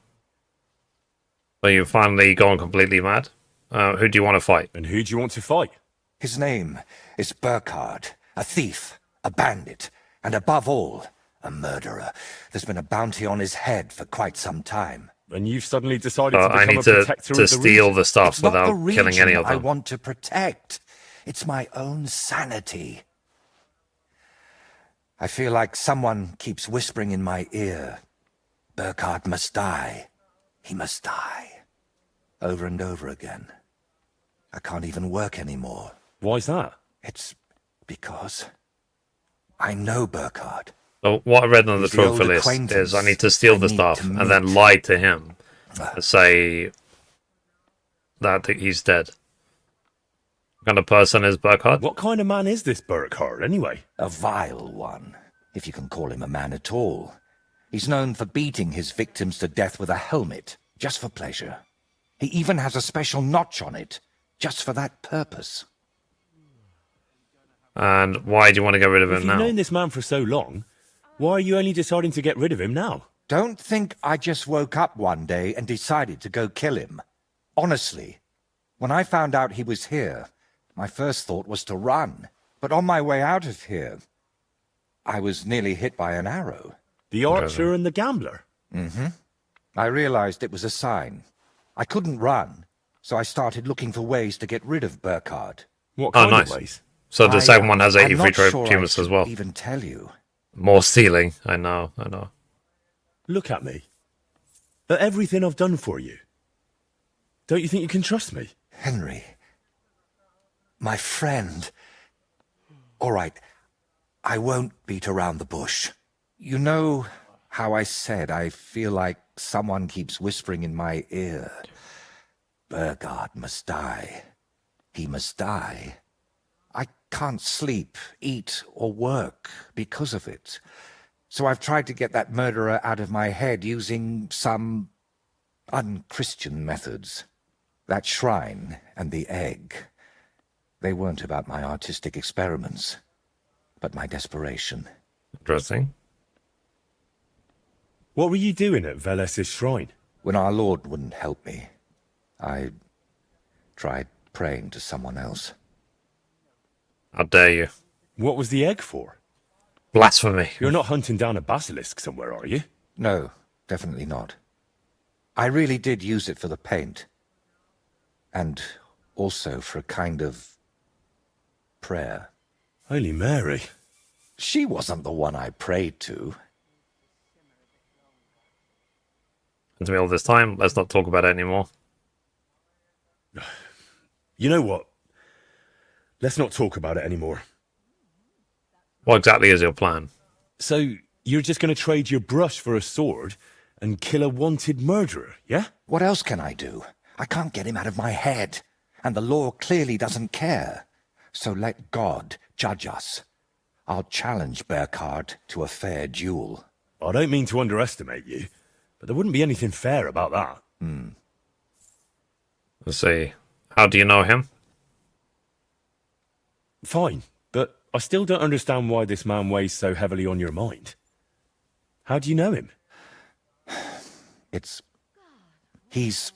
So you've finally gone completely mad? Who do you want to fight? And who do you want to fight? His name is Burkhard, a thief, a bandit, and above all, a murderer. There's been a bounty on his head for quite some time. And you've suddenly decided to become I need a protector to of the steal region. the stuff It's not without the region killing any of them. I want to protect. It's my own sanity. I feel like someone keeps whispering in my ear, Burkhard must die. He must die. Over and over again. I can't even work anymore. Why's that? It's because I know Burkhard. So what I read on the He's the old trophy list acquaintance is I need to steal I the need stuff to and then meet. lie to him and say that he's dead. What kind of person is Burkhard? What kind of man is this Burkhard, anyway? A vile one, if you can call him a man at all. He's known for beating his victims to death with a helmet, just for pleasure. He even has a special notch on it, just for that purpose. And why do you want to get rid of If him you've now? known this man for so long, why are you only deciding to get rid of him now? Don't think I just woke up one day and decided to go kill him. Honestly, when I found out he was here, my first thought was to run. But on my way out of here, I was nearly hit by an arrow. The archer and the gambler? Mm-hmm. I realized it was a sign. I couldn't run, so I started looking for ways to get rid of Burkhard. What kind nice. of ways? So the second one has I'm 83 not sure achievements I as well. should even tell you. More stealing. I know. Look at me. At everything I've done for you. Don't you think you can trust me? Henry. My friend. All right. I won't beat around the bush. You know how I said I feel like someone keeps whispering in my ear. Burkhard must die. He must die. I can't sleep, eat, or work because of it. So I've tried to get that murderer out of my head using some unchristian methods. That shrine and the egg, they weren't about my artistic experiments, but my desperation. Interesting. What were you doing at Veles's shrine? When our Lord wouldn't help me, I tried praying to someone else. How dare you? What was the egg for? Blasphemy. You're not hunting down a basilisk somewhere, are you? No, definitely not. I really did use it for the paint. And also for a kind of prayer. Holy Mary. She wasn't the one I prayed to. To me all this time, let's not talk about it anymore. You know what? Let's not talk about it anymore. What exactly is your plan? So, you're just going to trade your brush for a sword and kill a wanted murderer, yeah? What else can I do? I can't get him out of my head, and the law clearly doesn't care. So let God judge us. I'll challenge Burkhard to a fair duel. I don't mean to underestimate you, but there wouldn't be anything fair about that. Let's see. How do you know him? Fine, but I still don't understand why this man weighs so heavily on your mind. How do you know him? He's...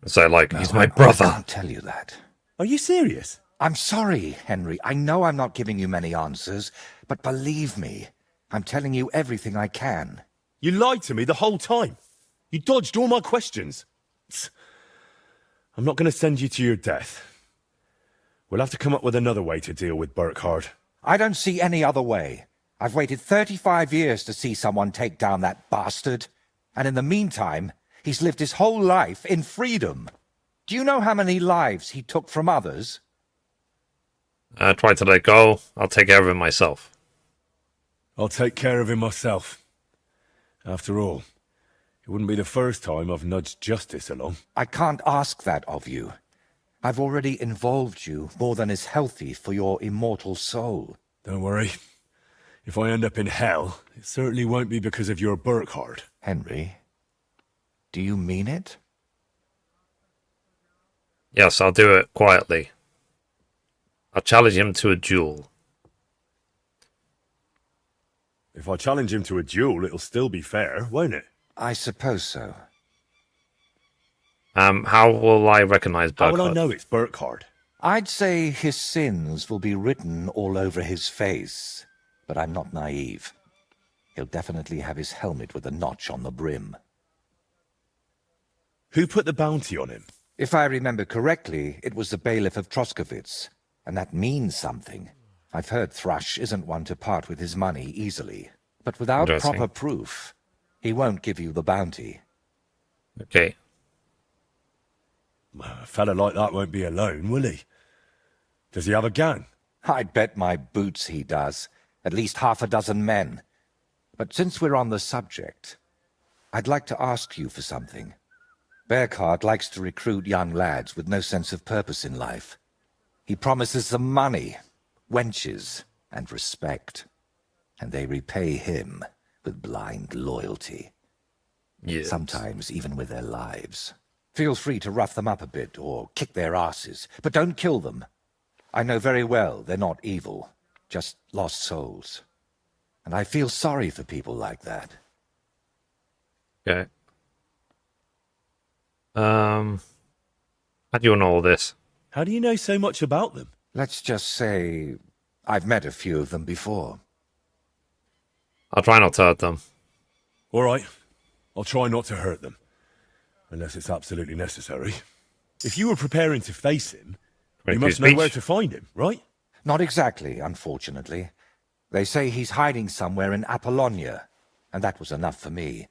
So, like, No, he's my brother. I can't tell you that. Are you serious? I'm sorry, Henry. I know I'm not giving you many answers, but believe me, I'm telling you everything I can. You lied to me the whole time. You dodged all my questions. I'm not going to send you to your death. We'll have to come up with another way to deal with Burkhard. I don't see any other way. I've waited 35 years to see someone take down that bastard. And in the meantime, he's lived his whole life in freedom. Do you know how many lives he took from others? Try to let go. I'll take care of him myself. I'll take care of him myself. After all, it wouldn't be the first time I've nudged justice along. I can't ask that of you. I've already involved you more than is healthy for your immortal soul. Don't worry. If I end up in hell, it certainly won't be because of your Burkhard. Henry, do you mean it? Yes, I'll do it quietly. I'll challenge him to a duel. If I challenge him to a duel, it'll still be fair, won't it? I suppose so. How will I recognize Burkhard? How will I know it's Burkhard? I'd say his sins will be written all over his face, but I'm not naive. He'll definitely have his helmet with a notch on the brim. Who put the bounty on him? If I remember correctly, it was the bailiff of Troskowitz, and that means something. I've heard Thrush isn't one to part with his money easily, but without proper proof, he won't give you the bounty. Okay. A fella like that won't be alone, will he? Does he have a gang? I'd bet my boots he does. At least half a dozen men. But since we're on the subject, I'd like to ask you for something. Burkhard likes to recruit young lads with no sense of purpose in life. He promises them money, wenches, and respect. And they repay him with blind loyalty. Yes. Sometimes even with their lives. Feel free to rough them up a bit or kick their asses, but don't kill them. I know very well they're not evil, just lost souls. And I feel sorry for people like that. Okay. How do you know all this? How do you know so much about them? Let's just say I've met a few of them before. I'll try not to hurt them. All right. I'll try not to hurt them. Unless it's absolutely necessary. If you were preparing to face him, you must know where to find him, right? Not exactly, unfortunately. They say he's hiding somewhere in Apollonia, and that was enough for me.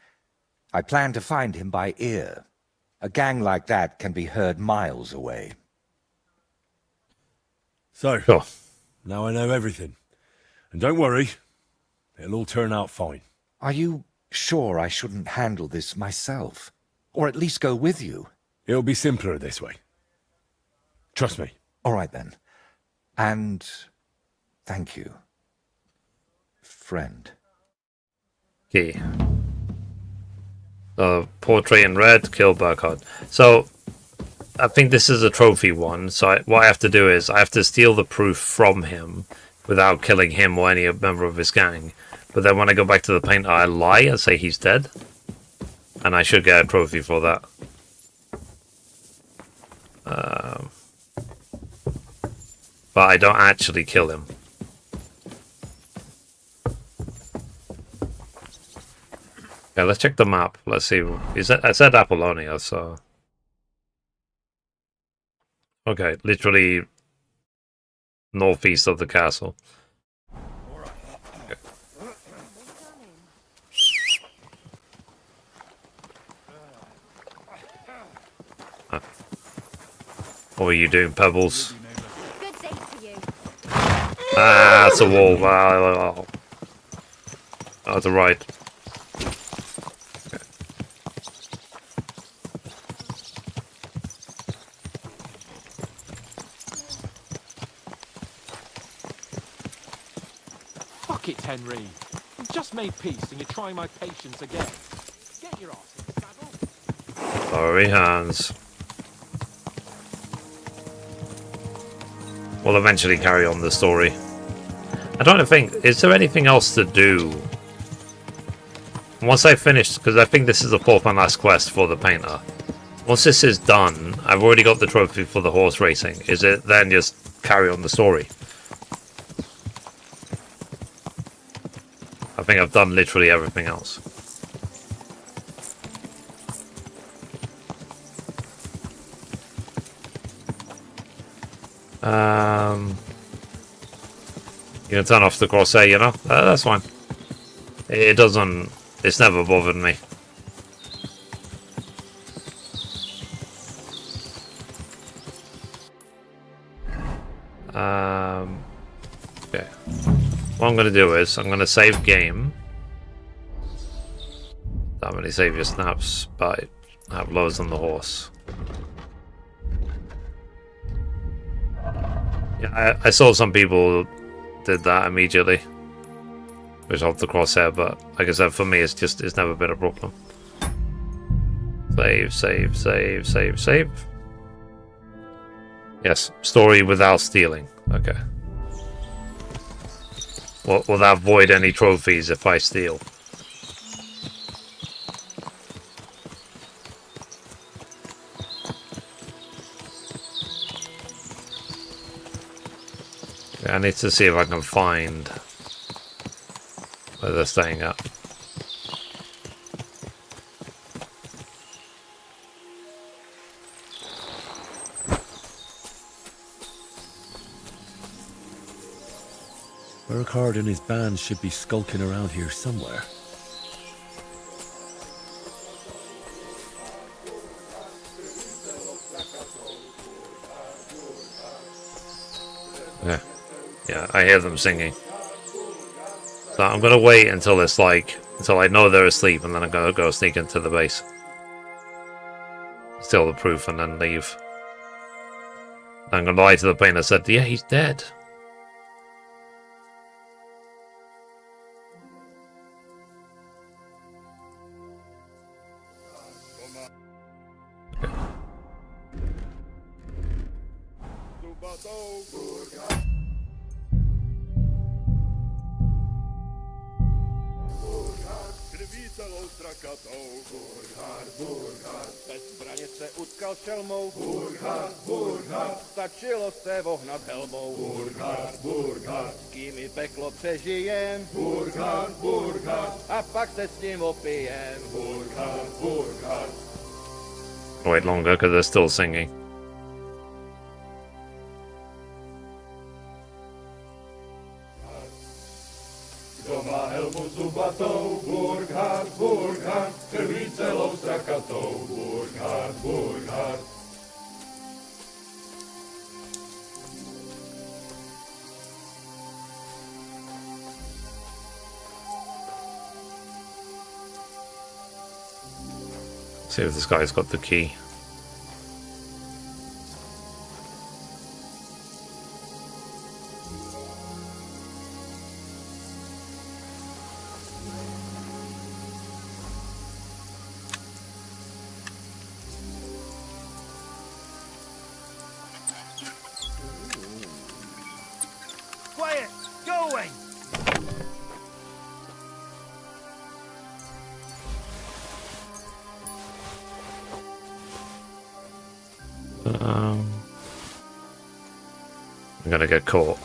I plan to find him by ear. A gang like that can be heard miles away. So, now I know everything. And don't worry, it'll all turn out fine. Are you sure I shouldn't handle this myself? Or at least go with you? It'll be simpler this way. Trust me. All right then. And thank you, friend. Okay. Portrait in red, kill Burkhardt. So, I think this is a trophy one, so what I have to do is I have to steal the proof from him without killing him or any member of his gang. But then when I go back to the painter, I lie and say he's dead. And I should get a trophy for that. But I don't actually kill him. Okay, let's check the map. Let's see. I said Apollonia, so... Okay, literally northeast of the castle. Okay. Huh. What are you doing, Pebbles? Good day to you. Ah, it's a wall. Wow. Oh, to right. Fuck it, Henry. We've just made peace and you're trying my patience again. Get your ass in the saddle. Sorry, Hans. We'll eventually carry on the story. I don't think... Is there anything else to do? Once I finish... Because I think this is the fourth and last quest for the painter. Once this is done, I've already got the trophy for the horse racing. Is it then just carry on the story? I think I've done literally everything else. You can turn off the crosshair, you know? That's fine. It doesn't... It's never bothered me. Okay. What I'm going to do is, I'm going to save game. That many save your snaps, but I have loads on the horse. Yeah, I saw some people did that immediately. Which off the crosshair, but like I said, for me it's never been a problem. Save, save, save, save, save. Yes, story without stealing. Okay. Will that void any trophies if I steal? Okay, I need to see if I can find where they're staying at. Burkhardt and his band should be skulking around here somewhere. Yeah, I hear them singing. So I'm gonna wait until it's like, until I know they're asleep, and then I'm gonna go sneak into the base. Steal the proof and then leave. I'm gonna lie to the painter and said, yeah, he's dead. Bez zbraně se utkal šelmou. Stačilo se vohnat helmou. S kým i peklo přežijem. A pak se s ním opijem. Wait longer because they're still singing. Kdo má helmu zubatou, Burkhard, krví celou strakatou, Burkhard. See if this guy's got the key. I'm gonna get caught.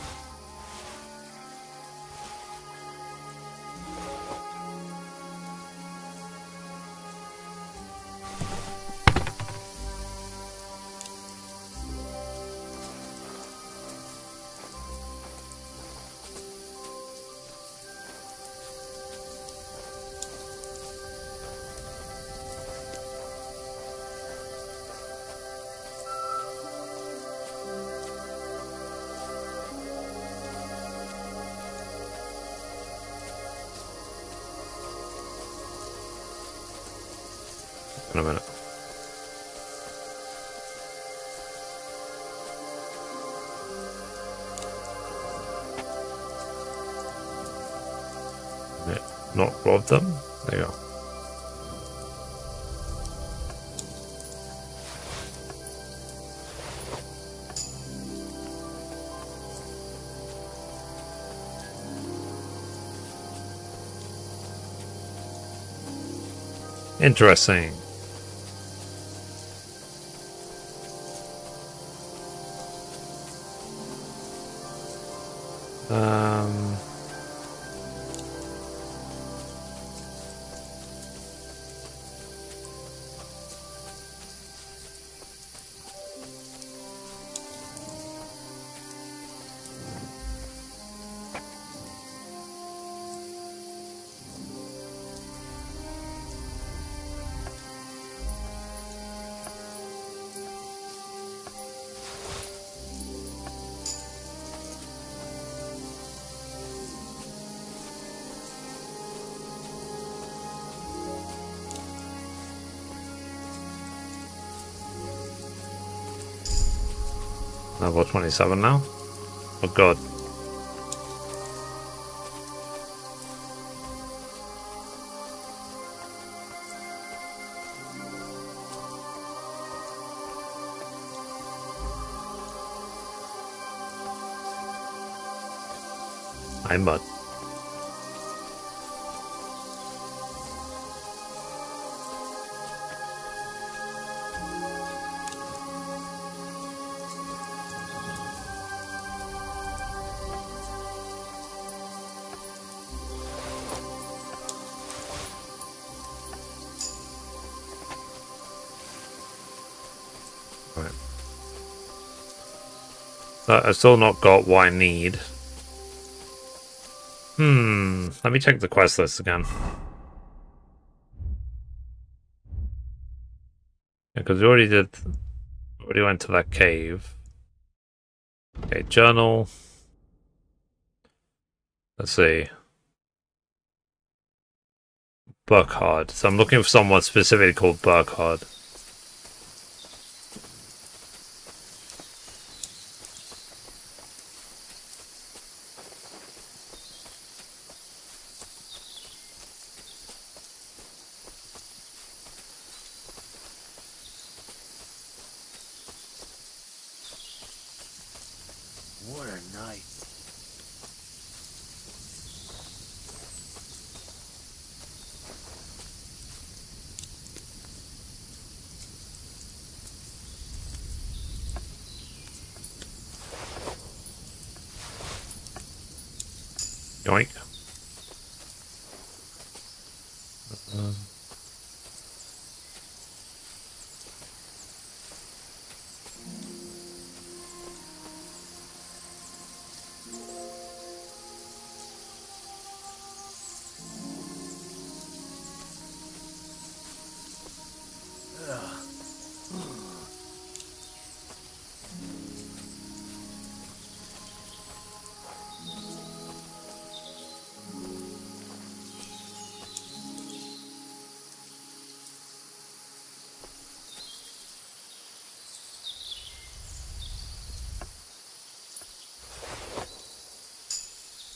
In a minute. Not rob them? There you go. Interesting. Level 27 now. Oh god. I'm mud. Right. I've still not got what I need. Let me check the quest list again. Because we already went to that cave. Okay, journal. Let's see. Burkhard. So I'm looking for someone specifically called Burkhard. What a night. Yoink.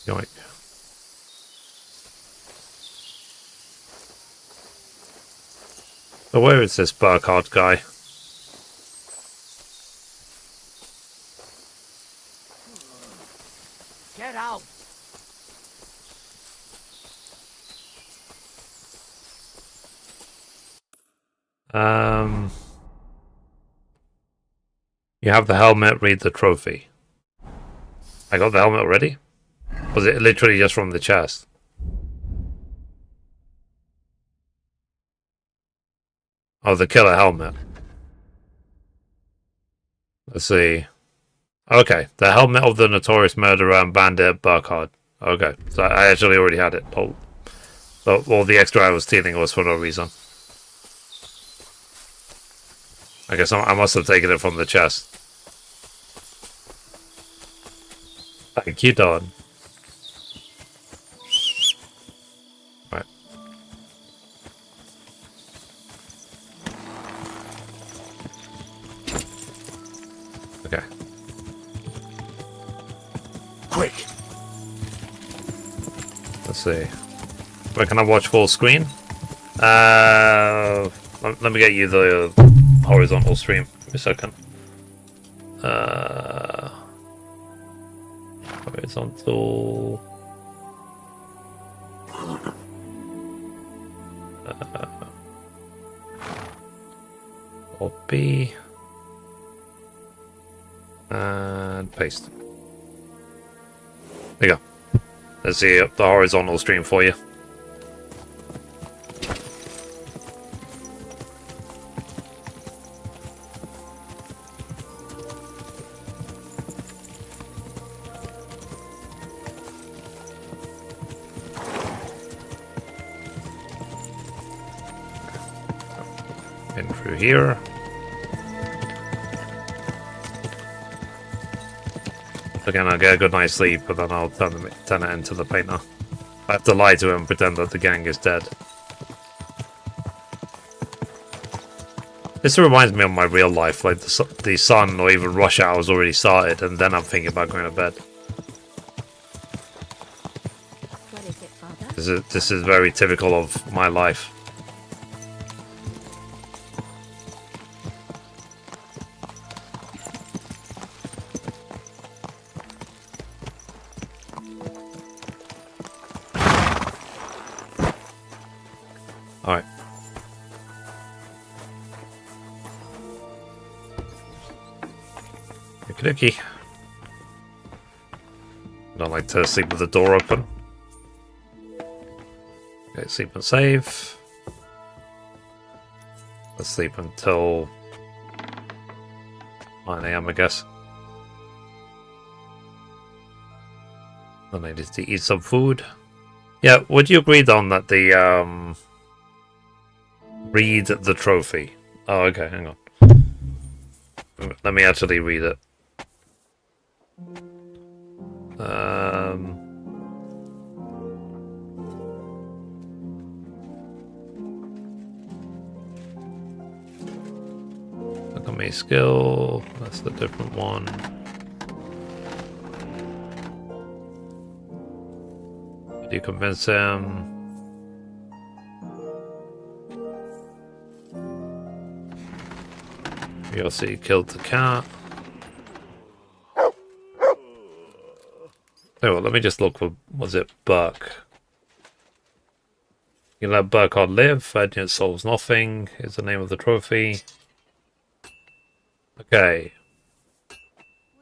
Yoink. So where is this Burkhard guy? Get out! You have the helmet, read the trophy. I got the helmet already? Was it literally just from the chest? Oh, the killer helmet. Let's see. Okay, the helmet of the notorious murderer and bandit Burkhard. Okay, so I actually already had it. Oh, but all the extra I was stealing was for no reason. I guess I must have taken it from the chest. Thank you, Don. Right. Okay. Quick. Let's see. Where can I watch full screen? Let me get you the horizontal stream. Give me a second. Horizontal. Copy. And paste. There you go. Let's see the horizontal stream for you. In through here. Again, I'll get a good night's sleep, but then I'll turn it into the painter. I have to lie to him and pretend that the gang is dead. This reminds me of my real life, like the sun or even rush hours already started, and then I'm thinking about going to bed. What is it, Father? This is very typical of my life. Alright. Okie-dokie. Don't like to sleep with the door open. Okay, sleep and save. Let's sleep until 9 AM, I guess. Then I need to eat some food. Yeah, would you agree, Don, that the read the trophy? Oh, okay, hang on. Let me actually read it. Look at my skill. That's the different one. Did you convince him? You'll see he killed the cat. Oh, well, let me just look for, was it Burke? You let Burkhard live, Vengeance solves nothing, is the name of the trophy. Okay.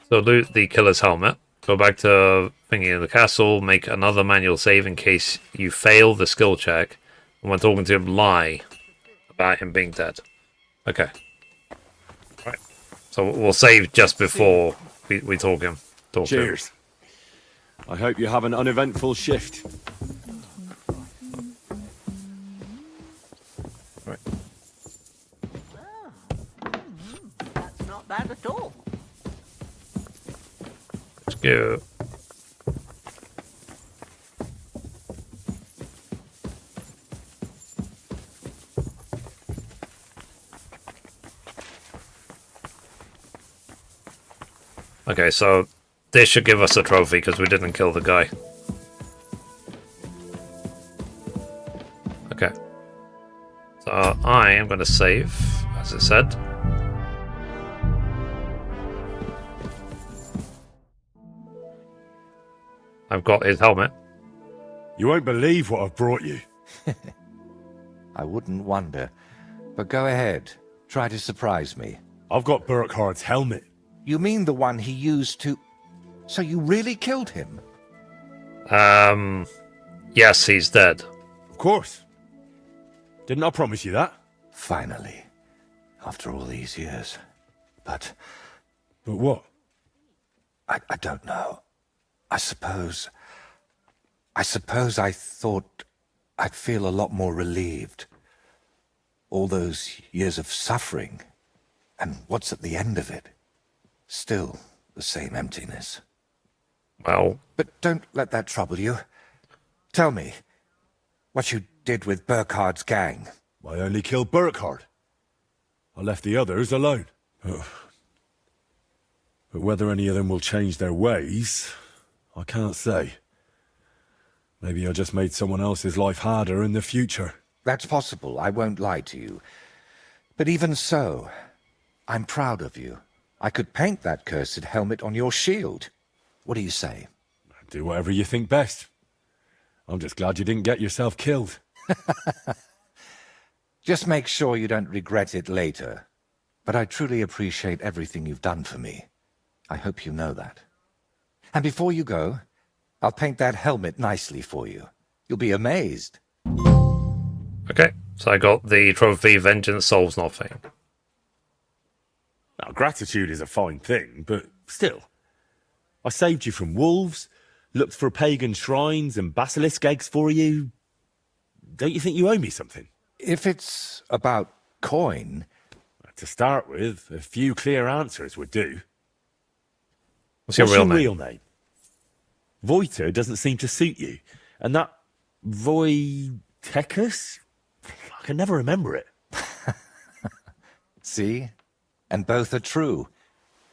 So loot the killer's helmet. Go back to thingy in the castle, make another manual save in case you fail the skill check. And when talking to him, lie about him being dead. Okay. Right. So we'll save just before we talk him. Cheers. I hope you have an uneventful shift. Right. That's not bad at all. Let's go. Okay, so this should give us a trophy because we didn't kill the guy. Okay. So I am going to save, as it said. I've got his helmet. You won't believe what I've brought you. I wouldn't wonder. But go ahead. Try to surprise me. I've got Burkhard's helmet. You mean the one he used to... So you really killed him? Yes, he's dead. Of course. Didn't I promise you that? Finally. After all these years. But what? I don't know. I suppose I thought I'd feel a lot more relieved. All those years of suffering, and what's at the end of it? Still the same emptiness. Well... But don't let that trouble you. Tell me, what you did with Burkhard's gang. I only killed Burkhard. I left the others alone. But whether any of them will change their ways, I can't say. Maybe I just made someone else's life harder in the future. That's possible, I won't lie to you. But even so, I'm proud of you. I could paint that cursed helmet on your shield. What do you say? Do whatever you think best. I'm just glad you didn't get yourself killed. Just make sure you don't regret it later. But I truly appreciate everything you've done for me. I hope you know that. And before you go, I'll paint that helmet nicely for you. You'll be amazed. Okay, so I got the trophy, Vengeance Solves Nothing. Now, gratitude is a fine thing, but still. I saved you from wolves, looked for pagan shrines and basilisk eggs for you. Don't you think you owe me something? If it's about coin... To start with, a few clear answers would do. What's your real name? Voiter doesn't seem to suit you. And that Voitecus? I can never remember it. See? And both are true.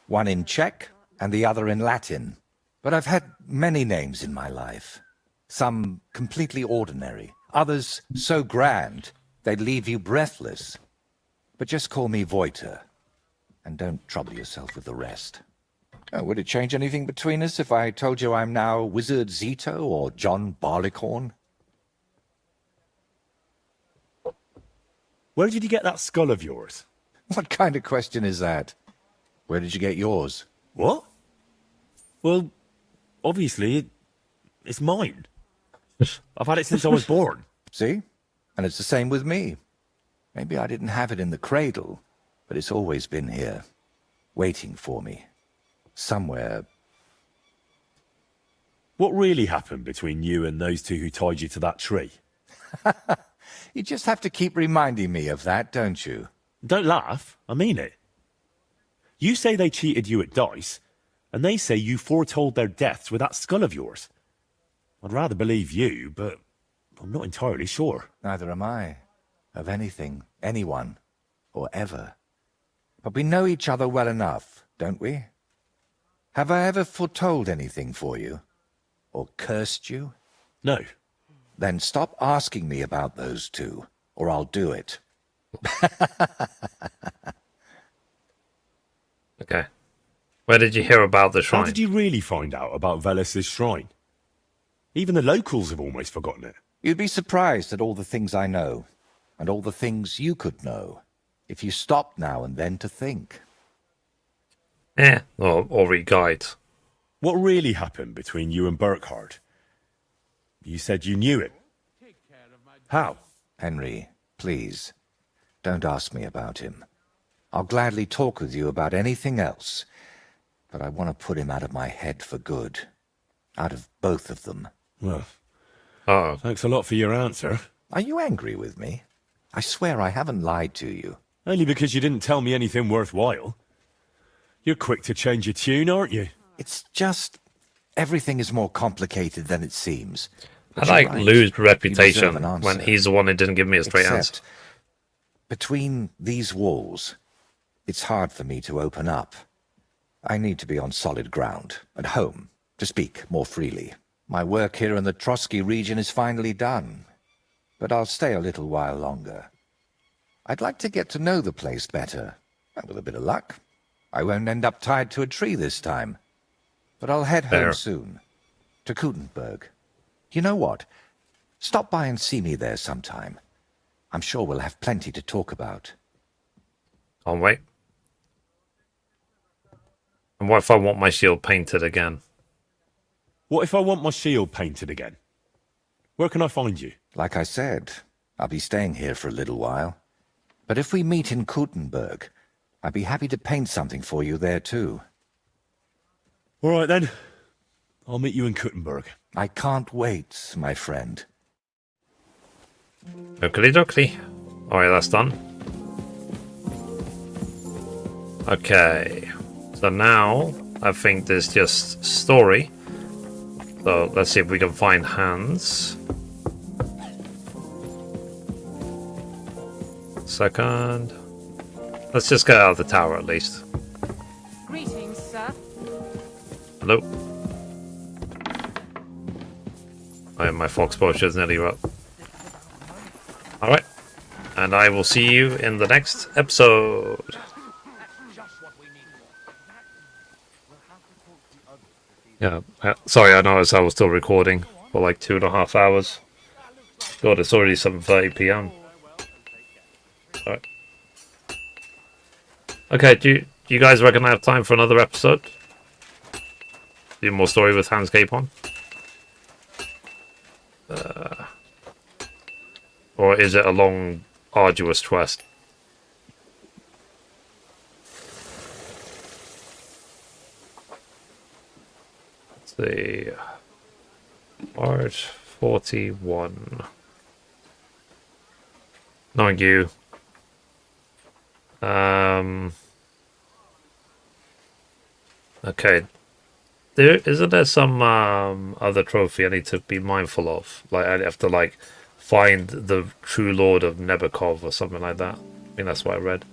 One in Czech and the other in Latin. But I've had many names in my life. Some completely ordinary. Others so grand, they'd leave you breathless. But just call me Voiter. And don't trouble yourself with the rest. Oh, would it change anything between us if I told you I'm now Wizard Zito or John Barleycorn? Where did you get that skull of yours? What kind of question is that? Where did you get yours? What? Well, obviously, it's mine. I've had it since I was born. See? And it's the same with me. Maybe I didn't have it in the cradle, but it's always been here, waiting for me. Somewhere. What really happened between you and those two who tied you to that tree? You just have to keep reminding me of that, don't you? Don't laugh. I mean it. You say they cheated you at dice, and they say you foretold their deaths with that skull of yours. I'd rather believe you, but I'm not entirely sure. Neither am I. Of anything, anyone, or ever. But we know each other well enough, don't we? Have I ever foretold anything for you? Or cursed you? No. Then stop asking me about those two, or I'll do it. Okay. Where did you hear about the shrine? How did you really find out about Velis's shrine? Even the locals have almost forgotten it. You'd be surprised at all the things I know, and all the things you could know, if you stopped now and then to think. Or read guides. What really happened between you and Burkhard? You said you knew him. How? Henry, please, don't ask me about him. I'll gladly talk with you about anything else, but I want to put him out of my head for good. Out of both of them. Well, thanks a lot for your answer. Are you angry with me? I swear I haven't lied to you. Only because you didn't tell me anything worthwhile. You're quick to change your tune, aren't you? It's just... everything is more complicated than it seems. I like lose reputation when he's the one who didn't give me a straight answer. Between these walls, it's hard for me to open up. I need to be on solid ground, at home, to speak more freely. My work here in the Trosky region is finally done, but I'll stay a little while longer. I'd like to get to know the place better, and with a bit of luck, I won't end up tied to a tree this time. But I'll head home soon, to Kuttenberg. You know what? Stop by and see me there sometime. I'm sure we'll have plenty to talk about. I'll wait. And what if I want my shield painted again? What if I want my shield painted again? Where can I find you? Like I said, I'll be staying here for a little while. But if we meet in Kuttenberg, I'd be happy to paint something for you there too. All right then. I'll meet you in Kuttenberg. I can't wait, my friend. Oakley dokley. Alright, that's done. Okay. So now, I think there's just story. So let's see if we can find Hans. Second. Let's just get out of the tower at least. Greetings, sir. Hello. My fox potion is nearly up. Alright. And I will see you in the next episode. Yeah, sorry, I noticed I was still recording for like 2.5 hours. God, it's already 7:30 PM. Alright. Okay, do you guys reckon I have time for another episode? Do more story with Hans Capon? Or is it a long, arduous quest? Let's see. March 41. Knowing you. Okay. Isn't there some other trophy I need to be mindful of? Like I have to like find the true lord of Nebekov or something like that. I think that's what I read.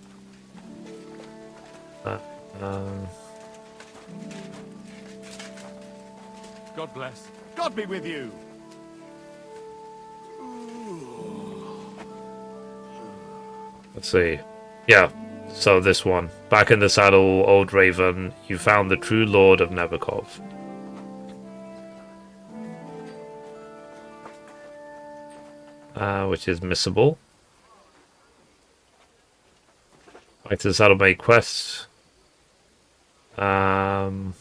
God bless. God be with you. Let's see. Yeah. So this one. Back in the saddle, old Raven, you found the true lord of Nebekov. Which is missable. Back to the saddle, make quests. God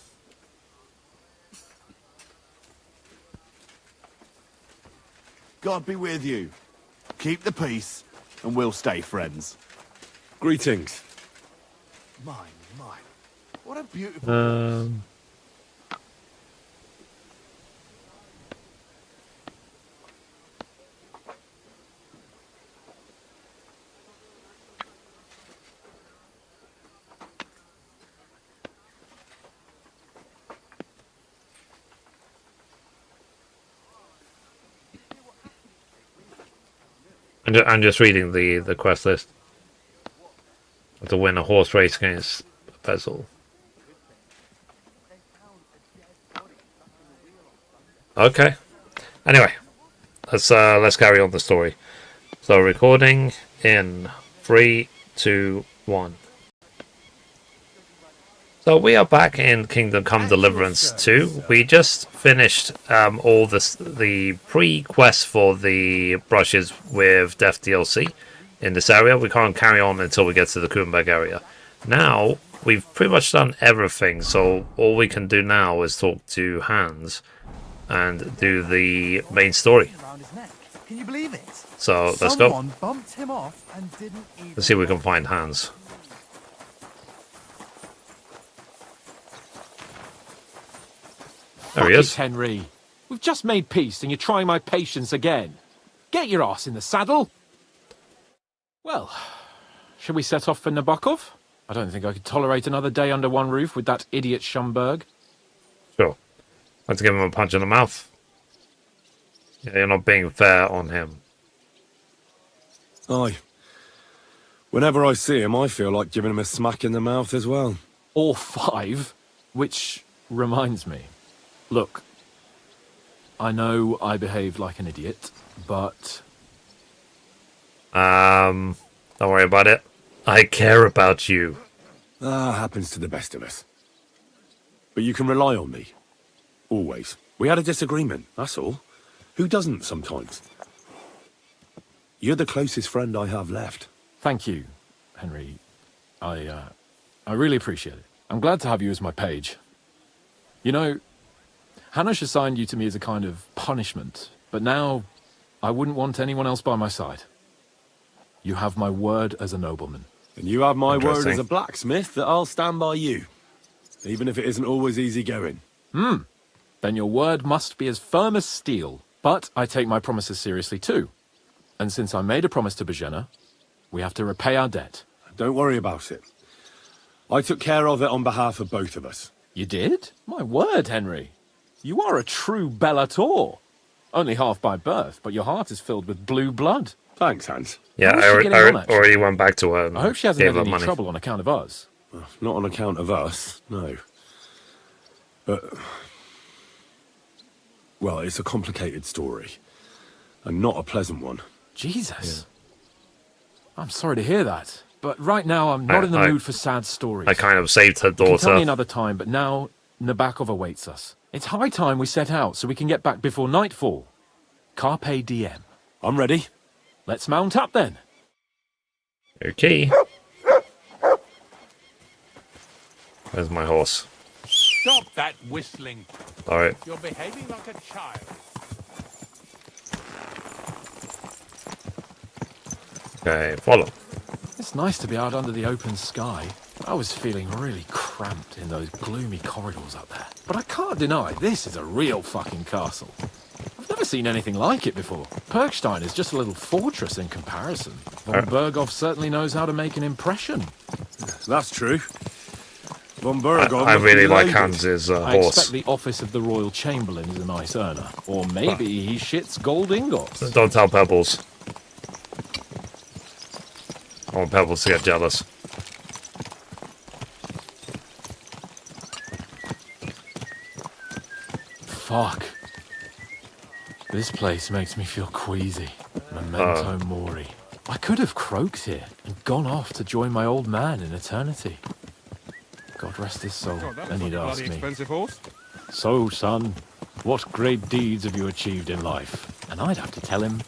be with you. Keep the peace, and we'll stay friends. Greetings. Mine. What a beautiful... I'm just reading the quest list. To win a horse race against a Bezel. Okay. Anyway, let's carry on the story. So recording in 3, 2, 1. So we are back in Kingdom Come Deliverance 2. We just finished all the pre-quest for the brushes with Death DLC in this area. We can't carry on until we get to the Kuttenberg area. Now, we've pretty much done everything, so all we can do now is talk to Hans and do the main story. Can you believe it? So, let's go. Someone bumped him off and didn't even... Let's see if we can find Hans. There he is. Henry. We've just made peace and you're trying my patience again. Get your ass in the saddle. Well, shall we set off for Nabokov? I don't think I could tolerate another day under one roof with that idiot Schomburg. Sure. Let's give him a punch in the mouth. Yeah, you're not being fair on him. Aye. Whenever I see him, I feel like giving him a smack in the mouth as well. Or 5. Which reminds me. Look, I know I behaved like an idiot, but... Don't worry about it. I care about you. Happens to the best of us. But you can rely on me. Always. We had a disagreement, that's all. Who doesn't sometimes? You're the closest friend I have left. Thank you, Henry. I really appreciate it. I'm glad to have you as my page. You know, Hanush assigned you to me as a kind of punishment, but now I wouldn't want anyone else by my side. You have my word as a nobleman. And you have my word as a blacksmith that I'll stand by you, even if it isn't always easy going. Then your word must be as firm as steel. But I take my promises seriously too. And since I made a promise to Bohemia, we have to repay our debt. Don't worry about it. I took care of it on behalf of both of us. You did? My word, Henry. You are a true Bellator. Only half by birth, but your heart is filled with blue blood. Thanks, Hans. Yeah, I already went back to her. I hope she hasn't had any trouble on account of us. Not on account of us, no. But... well, it's a complicated story. And not a pleasant one. Jesus. Yeah. I'm sorry to hear that. But right now, I'm not in the mood for sad stories. I kind of saved her daughter. You can tell me another time, but now Nabokov awaits us. It's high time we set out so we can get back before nightfall. Carpe diem. I'm ready. Let's mount up then. Okay. Where's my horse? Stop that whistling. Alright. You're behaving like a child. Okay, follow. It's nice to be out under the open sky. I was feeling really cramped in those gloomy corridors up there. But I can't deny, this is a real fucking castle. I've never seen anything like it before. Perkstein is just a little fortress in comparison. Von Berghoff certainly knows how to make an impression. That's true. Von Berghoff I really like Hans's I horse. expect the office of the Royal Chamberlain is a nice earner. Or maybe he shits gold ingots. Don't tell Pebbles. I want Pebbles to get jealous. Fuck. This place makes me feel queasy. Memento mori. I could have croaked here and gone off to join my old man in eternity. God rest his soul. Then he'd ask me, "So, son, what great deeds have you achieved in life?" And I'd have to tell him,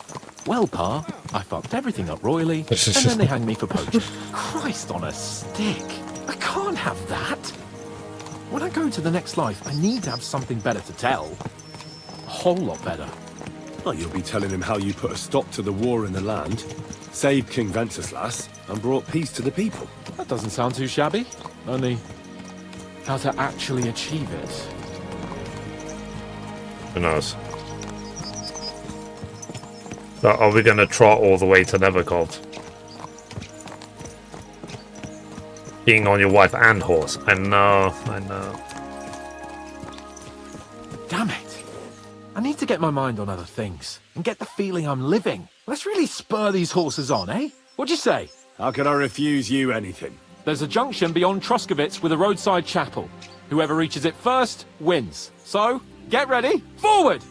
"Well, Pa, I fucked everything up royally, and then they hanged me for poaching." Christ on a stick. I can't have that. When I go into the next life, I need to have something better to tell. A whole lot better. Well, you'll be telling him how you put a stop to the war in the land, saved King Wenceslas, and brought peace to the people. That doesn't sound too shabby. Only, how to actually achieve it. Who knows? So are we going to trot all the way to Nabokov? Being on your wife and horse. I know. Damn it. I need to get my mind on other things and get the feeling I'm living. Let's really spur these horses on, eh? What'd you say? How can I refuse you anything? There's a junction beyond Troskowitz with a roadside chapel. Whoever reaches it first wins. So, get ready. Forward!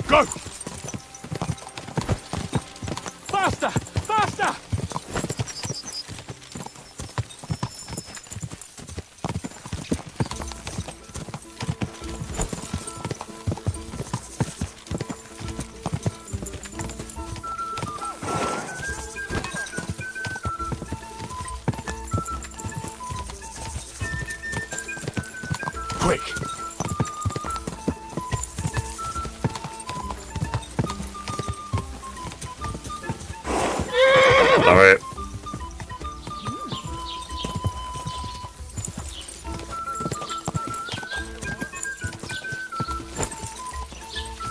Go! Faster! Faster! Quick! Alright.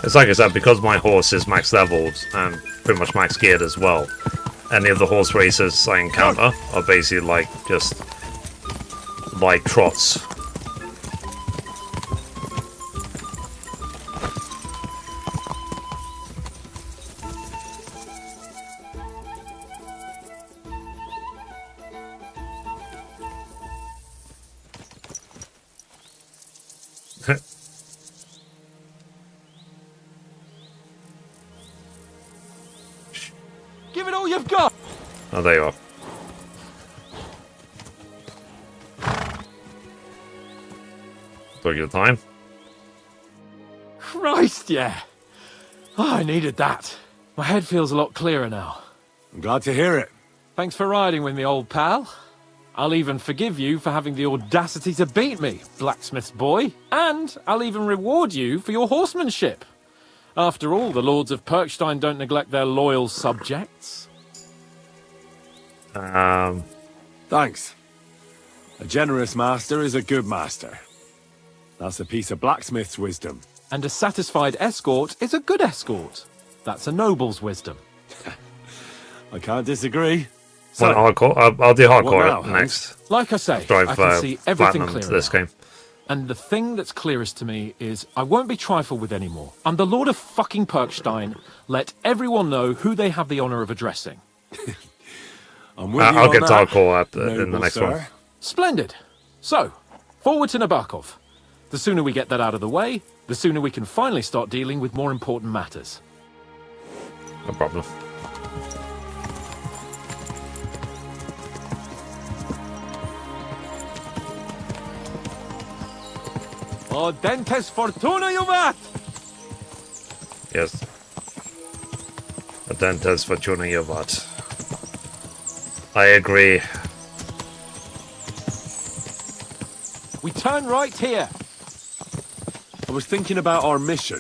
It's like I said, because my horse is max leveled and pretty much max geared as well, any of the horse races I encounter are basically like just like trots. Give it all you've got! Oh, there you are. Took your time. Christ, yeah. Oh, I needed that. My head feels a lot clearer now. I'm glad to hear it. Thanks for riding with me, old pal. I'll even forgive you for having the audacity to beat me, blacksmith's boy. And I'll even reward you for your horsemanship. After all, the lords of Perkstein don't neglect their loyal subjects. Thanks. A generous master is a good master. That's a piece of blacksmith's wisdom. And a satisfied escort is a good escort. That's a noble's wisdom. I can't disagree. So, hardcore. I'll do hardcore now, next. Like I say, I can see everything clear this game. And the thing that's clearest to me is I won't be trifled with anymore. I'm the Lord of fucking Perkstein. Let everyone know who they have the honour of addressing. I'll get to hardcore in the next one. Splendid. So, forward to Nabokov. The sooner we get that out of the way, the sooner we can finally start dealing with more important matters. No problem. Audentes fortuna juvat! Yes. Audentes fortuna juvat. I agree. We turn right here. I was thinking about our mission.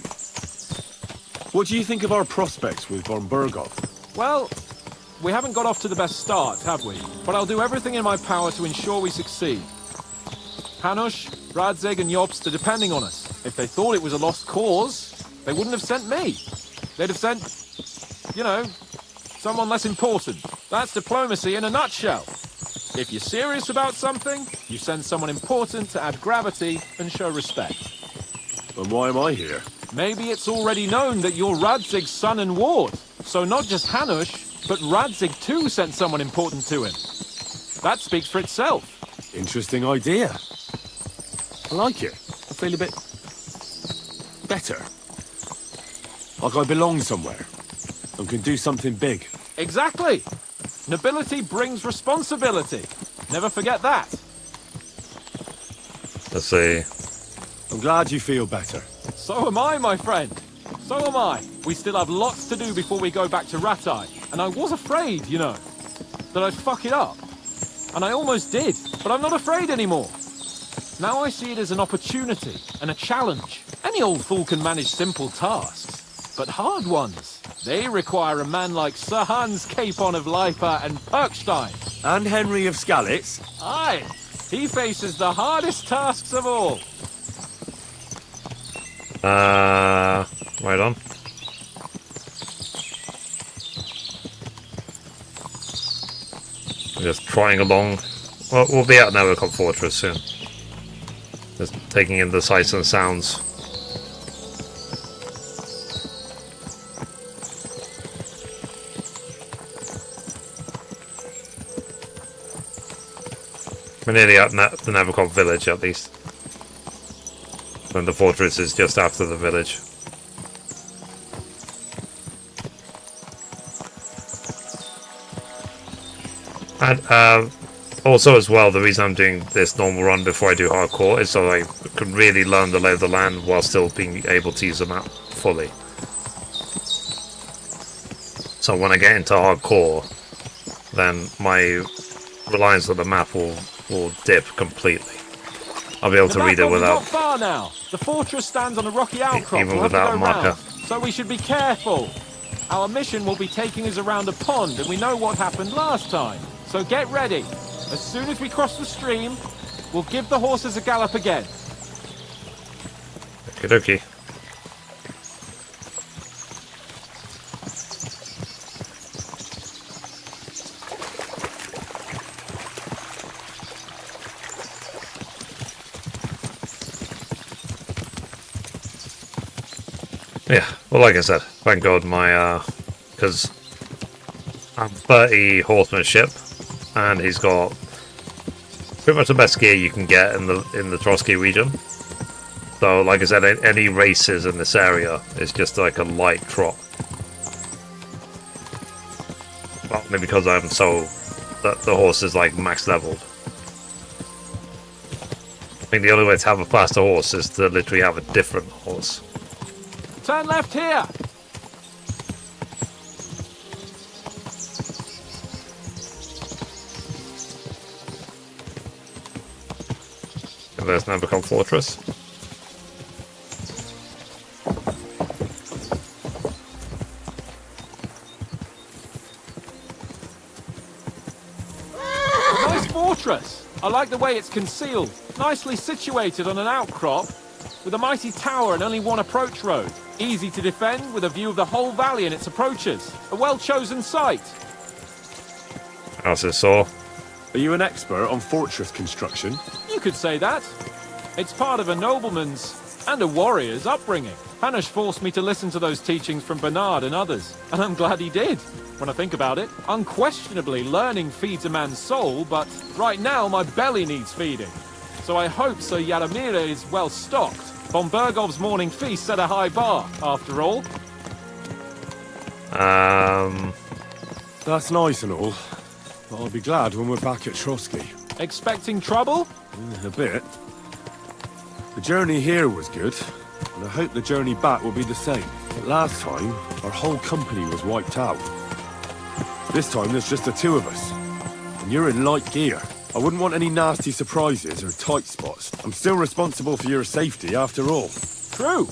What do you think of our prospects with von Berghoff? Well, we haven't got off to the best start, have we? But I'll do everything in my power to ensure we succeed. Hanush, Radzig and Jobst are depending on us. If they thought it was a lost cause, they wouldn't have sent me. They'd have sent, you know, someone less important. That's diplomacy in a nutshell. If you're serious about something, you send someone important to add gravity and show respect. And why am I here? Maybe it's already known that you're Radzig's son and ward. So not just Hanush, but Radzig too sent someone important to him. That speaks for itself. Interesting idea. I like it. I feel a bit better. Like I belong somewhere and can do something big. Exactly. Nobility brings responsibility. Never forget that. Let's see. I'm glad you feel better. So am I, my friend. So am I. We still have lots to do before we go back to Ratai. And I was afraid, you know, that I'd fuck it up. And I almost did, but I'm not afraid anymore. Now I see it as an opportunity and a challenge. Any old fool can manage simple tasks, but hard ones, they require a man like Sir Hans Capon of Leipa and Perkstein. And Henry of Skalitz. Aye, he faces the hardest tasks of all. Right on. We're just trying along. Well, we'll be out now at Nabokov Fortress soon. Just taking in the sights and sounds. We're nearly at the Nabokov village, at least. And the fortress is just after the village. And also as well, the reason I'm doing this normal run before I do hardcore is so I can really learn the lay of the land while still being able to use the map fully. So when I get into hardcore, then my reliance on the map will dip completely. I'll be able to read it without... Not far now. The fortress stands on a rocky outcrop. Even without a marker. So we should be careful. Our mission will be taking us around a pond, and we know what happened last time. So get ready. As soon as we cross the stream, we'll give the horses a gallop again. Okie dokie. Yeah, well, like I said, thank God my, because I'm 30 horsemanship, and he's got pretty much the best gear you can get in the Trosky region. So, like I said, any races in this area is just like a light trot. Partly because I'm so that the horse is like max leveled. I think the only way to have a faster horse is to literally have a different horse. Turn left here. And there's now become fortress. Nice fortress! I like the way it's concealed. Nicely situated on an outcrop, with a mighty tower and only one approach road. Easy to defend, with a view of the whole valley and its approaches. A well-chosen site. How's it, Saw? Are you an expert on fortress construction? You could say that. It's part of a nobleman's and a warrior's upbringing. Hanush forced me to listen to those teachings from Bernard and others, and I'm glad he did. When I think about it, unquestionably learning feeds a man's soul, but right now my belly needs feeding. So I hope Sir Yaromir is well stocked. Von Bergov's morning feast set a high bar, after all. That's nice and all, but I'll be glad when we're back at Trosky. Expecting trouble? A bit. The journey here was good, and I hope the journey back will be the same. But last time, our whole company was wiped out. This time there's just the two of us, and you're in light gear. I wouldn't want any nasty surprises or tight spots. I'm still responsible for your safety after all. True.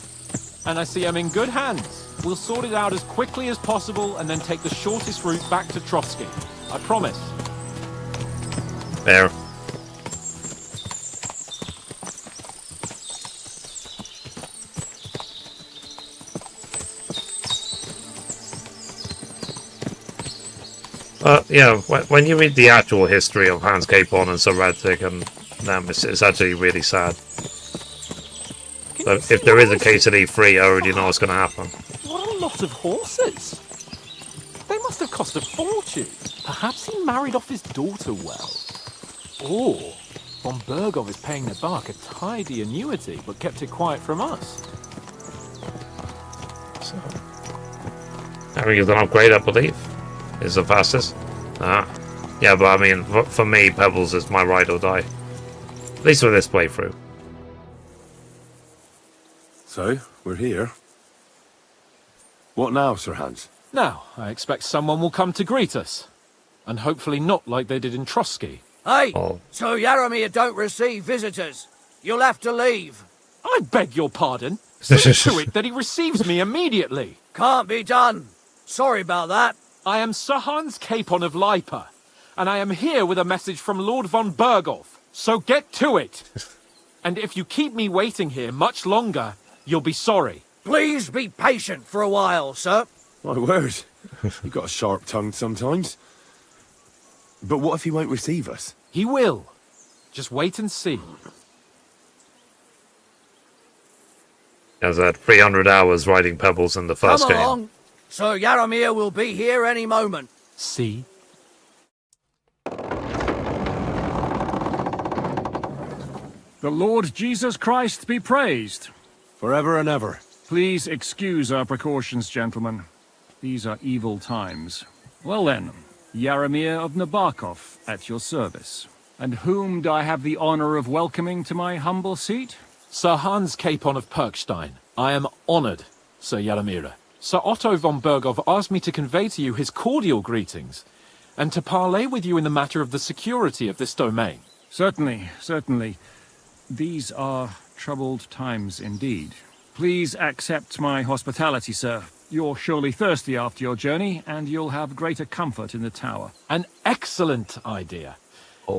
And I see I'm in good hands. We'll sort it out as quickly as possible and then take the shortest route back to Trosky. I promise. There. Yeah, when you read the actual history of Hans Capon and Sir Radtic and them, it's actually really sad. So if there is a KCD 3, I already know what's going to happen. What a lot of horses! They must have cost a fortune. Perhaps he married off his daughter well. Or von Bergov is paying the bark a tidy annuity, but kept it quiet from us. So, having an upgrade, I believe, is the fastest. Yeah, but I mean, for me, Pebbles is my ride or die. At least for this playthrough. So, we're here. What now, Sir Hans? Now, I expect someone will come to greet us. And hopefully not like they did in Trosky. Hey, so Yaromir don't receive visitors. You'll have to leave. I beg your pardon. See to it that he receives me immediately. Can't be done. Sorry about that. I am Sir Hans Capon of Lipa, and I am here with a message from Lord von Bergov. So get to it. And if you keep me waiting here much longer, you'll be sorry. Please be patient for a while, sir. My word. You've got a sharp tongue sometimes. But what if he won't receive us? He will. Just wait and see. As I had 300 hours riding Pebbles in the first game. Come along. Sir Yaromir will be here any moment. See? The Lord Jesus Christ be praised. Forever and ever. Please excuse our precautions, gentlemen. These are evil times. Well then, Yaromir of Nabokov at your service. And whom do I have the honor of welcoming to my humble seat? Sir Hans Capon of Perkstein. I am honored, Sir Yaromir. Sir Otto von Bergov asked me to convey to you his cordial greetings, and to parley with you in the matter of the security of this domain. Certainly, certainly. These are troubled times indeed. Please accept my hospitality, sir. You're surely thirsty after your journey, and you'll have greater comfort in the tower. An excellent idea.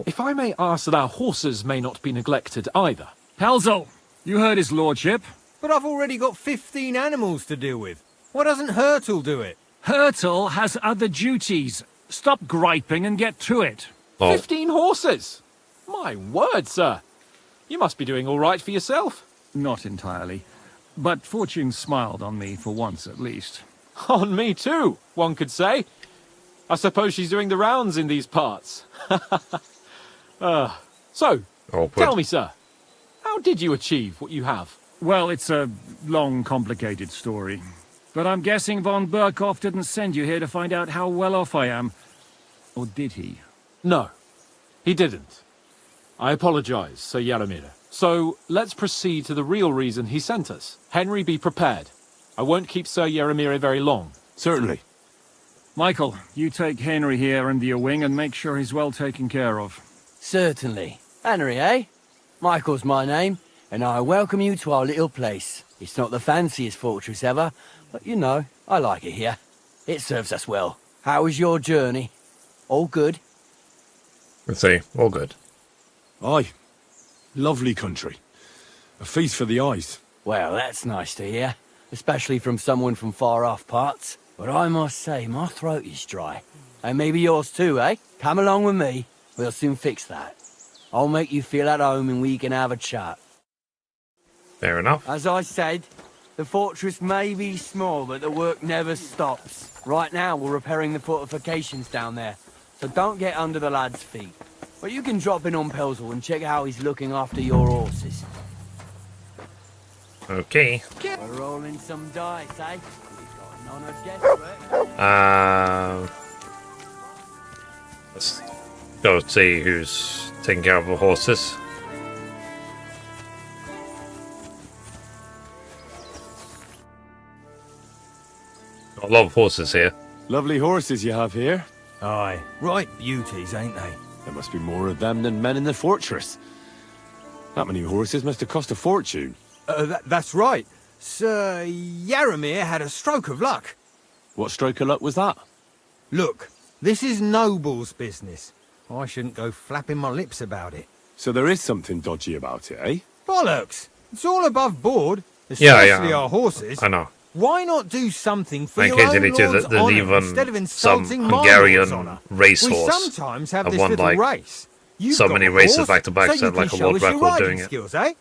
If I may ask that our horses may not be neglected either. Pelzel, you heard his lordship. But I've already got 15 animals to deal with. Why doesn't Hurtle do it? Hurtle has other duties. Stop griping and get to it. 15 horses? My word, sir. You must be doing all right for yourself. Not entirely. But fortune smiled on me for once at least. On me too, one could say. I suppose she's doing the rounds in these parts. So, tell me, sir, how did you achieve what you have? Well, it's a long, complicated story. But I'm guessing von Bergov didn't send you here to find out how well off I am. Or did he? No, he didn't. I apologize, Sir Yaromir. So, let's proceed to the real reason he sent us. Henry, be prepared. I won't keep Sir Yaromir very long. Certainly. Michael, you take Henry here under your wing and make sure he's well taken care of. Certainly. Henry, eh? Michael's my name, and I welcome you to our little place. It's not the fanciest fortress ever, but you know, I like it here. It serves us well. How was your journey? All good? Let's see, all good. Aye. Lovely country. A feast for the eyes. Well, that's nice to hear, especially from someone from far-off parts. But I must say, my throat is dry. And maybe yours too, eh? Come along with me. We'll soon fix that. I'll make you feel at home and we can have a chat. Fair enough. As I said, the fortress may be small, but the work never stops. Right now, we're repairing the fortifications down there, so don't get under the lad's feet. But you can drop in on Pelzel and check how he's looking after your horses. Okay. We're rolling some dice, eh? We've got an honoured guest, Let's go see who's taking care of the horses. Got a lot of horses here. Lovely horses you have here. Aye, right beauties, ain't they? There must be more of them than men in the fortress. That many horses must have cost a fortune. That's right. Sir Yaramir had a stroke of luck. What stroke of luck was that? Look, this is noble's business. I shouldn't go flapping my lips about it. So there is something dodgy about it, eh? Bollocks! It's all above board, Yeah, especially our horses. I know. Why not do something for And your own KCD too, lord's there's honour even instead of some insulting my Hungarian lord's honour? racehorse. We sometimes have I've this won, little like, race. You've so got many a races horse, back to back, so so you like can a show world us your record riding doing it. skills, eh?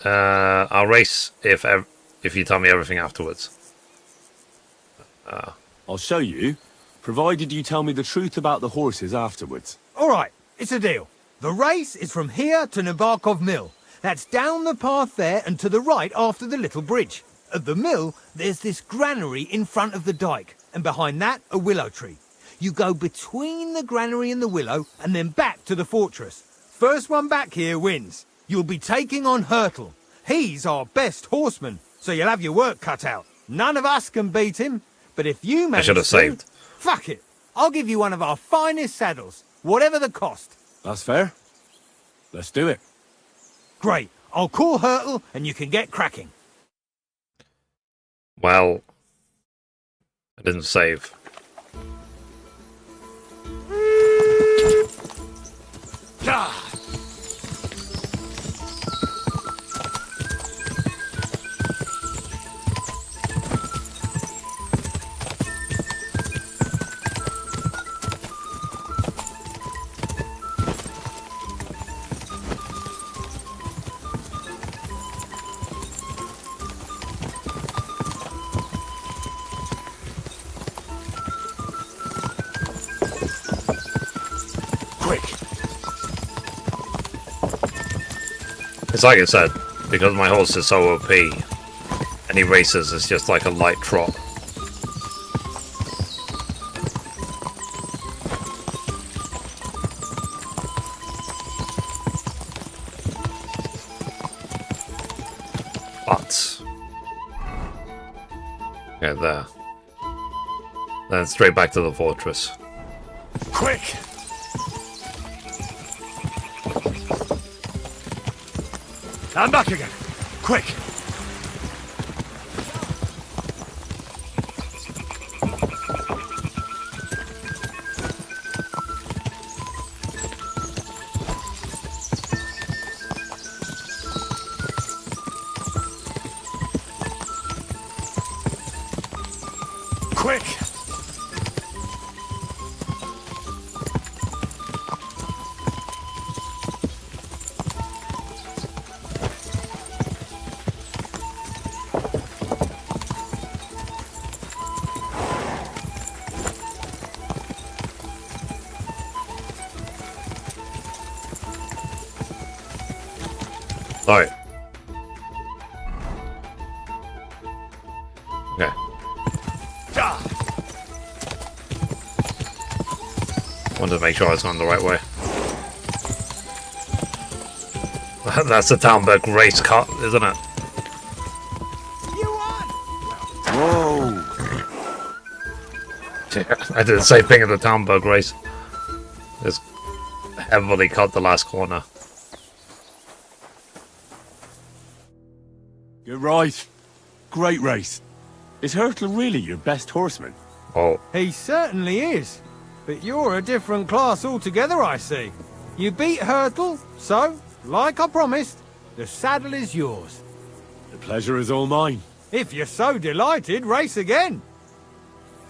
I'll race if you tell me everything afterwards. I'll show you, provided you tell me the truth about the horses afterwards. All right, it's a deal. The race is from here to Nabokov Mill. That's down the path there and to the right after the little bridge. At the mill, there's this granary in front of the dike, and behind that, a willow tree. You go between the granary and the willow, and then back to the fortress. First one back here wins. You'll be taking on Hurtle. He's our best horseman, so you'll have your work cut out. None of us can beat him, but if you manage should have saved. fuck it. I'll give you one of our finest saddles, whatever the cost. That's fair. Let's do it. Great. I'll call Hurtle, and you can get cracking. Well, I didn't save. It's like I said, because my horse is so OP, any races is just like a light trot. But yeah, there. Then straight back to the fortress. Quick! I'm back again. Quick! Quick! Alright. Okay. Wanted to make sure I was going the right way. That's the Kuttenberg race cut, isn't it? Whoa! I did the same thing at the Kuttenberg race. Just heavily cut the last corner. Good right. Great race. Is Hurtle really your best horseman? Oh. He certainly is. But you're a different class altogether, I see. You beat Hurtle, so, like I promised, the saddle is yours. The pleasure is all mine. If you're so delighted, race again.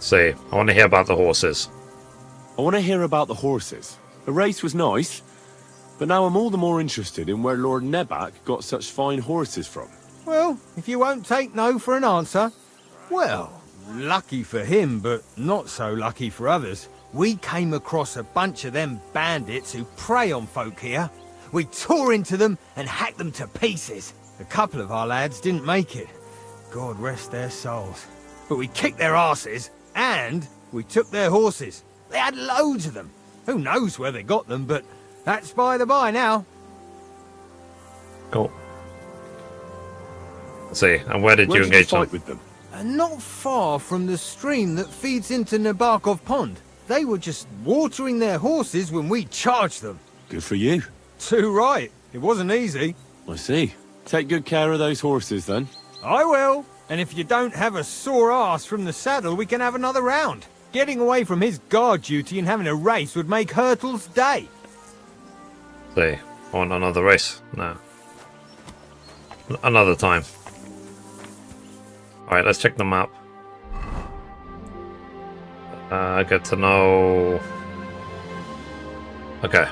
See, I want to hear about the horses. I want to hear about the horses. The race was nice, but now I'm all the more interested in where Lord Nebac got such fine horses from. Well, if you won't take no for an answer, well, lucky for him, but not so lucky for others. We came across a bunch of them bandits who prey on folk here. We tore into them and hacked them to pieces. A couple of our lads didn't make it. God rest their souls. But we kicked their asses, and we took their horses. They had loads of them. Who knows where they got them, but that's by the by now. Cool. See, and where did you engage them? With them? Not far from the stream that feeds into Nabokov Pond. They were just watering their horses when we charged them. Good for you. Too right. It wasn't easy. I see. Take good care of those horses, then. I will. And if you don't have a sore ass from the saddle, we can have another round. Getting away from his guard duty and having a race would make Hurtle's day. See, on another race? No. Another time. Alright, let's check the map. Get to know... Okay.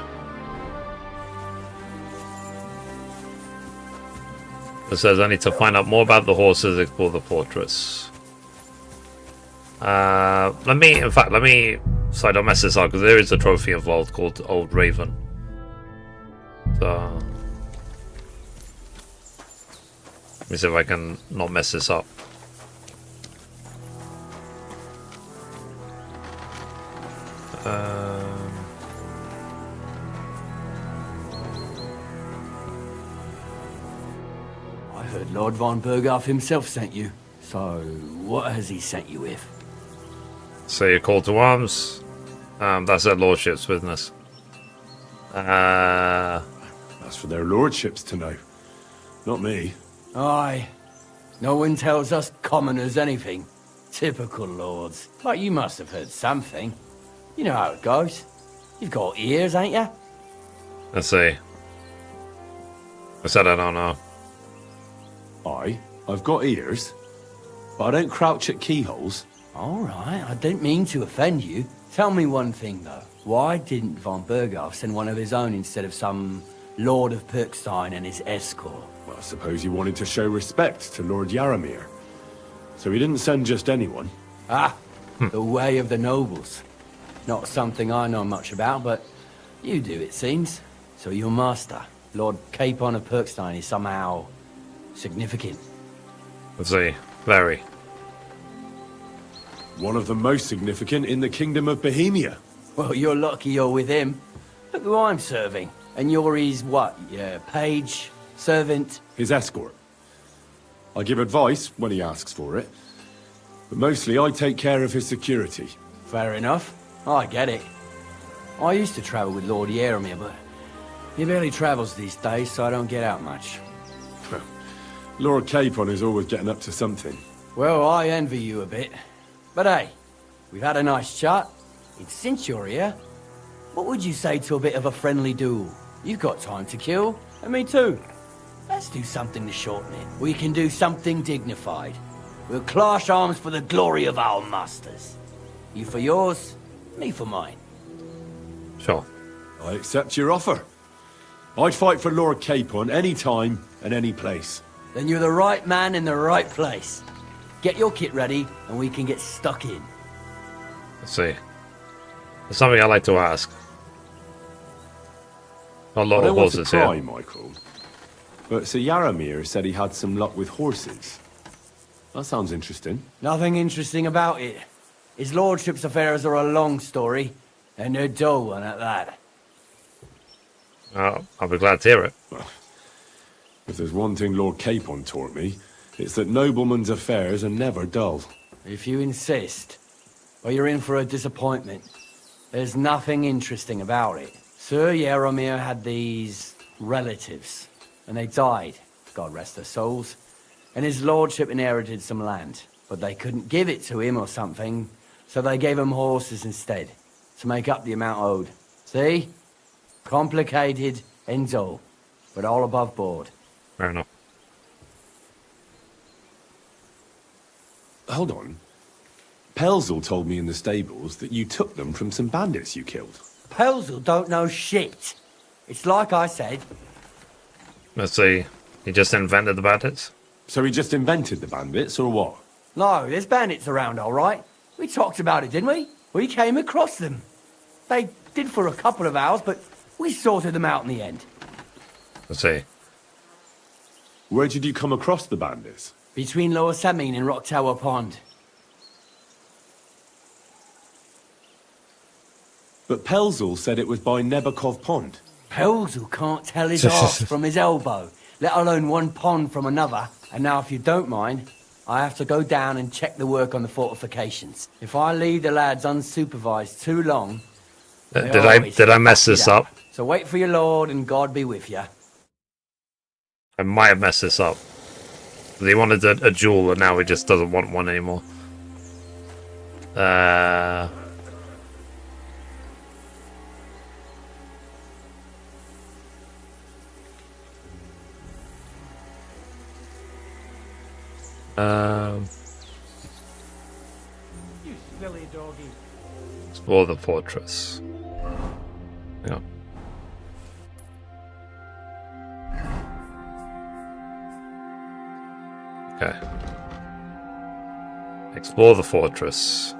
It says I need to find out more about the horses, explore the fortress. Let me, so I don't mess this up, because there is a trophy involved called Old Raven. So... let me see if I can not mess this up. I heard Lord von Berghoff himself sent you. So, what has he sent you with? Say a call to arms. That's their lordship's business. That's for their lordships to know. Not me. Aye. No one tells us commoners anything. Typical lords. But you must have heard something. You know how it goes. You've got ears, ain't you? Let's see. I said I don't know. I've got ears, but I don't crouch at keyholes. All right, I didn't mean to offend you. Tell me one thing, though. Why didn't von Berghoff send one of his own instead of some Lord of Pirkstein and his escort? Well, I suppose he wanted to show respect to Lord Yaramir. So he didn't send just anyone. Ah, the way of the nobles. Not something I know much about, but you do, it seems. So your master, Lord Capon of Pirkstein, is somehow significant. Let's see. Very. One of the most significant in the kingdom of Bohemia. Well, you're lucky you're with him. Look who I'm serving. And you're his, what, page, servant? His escort. I give advice when he asks for it. But mostly I take care of his security. Fair enough. I get it. I used to travel with Lord Yaramir, but he barely travels these days, so I don't get out much. Lord Capon is always getting up to something. Well, I envy you a bit. But hey, we've had a nice chat. And since you're here, what would you say to a bit of a friendly duel? You've got time to kill, and me too. Let's do something to shorten it. We can do something dignified. We'll clash arms for the glory of our masters. You for yours, me for mine. Sure. I accept your offer. I'd fight for Lord Capon any time and any place. Then you're the right man in the right place. Get your kit ready, and we can get stuck in. Let's see. There's something I'd like to ask. A lot I of don't want to horses pry, here. Michael. But Sir Yaramir said he had some luck with horses. That sounds interesting. Nothing interesting about it. His lordship's affairs are a long story, and a dull one at that. I'll be glad to hear it. If there's one thing Lord Capon taught me, it's that noblemen's affairs are never dull. If you insist, well, you're in for a disappointment. There's nothing interesting about it. Sir Yaramir had these relatives, and they died, God rest their souls. and his lordship inherited some land, but they couldn't give it to him or something, so they gave him horses instead, to make up the amount owed. See? Complicated, ends all, but all above board. Fair enough. Hold on. Pelzel told me in the stables that you took them from some bandits you killed. Pelzel don't know shit. It's like I said. Let's see. He just invented the bandits? So he just invented the bandits, or what? No, there's bandits around, all right. We talked about it, didn't we? We came across them. They did for a couple of hours, but we sorted them out in the end. Let's see. Where did you come across the bandits? Between Lower Samine and Rock Tower Pond. But Pelzel said it was by Nebakov Pond. Pelzel can't tell his arse from his elbow, let alone one pond from another. And now, if you don't mind, I have to go down and check the work on the fortifications. If I leave the lads unsupervised too long... Did I mess this up? So wait for your lord and God be with you. I might have messed this up. He wanted a jewel and now he just doesn't want one anymore. You silly doggy. Explore the fortress. Yeah. Okay. Explore the fortress.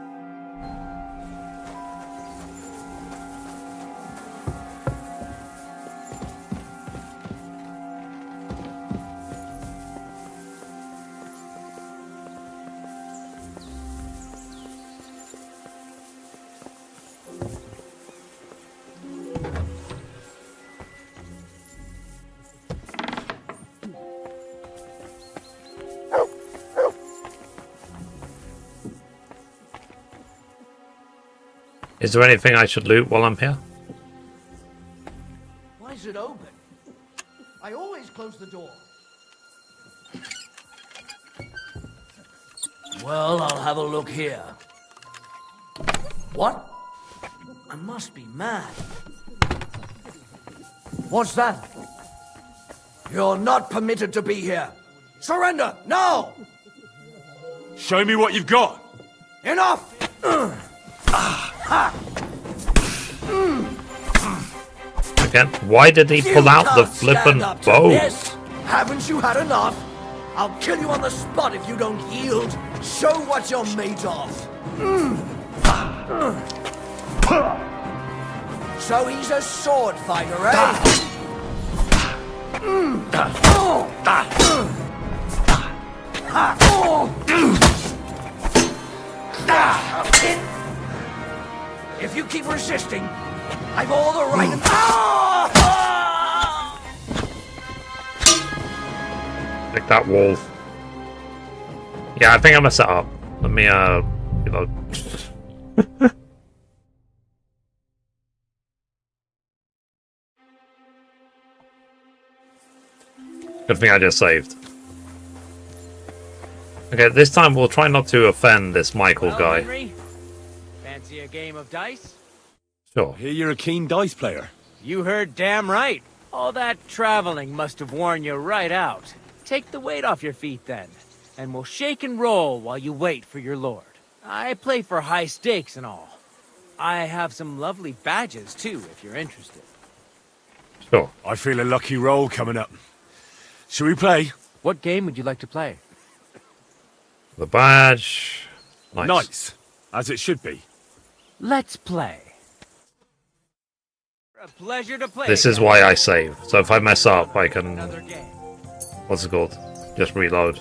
Is there anything I should loot while I'm here? Why is it open? I always close the door. Well, I'll have a look here. What? I must be mad. What's that? You're not permitted to be here. Surrender, now! Show me what you've got. Enough! Again, why did he pull out the flippin' bow? Haven't you had enough? I'll kill you on the spot if you don't yield. Show what you're made of. So he's a sword fighter, eh? If you keep resisting, I've all the right. Like that wall. Yeah, I think I messed it up. Let me, reload. Good thing I just saved. Okay, this time we'll try not to offend this Michael guy. Henry, fancy a game of dice? Sure. Hear you're a keen dice player. You heard damn right. All that traveling must have worn you right out. Take the weight off your feet then, and we'll shake and roll while you wait for your lord. I play for high stakes and all. I have some lovely badges too, if you're interested. Sure. I feel a lucky roll coming up. Shall we play? What game would you like to play? The badge. Nice. Nice. As it should be. Let's play. A pleasure to play. This is why I save. So if I mess up, I can... What's it called? Just reload.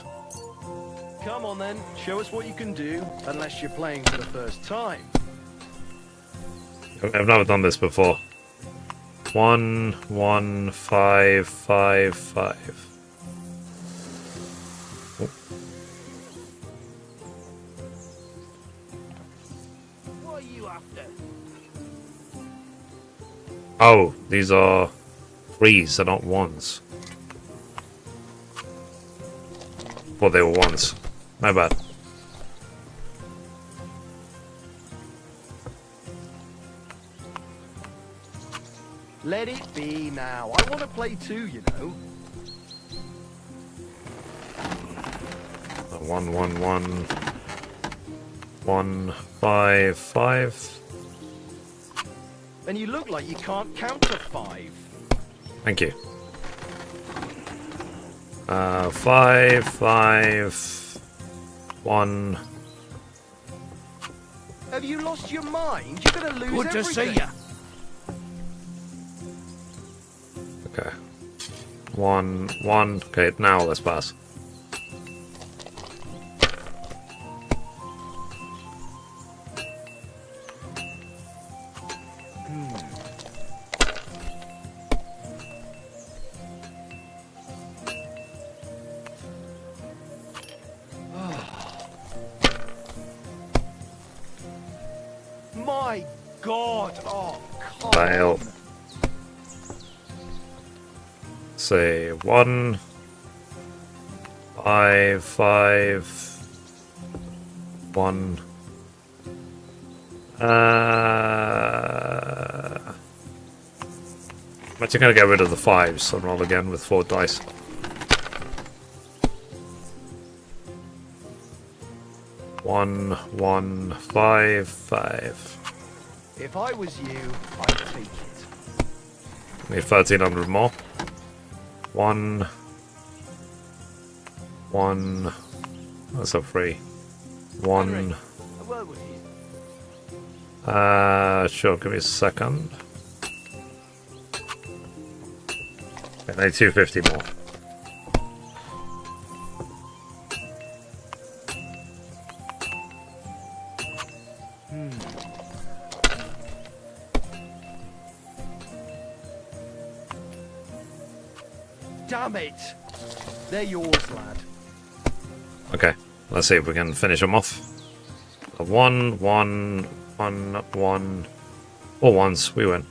Come on then, show us what you can do, unless you're playing for the first time. I've never done this before. 1, 1, 5, 5, 5. What are you after? Oh, these are 3s, they're not 1s. Well, they were once. My bad. Let it be now. I want to play too, you know. 1, 1, 1. 1, 5, 5. And you look like you can't count to 5. Thank you. 5, 5, 1. Have you lost your mind? You're gonna lose Good to see everything. ya. Okay. 1, 1. Okay, now let's pass. My God! Oh, come Fail. on. Say 1, 5, 5, 1. I'm actually going to get rid of the 5s and roll again with 4 dice. One, 1, 5, 5. If I was you, I'd take it. Need 1,300 more. 1, 1. That's a 3. 1. Sure, give me a second. I need 250 more. Damn it! They're yours, lad. Okay, let's see if we can finish them off. 1, 1, 1, 1. All ones, we win.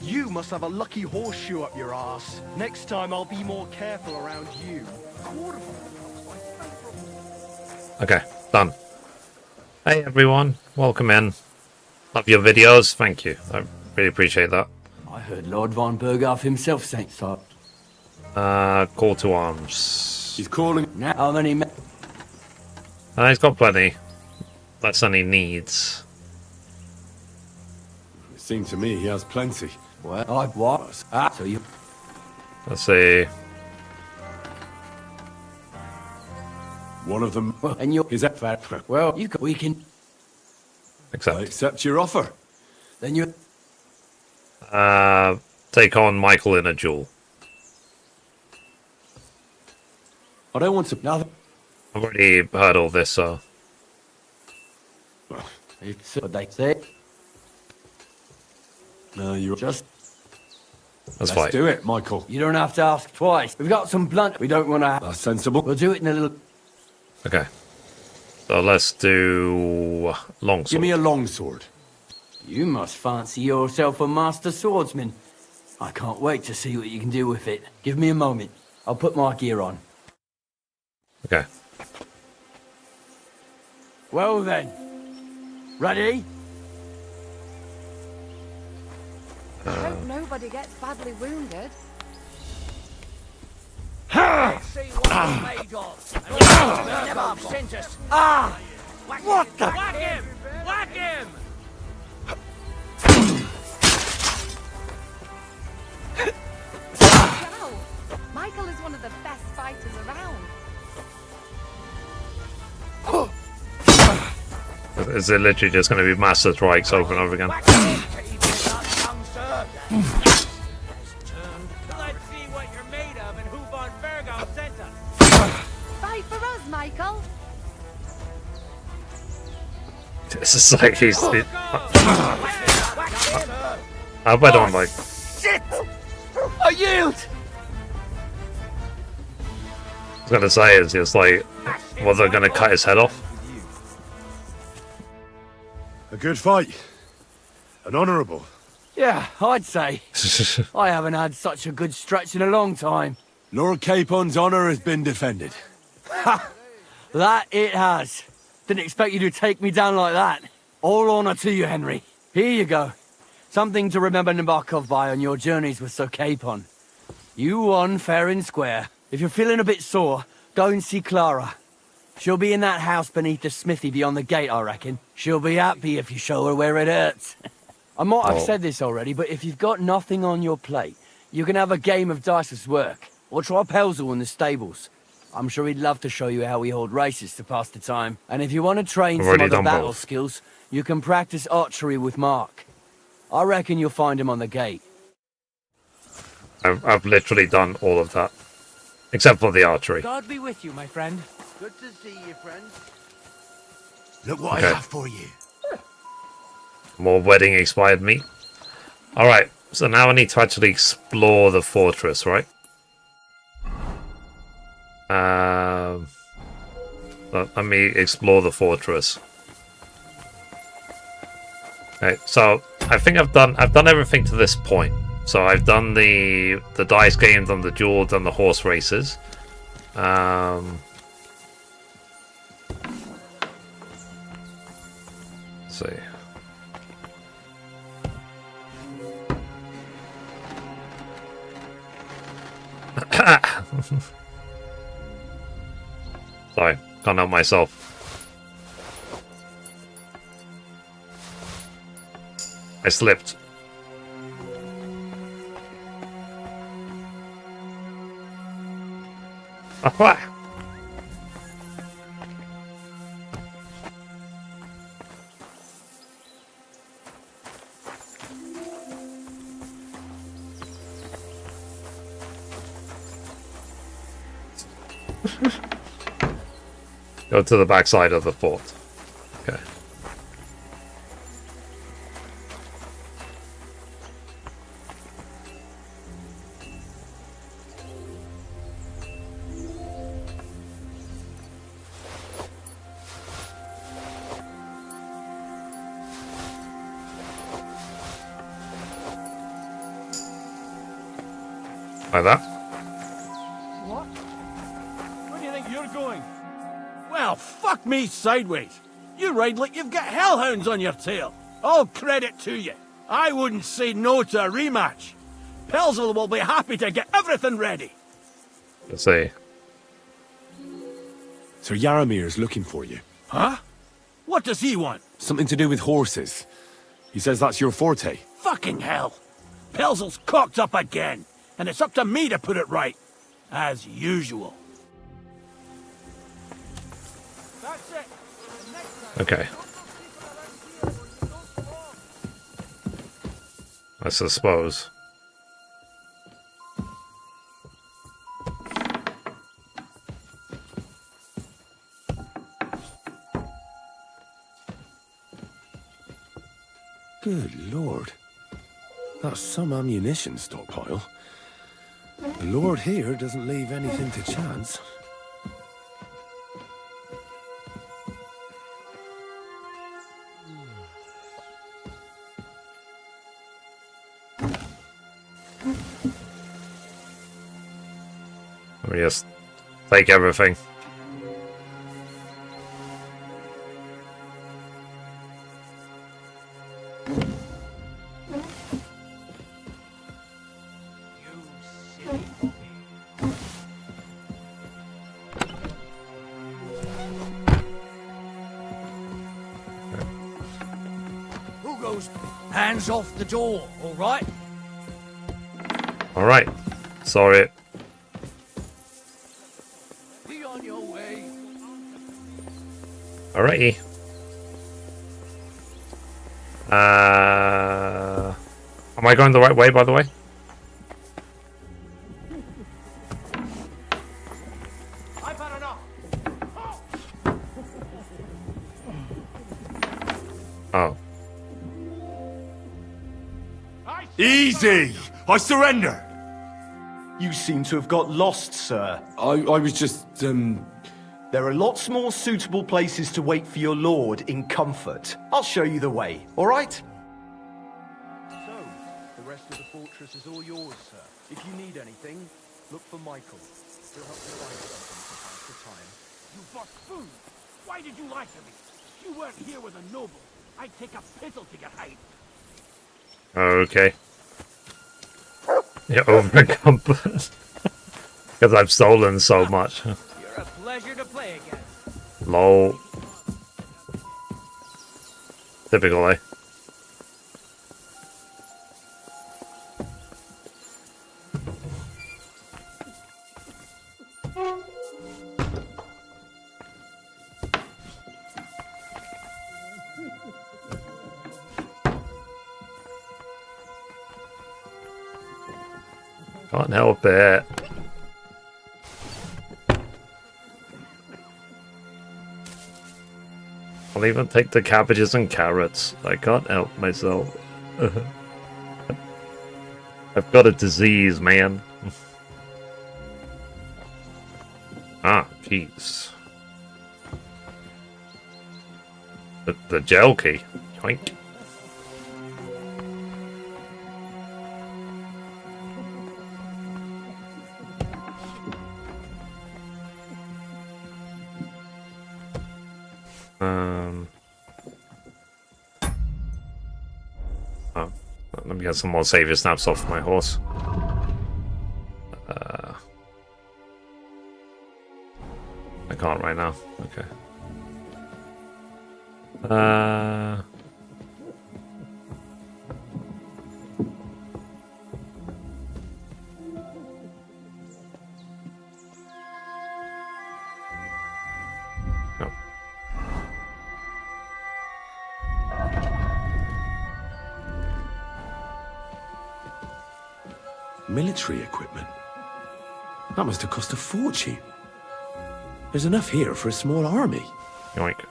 You must have a lucky horseshoe up your ass. Next time I'll be more careful around you. Okay, done. Hey everyone, welcome in. Love your videos, thank you. I really appreciate that. I heard Lord von Berghoff himself saying so. Call to arms. He's calling. Now, how many men? He's got plenty. Less than he needs. It seemed to me he has plenty. Well, I was. So you. Let's see. One of them. And you. Is that fair? Well, you can. We can. Accept. I accept your offer. Then you. Take on Michael in a duel. I don't want to. Nothing. I've already heard all this, so. It's what they say. No, you're Just. Let's Let's fight. do it, Michael. You don't have to ask twice. We've got some blunt. We don't want to. That's sensible. We'll do it in a little. Okay. So let's do longsword. Give me a longsword. You must fancy yourself a master swordsman. I can't wait to see what you can do with it. Give me a moment. I'll put my gear on. Okay. Well then. Ready? I hope nobody gets badly wounded. Let's see what you're made of. And never sent us. Ah! What the? Whack him! Whack him! Wow! Michael is one of the best fighters around. Is it literally just going to be master strikes over and over again? Let's see what you're made of and who von Berghoff sent us. Fight for us, Michael. This is like he's. I bet on like. Shit! I yield! I was gonna say is just like, well, they're gonna cut his head off. A good fight. An honourable. Yeah, I'd say. I haven't had such a good stretch in a long time. Lord Capon's honour has been defended. Ha! That it has. Didn't expect you to take me down like that. All honour to you, Henry. Here you go. Something to remember Nabokov by on your journeys with Sir Capon. You won fair and square. If you're feeling a bit sore, go and see Clara. She'll be in that house beneath the smithy beyond the gate, I reckon. She'll be happy if you show her where it hurts. I might have said this already, but if you've got nothing on your plate, you can have a game of dice's work. Or try Pelzel in the stables. I'm sure he'd love to show you how we hold races to pass the time. And if you want to train some other battle skills, you can practice archery with Mark. I reckon you'll find him on the gate. I've literally done all of that. Except for the archery. God be with you, my friend. Good to see you, friend. Look what Okay. I have for you. More wedding expired meat. Alright, so now I need to actually explore the fortress, right? Let me explore the fortress. Okay, so I think I've done everything to this point. So I've done the dice games, done the duel, done the horse races. Let's see. Sorry, can't help myself. I slipped. Aha! Go to the back side of the fort. Okay. Like that. What? Where do you think you're going? Well, fuck me sideways. You ride like you've got hellhounds on your tail. All credit to you. I wouldn't say no to a rematch. Pelzel will be happy to get everything ready. Let's see. Sir Yaramir's looking for you. Huh? What does he want? Something to do with horses. He says that's your forte. Fucking hell. Pelzel's cocked up again, and it's up to me to put it right. As usual. That's it. Okay. I suppose. Good lord. That's some ammunition stockpile. The lord here doesn't leave anything to chance. Let me just take everything. Who goes? Hands off the door, all right? All right. Sorry. Be on your way. Alrighty. Am I going the right way, by the way? I've had enough. Oh. Easy! I surrender! You seem to have got lost, sir. I was just, There are lots more suitable places to wait for your lord in comfort. I'll show you the way, all right? So, the rest of the fortress is all yours, sir. If you need anything, look for Michael. He'll help you find something. half the time. You bought food. Why did you lie to me? If you weren't here with a noble, I'd take a piddle to your hide. Okay. You're overconfident. Because I've stolen so much. You're a pleasure to play against. Lol. Typical, eh? Can't help it. I'll even take the cabbages and carrots. I can't help myself. I've got a disease, man. Ah, jeez. The gel key. Yoink. Oh, let me get some more savior snaps off my horse. I can't right now. Okay. No. Military equipment? That must have cost a fortune. There's enough here for a small army. Yoink.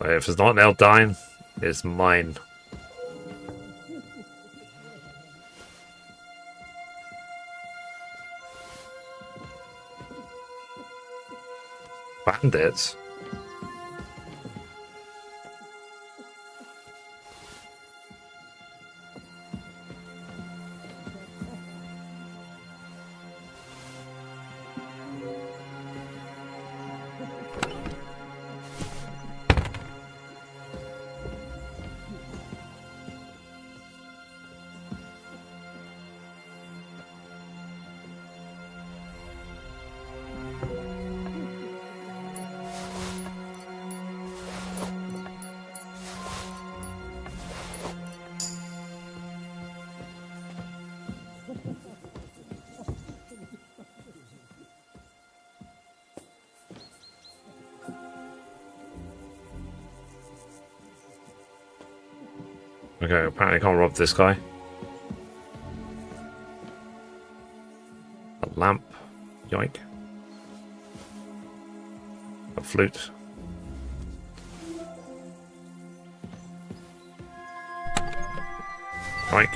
If it's not Eldine, it's mine. Bandits? Okay, apparently I can't rob this guy. A lamp. Yoink. A flute. Yoink.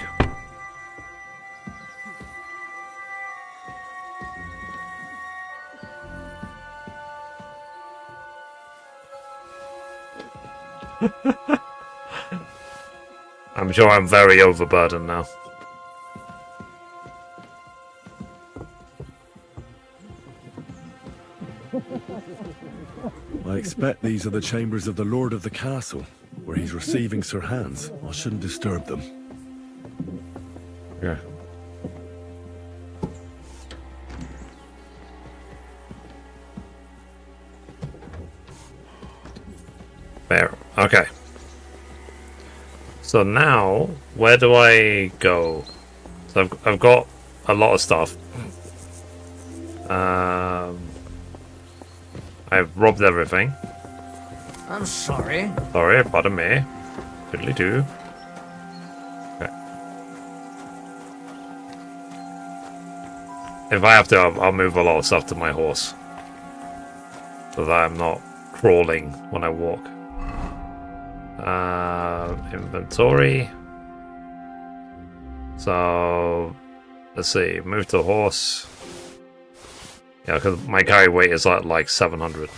I'm sure I'm very overburdened now. I expect these are the chambers of the Lord of the Castle, where he's receiving Sir Hans. I shouldn't disturb them. Yeah. There. Okay. So now, where do I go? So I've got a lot of stuff. I've robbed everything. I'm sorry. Sorry, pardon me. Fiddly-doo. Okay. If I have to, I'll move a lot of stuff to my horse. So that I'm not crawling when I walk. Inventory. So let's see. Move to horse. Yeah, because my carry weight is like 700.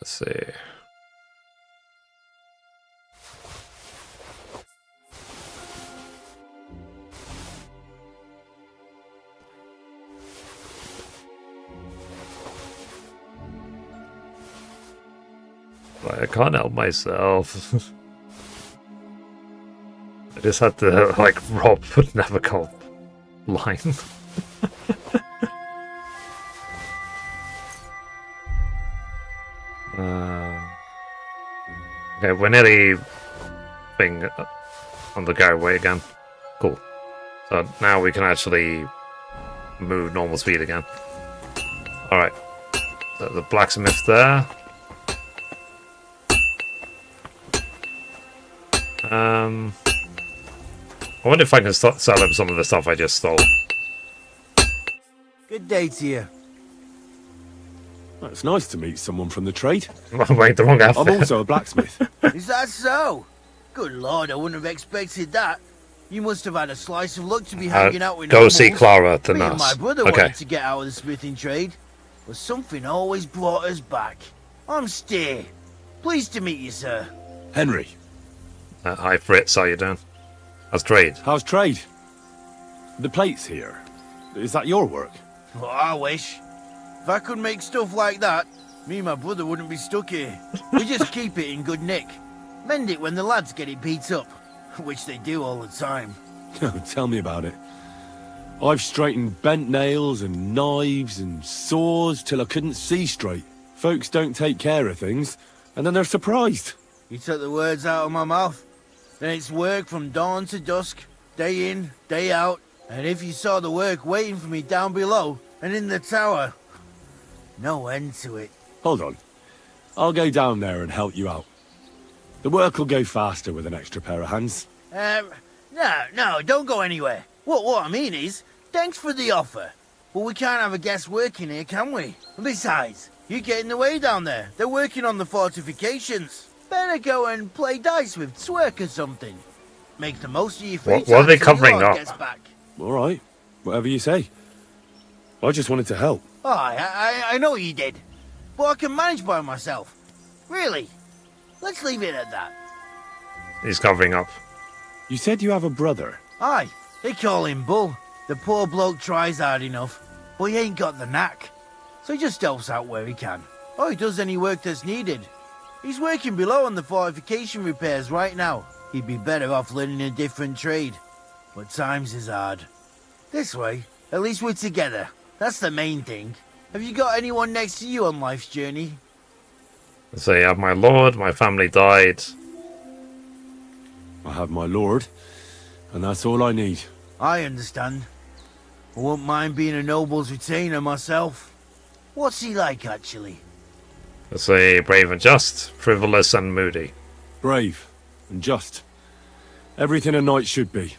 Let's see. I can't help myself. I just had to like rob Nabokov line. Okay, we're nearly being on the go way again. Cool. So now we can actually move normal speed again. Alright. So the blacksmith there. I wonder if I can sell him some of the stuff I just stole. Good day to you. Well, it's nice to meet someone from the trade. Wait, the wrong outfit. I'm also a blacksmith. Is that so? Good lord, I wouldn't have expected that. You must have had a slice of luck to be hanging out with Go nobles. see Clara, the Me and nurse. my brother Okay. wanted to get out of the smithing trade, but something always brought us back. I'm Steer. Pleased to meet you, sir. Henry. Hi Fritz, how you doing? How's trade? How's trade? The plates here. Is that your work? Well, I wish. If I could make stuff like that, me and my brother wouldn't be stuck here. We just keep it in good nick. Mend it when the lads get it beat up, which they do all the time. Tell me about it. I've straightened bent nails and knives and saws till I couldn't see straight. Folks don't take care of things, and then they're surprised. You took the words out of my mouth. Then it's work from dawn to dusk, day in, day out. And if you saw the work waiting for me down below and in the tower, no end to it. Hold on. I'll go down there and help you out. The work will go faster with an extra pair of hands. No, don't go anywhere. What I mean is, thanks for the offer. But we can't have a guest working here, can we? Besides, you get in the way down there. They're working on the fortifications. Better go and play dice with Twerk or something. Make the most of your free time. What are they till the covering Lord up? gets back. All right. Whatever you say. I just wanted to help. Oh, I know you did. But I can manage by myself. Really. Let's leave it at that. He's covering up. You said you have a brother. Aye, they call him Bull. The poor bloke tries hard enough, but he ain't got the knack. So he just helps out where he can. Or he does any work that's needed. He's working below on the fortification repairs right now. He'd be better off learning a different trade. But times is hard. This way, at least we're together. That's the main thing. Have you got anyone next to you on life's journey? So you have my lord, my family died. I have my lord, and that's all I need. I understand. I wouldn't mind being a noble's retainer myself. What's he like, actually? Let's say brave and just, frivolous and moody. Brave and just. Everything a knight should be.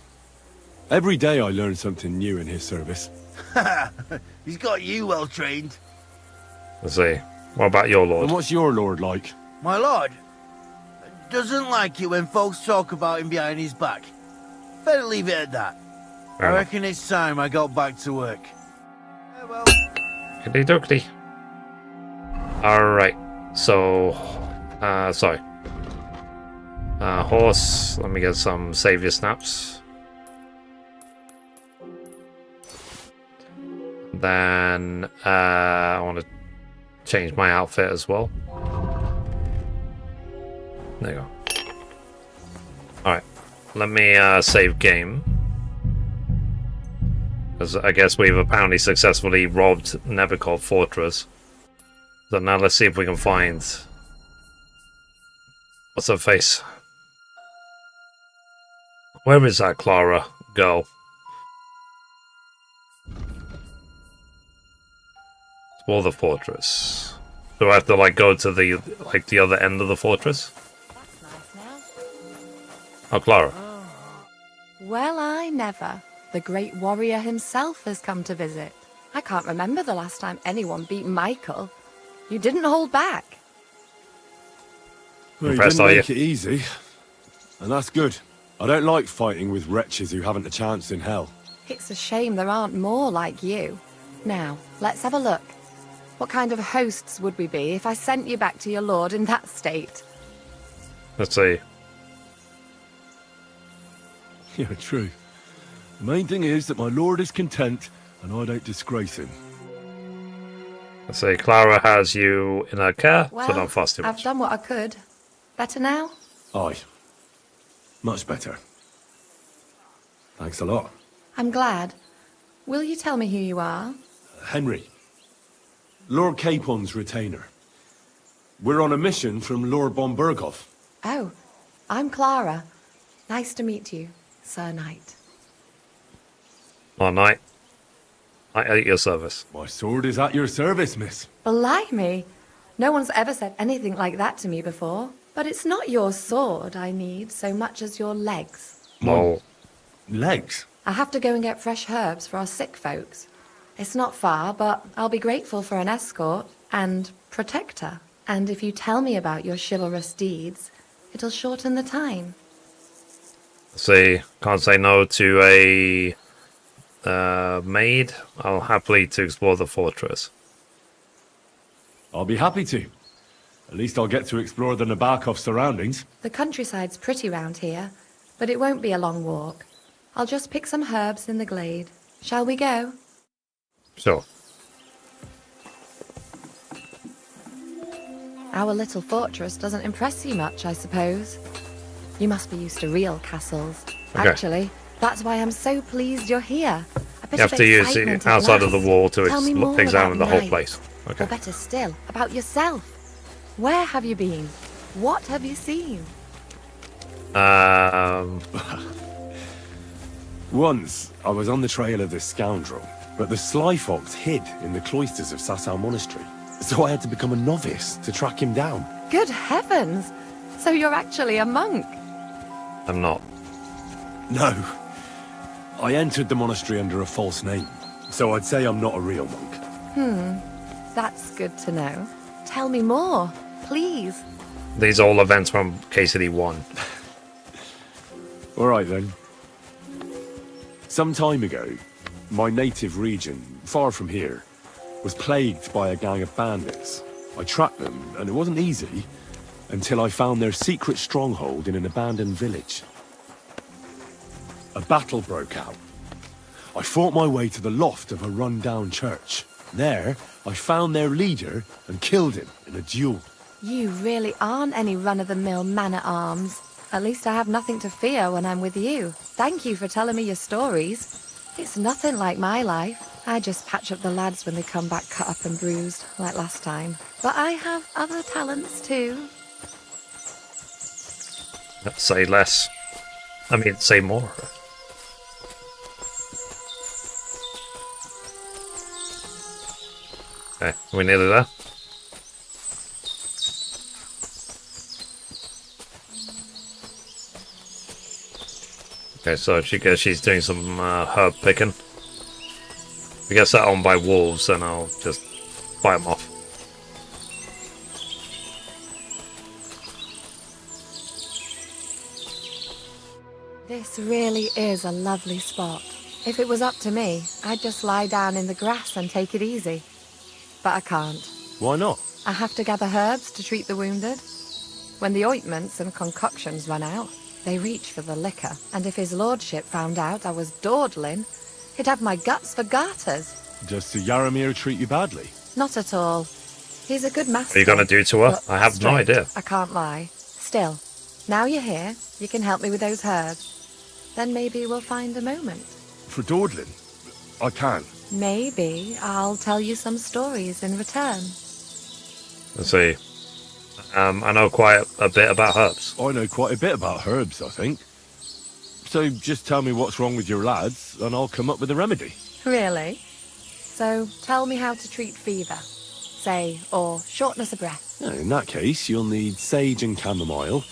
Every day I learn something new in his service. He's got you well trained. Let's see. What about your lord? And what's your lord like? My lord doesn't like it when folks talk about him behind his back. Better leave it at that. Fair I enough. reckon it's time I got back to work. Okey dokey. Alright. So, sorry. Horse. Let me get some savior snaps. Then, I want to change my outfit as well. There you go. Alright. Let me, save game. Because I guess we've apparently successfully robbed Nebukov Fortress. So now let's see if we can find... What's her face? Where is that Clara girl? Explore the fortress. Do I have to like go to the other end of the fortress? Oh, Clara. Well, I never. The great warrior himself has come to visit. I can't remember the last time anyone beat Michael. You didn't hold back. Well, you Impressed, didn't are make it easy. And that's good. I don't like fighting with wretches who haven't a chance in hell. It's a shame there aren't more like you. Now, let's have a look. What kind of hosts would we be if I sent you back to your lord in that state? Let's see. Yeah, true. The main thing is that my lord is content and I don't disgrace him. Let's see. Clara has you in her care, Well, so don't fuss too I've much. done what I could. Better now? Aye. Much better. Thanks a lot. I'm glad. Will you tell me who you are? Henry. Lord Capon's retainer. We're on a mission from Lord Bombergov. Oh, I'm Clara. Nice to meet you, Sir Knight. All night. At your service. My sword is at your service, miss. Blimey! No one's ever said anything like that to me before. But it's not your sword I need so much as your legs. Oh. Legs? I have to go and get fresh herbs for our sick folks. It's not far, but I'll be grateful for an escort and protector. And if you tell me about your chivalrous deeds, it'll shorten the time. See, can't say no to a maid. I'll happily to explore the fortress. I'll be happy to. At least I'll get to explore the Nabokov surroundings. The countryside's pretty round here, but it won't be a long walk. I'll just pick some herbs in the glade. Shall we go? Sure. Our little fortress doesn't impress you much, I suppose. You must be used to real castles. Okay. Actually, that's why I'm so pleased you're here. A bit You have of to use excitement it at outside of the last. wall to Tell me more examine the about whole Knight. place. Okay. Or better still, about yourself. Where have you been? What have you seen? Once, I was on the trail of this scoundrel, but the sly fox hid in the cloisters of Sasau Monastery. So I had to become a novice to track him down. Good heavens! So you're actually a monk? I'm not. No. I entered the monastery under a false name, so I'd say I'm not a real monk. That's good to know. Tell me more, please. These are all events from KCD 1. All right, then. Some time ago, my native region, far from here, was plagued by a gang of bandits. I tracked them, and it wasn't easy, until I found their secret stronghold in an abandoned village. A battle broke out. I fought my way to the loft of a run-down church. There, I found their leader and killed him in a duel. You really aren't any run-of-the-mill man-at-arms. At least I have nothing to fear when I'm with you. Thank you for telling me your stories. It's nothing like my life. I just patch up the lads when they come back cut up and bruised, like last time. But I have other talents too. Let's say less. I mean, say more. Okay, we nearly there. Okay, so she's doing some herb picking. If we get set on by wolves, then I'll just fight them off. This really is a lovely spot. If it was up to me, I'd just lie down in the grass and take it easy. But I can't. Why not? I have to gather herbs to treat the wounded. When the ointments and concoctions run out, they reach for the liquor. And if his lordship found out I was dawdling, he'd have my guts for garters. Does Sir Yaramir treat you badly? Not at all. He's a good master. What are you going to do to her? but I have no strict. idea. I can't lie. Still, now you're here, you can help me with those herbs. Then maybe we'll find a moment. For dawdling? I can. Maybe I'll tell you some stories in return. Let's see. I know quite a bit about herbs. I know quite a bit about herbs, I think. So just tell me what's wrong with your lads, and I'll come up with a remedy. Really? So tell me how to treat fever, say, or shortness of breath. In that case, you'll need sage and chamomile,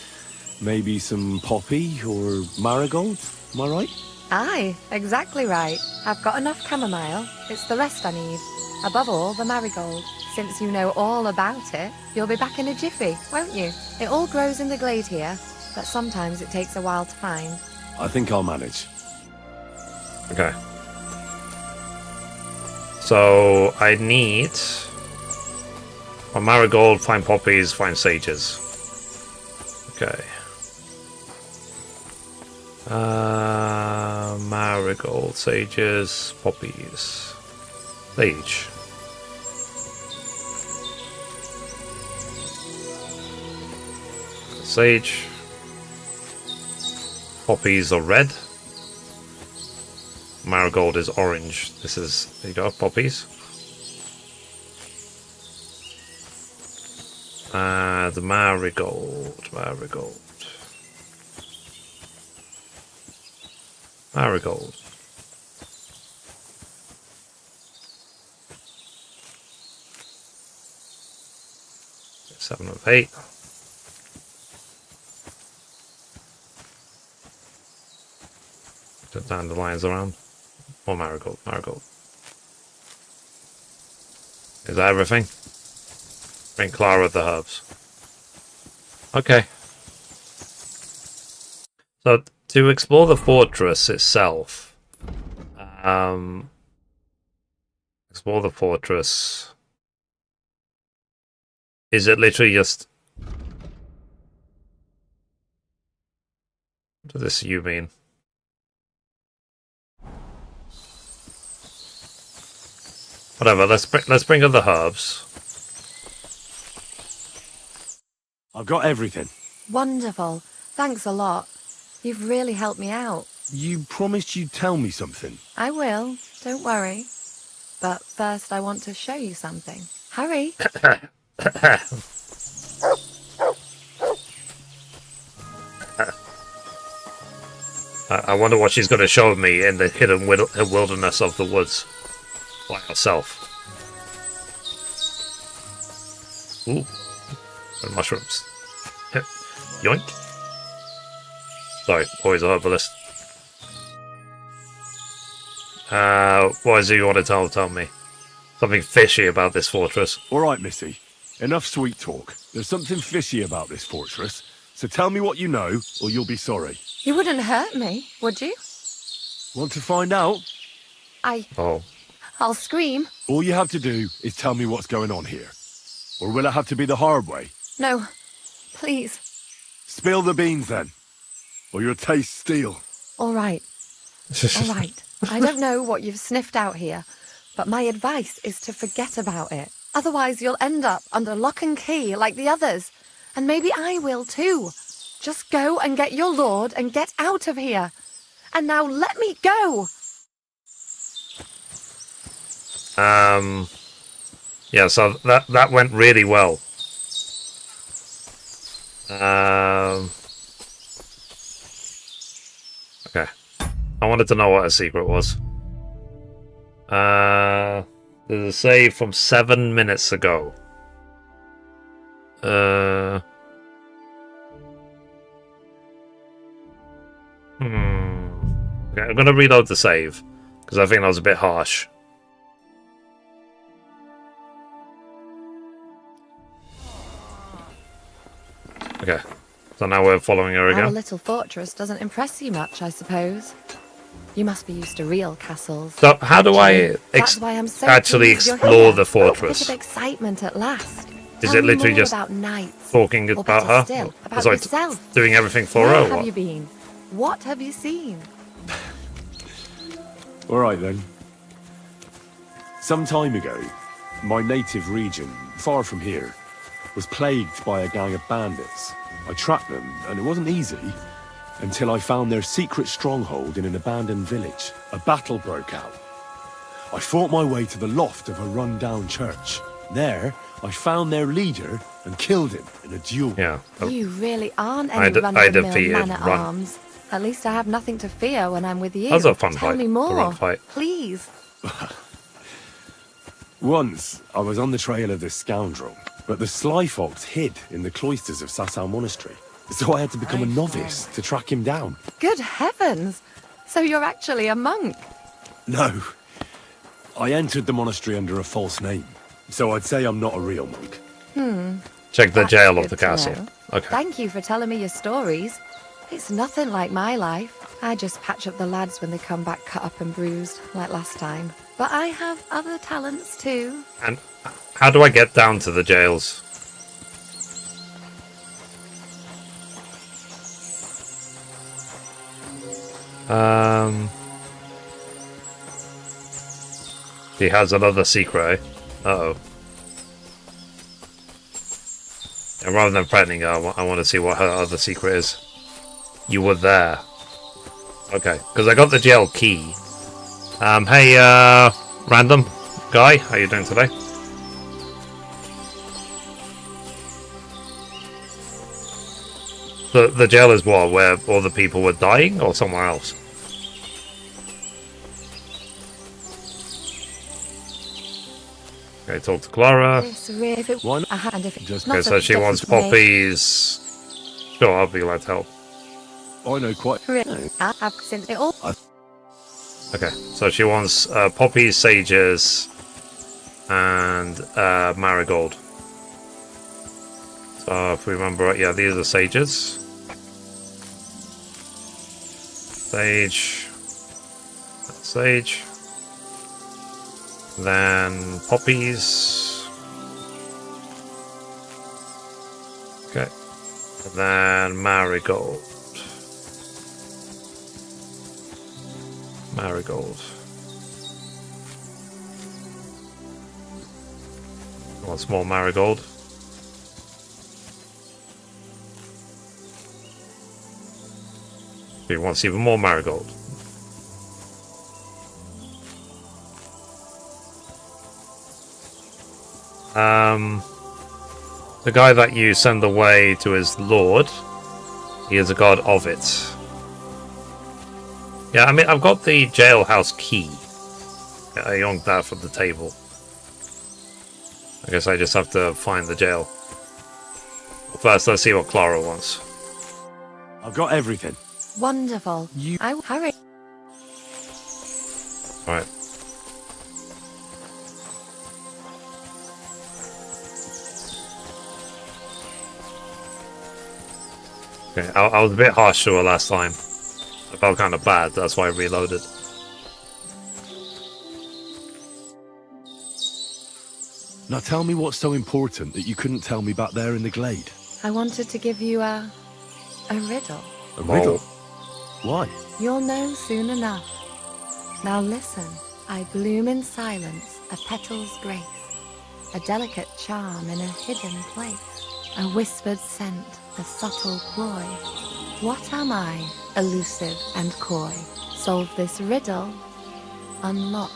Maybe some poppy or marigold, am I right? Aye, exactly right. I've got enough chamomile. It's the rest I need. Above all, the marigold. Since you know all about it, you'll be back in a jiffy, won't you? It all grows in the glade here, but sometimes it takes a while to find. I think I'll manage. Okay. So I need a marigold, find poppies, find sages. Okay. Marigold, sages, poppies, sage. Sage. Poppies are red. Marigold is orange. This is, there you go, poppies. The marigold. Marigold. 7 of 8. The dandelions around. Or marigold. Is that everything? Bring Clara the herbs. Okay. So to explore the fortress itself, explore the fortress. Is it literally just? What does this you mean? Whatever. Let's bring her the herbs. I've got everything. Wonderful. Thanks a lot. You've really helped me out. You promised you'd tell me something. I will. Don't worry. But first I want to show you something. Hurry. I wonder what she's going to show me in the hidden wilderness of the woods by herself. Ooh. And mushrooms. Yoink. Sorry, always a herbalist. What is it you want to tell me? Something fishy about this fortress. All right, Missy. Enough sweet talk. There's something fishy about this fortress. So tell me what you know, or you'll be sorry. You wouldn't hurt me, would you? Want to find out? I'll scream. All you have to do is tell me what's going on here. Or will it have to be the hard way? No, please. Spill the beans, then. Or your taste steel. All right. All right. I don't know what you've sniffed out here, but my advice is to forget about it. Otherwise, you'll end up under lock and key like the others. And maybe I will too. Just go and get your lord and get out of here. And now let me go. Yeah, so that went really well. Okay. I wanted to know what her secret was. There's a save from 7 minutes ago. Okay, I'm gonna reload the save because I think that was a bit harsh. Okay, so now we're following her again. Our little fortress doesn't impress you much, I suppose. You must be used to real castles. So how do I actually explore the fortress? A bit of excitement at last. Is it literally just talking about her? Still, about Sorry, yourself. doing everything for Where her? have you been? What have you seen? All right, then. Some time ago, my native region, far from here, was plagued by a gang of bandits. I tracked them, and it wasn't easy, until I found their secret stronghold in an abandoned village. A battle broke out. I fought my way to the loft of a run-down church. There, I found their leader and killed him in a duel. Yeah. You really aren't any run-of-the-mill man-at-arms. At least I have nothing to fear when I'm with you. That was a fun Tell fight. me more, A run fight. please. Once, I was on the trail of this scoundrel, but the sly fox hid in the cloisters of Sasau Monastery. So I had to become a novice to track him down. Good heavens! So you're actually a monk? No. I entered the monastery under a false name. So I'd say I'm not a real monk. Check the That's jail of good the to castle. know. Okay. Thank you for telling me your stories. It's nothing like my life. I just patch up the lads when they come back cut up and bruised, like last time. But I have other talents too. And how do I get down to the jails? He has another secret, eh? Uh-oh. And rather than threatening her, I want to see what her other secret is. You were there. Okay, because I got the jail key. Hey, random guy, how you doing today? The jail is what? Where all the people were dying, or somewhere else? Okay, talk to Clara. This if it One. and if it Just not Okay, so a she wants difference to me. poppies. Sure, I'll be glad to help. I know quite... Really, I have since it all. Okay, so she wants poppies, sages, and marigold. So if we remember right, yeah, these are sages. Sage. Sage. Then poppies. Okay. And then marigold. Marigold. Once more marigold. He wants even more marigold. The guy that you send away to his lord, he is a god of it. Yeah, I mean, I've got the jailhouse key. I yoinked that from the table. I guess I just have to find the jail. First, let's see what Clara wants. I've got everything. Wonderful. I will hurry. Alright. Okay, I was a bit harsh to her last time. I felt kind of bad, that's why I reloaded. Now tell me what's so important that you couldn't tell me back there in the glade. I wanted to give you a riddle. A riddle? Why? You'll know soon enough. Now listen. I bloom in silence, a petal's grace, a delicate charm in a hidden place, a whispered scent, a subtle ploy. What am I, elusive and coy? Solve this riddle, unlock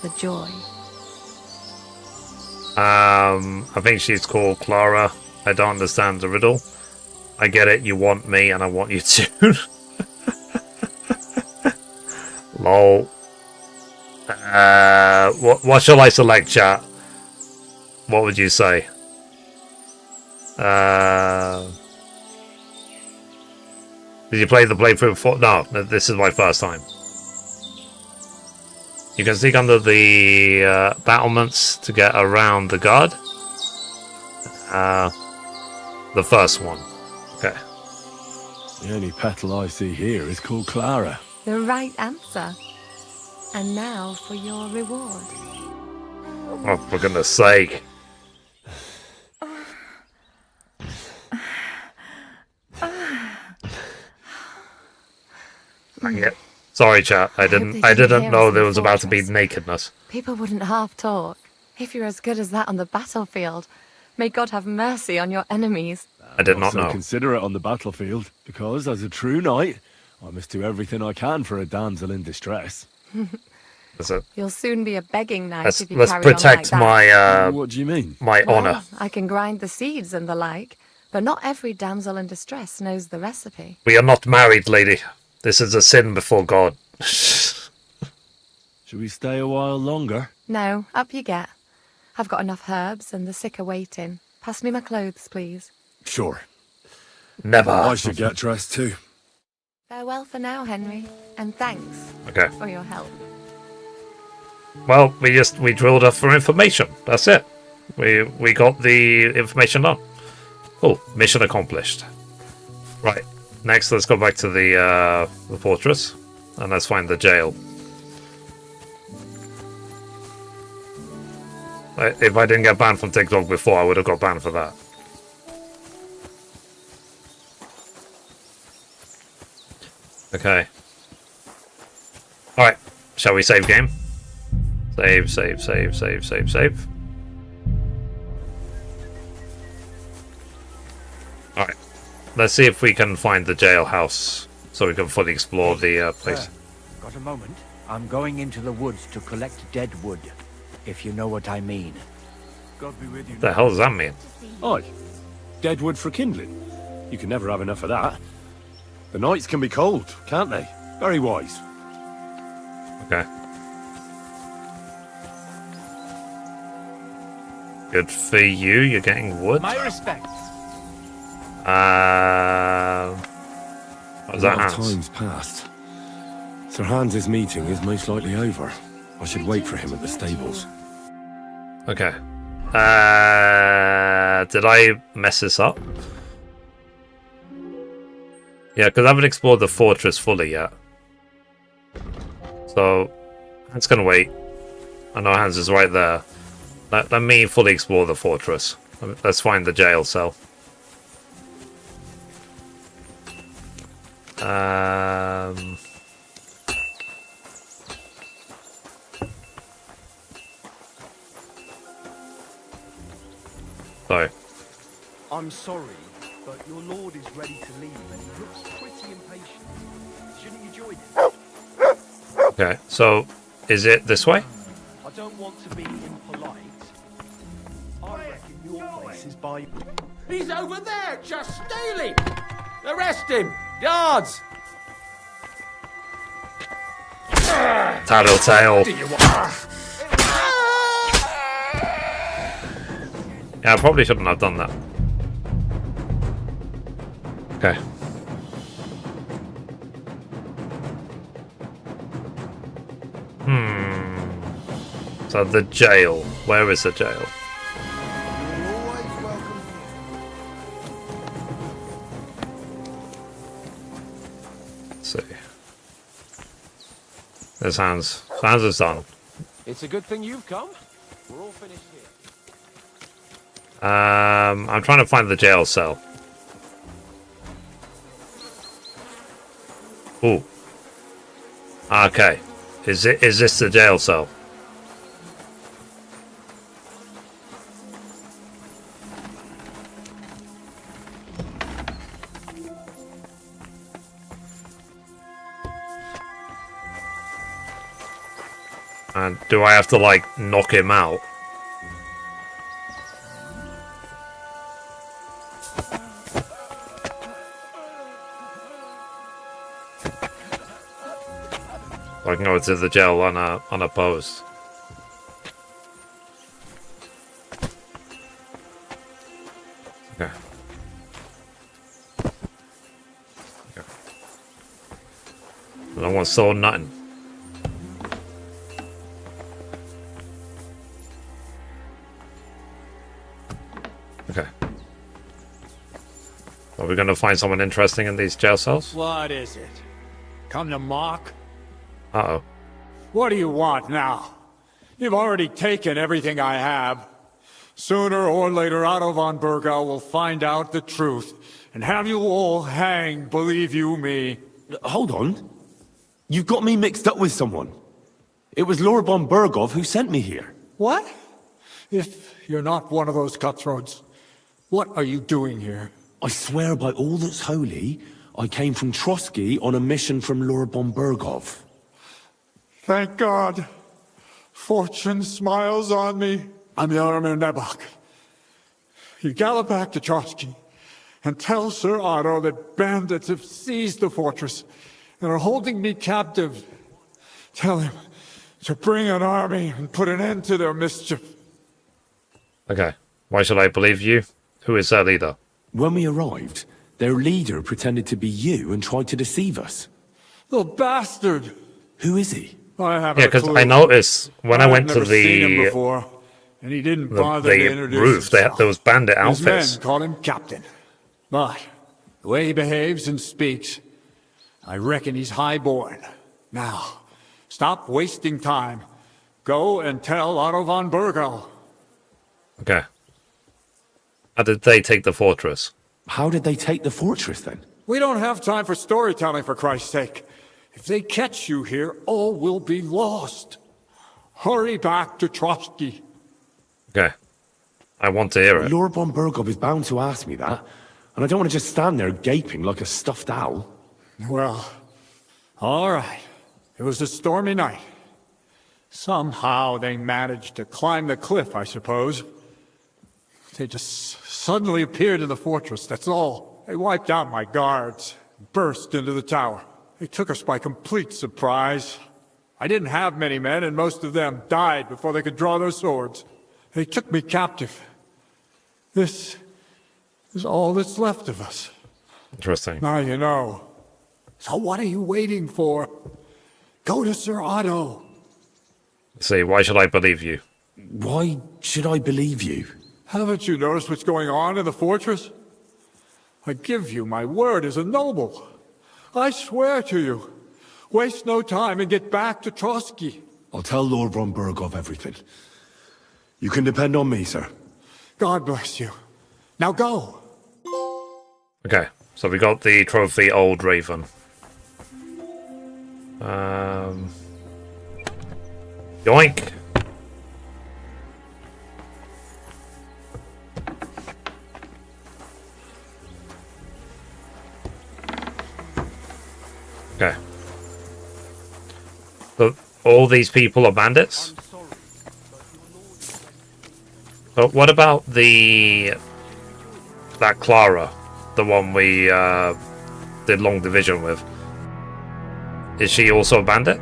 the joy. I think she's called Clara. I don't understand the riddle. I get it, you want me and I want you to. Lol. What shall I select, chat? What would you say? Did you play the playthrough before? No, this is my first time. You can sneak under the battlements to get around the guard. The first one. Okay. The only petal I see here is called Clara. The right answer. And now for your reward. Oh, for goodness sake. Yeah. Sorry, chat. I didn't know there was about to be nakedness. People wouldn't half talk. If you're as good as that on the battlefield, may God have mercy on your enemies. I did not know. Consider it on the battlefield, because as a true knight, I must do everything I can for a damsel in distress. You'll soon be a begging knight if you Let's carry on protect like that. my what do you mean? My Well, honor. I can grind the seeds and the like, but not every damsel in distress knows the recipe. We are not married, lady. This is a sin before God. Should we stay a while longer? No, up you get. I've got enough herbs and the sick are waiting. Pass me my clothes, please. Sure. Never. I should get dressed too. Farewell for now, Henry, and thanks for your help. Well, we drilled her for information. That's it. We got the information done. Cool. Mission accomplished. Right. Next, let's go back to the fortress, and let's find the jail. If I didn't get banned from TikTok before, I would have got banned for that. Okay. Alright. Shall we save game? Save. Alright. Let's see if we can find the jailhouse so we can fully explore the place. Got a moment? I'm going into the woods to collect dead wood, if you know what I mean. God be with you. What the hell does that mean? Aye. Dead wood for kindling. You can never have enough of that. The nights can be cold, can't they? Very wise. Okay. Good for you, you're getting wood. My respects. How's that, Hans? Time's passed. Sir Hans's meeting is most likely over. I should wait for him at the stables. Okay. Did I mess this up? Yeah, because I haven't explored the fortress fully yet. So, Hans gonna wait. I know Hans is right there. Let me fully explore the fortress. Let's find the jail cell. Sorry. I'm sorry, but your lord is ready to leave and he looks pretty impatient. Shouldn't you join him? Okay, so is it this way? I don't want to be impolite. I reckon your place is by... He's over there, just stealing! Arrest him! Guards! Tattletale. Yeah, I probably shouldn't have done that. Okay. So the jail. Where is the jail? Let's see. There's Hans. Hans is done. It's a good thing you've come. We're all finished here. I'm trying to find the jail cell. Ooh. Okay. Is this the jail cell? And do I have to, like, knock him out? I can go to the jail unopposed. Okay. No one saw nothing. Okay. Are we going to find someone interesting in these jail cells? What is it? Come to mock? Uh-oh. What do you want now? You've already taken everything I have. Sooner or later, Otto von Bergau will find out the truth and have you all hanged, believe you me. Hold on. You've got me mixed up with someone. It was Lord von Bergov who sent me here. What? If you're not one of those cutthroats, what are you doing here? I swear by all that's holy, I came from Trosky on a mission from Lord von Bergov. Thank God. Fortune smiles on me. I'm Jaromir Nebok. You gallop back to Trosky and tell Sir Otto that bandits have seized the fortress and are holding me captive. Tell him to bring an army and put an end to their mischief. Okay. Why should I believe you? Who is their leader? When we arrived, Their leader pretended to be you and tried to deceive us. The bastard! Who is he? I haven't Yeah, a because clue. I noticed when I went to never seen him the before, and he didn't bother to the introduce roof, himself. there was bandit His men outfits. call him Captain. But the way he behaves and speaks, I reckon he's highborn. Now, stop wasting time. Go and tell Otto von Bergel. Okay. How did they take the fortress? How did they take the fortress then? We don't have time for storytelling, for Christ's sake. If they catch you here, all will be lost. Hurry back to Trosky. Okay. I want to hear it. Lord von Bergov is bound to ask me that, and I don't want to just stand there gaping like a stuffed owl. Well, all right. It was a stormy night. Somehow they managed to climb the cliff, I suppose. They just suddenly appeared in the fortress, that's all. They wiped out my guards, burst into the tower. They took us by complete surprise. I didn't have many men, and most of them died before they could draw their swords. They took me captive. This is all that's left of us. Interesting. Now you know. So what are you waiting for? Go to Sir Otto. See, why should I believe you? Why should I believe you? Haven't you noticed what's going on in the fortress? I give you my word as a noble. I swear to you. Waste no time and get back to Trosky. I'll tell Lord von Bergov everything. You can depend on me, sir. God bless you. Now go. Okay, so we got the trophy Old Raven. Yoink! Okay. So all these people are bandits? But what about that Clara, the one we did long division with? Is she also a bandit?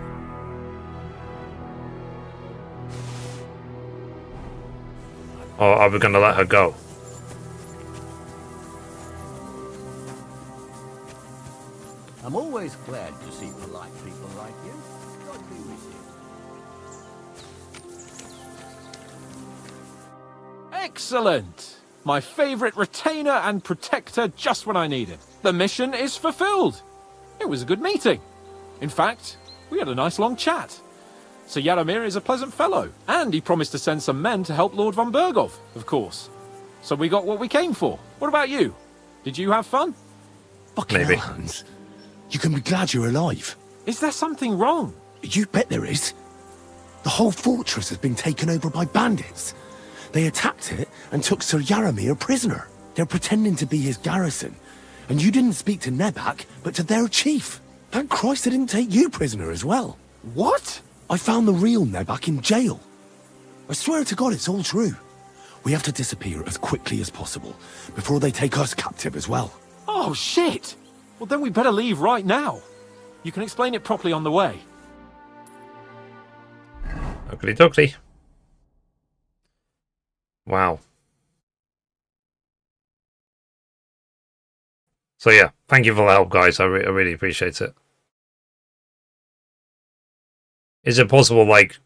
Or are we going to let her go? I'm always glad to see polite people like you. God be with you. Excellent! My favorite retainer and protector just when I need it. The mission is fulfilled. It was a good meeting. In fact, we had a nice long chat. Sir Jaromir is a pleasant fellow, and he promised to send some men to help Lord von Bergov, of course. So we got what we came for. What about you? Did you have fun? Fucking Maybe. hell, Hans. You can be glad you're alive. Is there something wrong? You bet there is. The whole fortress has been taken over by bandits. They attacked it and took Sir Jaromir prisoner. They're pretending to be his garrison. And you didn't speak to Nebak, but to their chief. Thank Christ they didn't take you prisoner as well. What? I found the real Nebak in jail. I swear to God it's all true. We have to disappear as quickly as possible before they take us captive as well. Oh, shit! Well, then we better leave right now. You can explain it properly on the way. Oakley dokley. Wow. So yeah, thank you for the help, guys. I really appreciate it. Is it possible, like,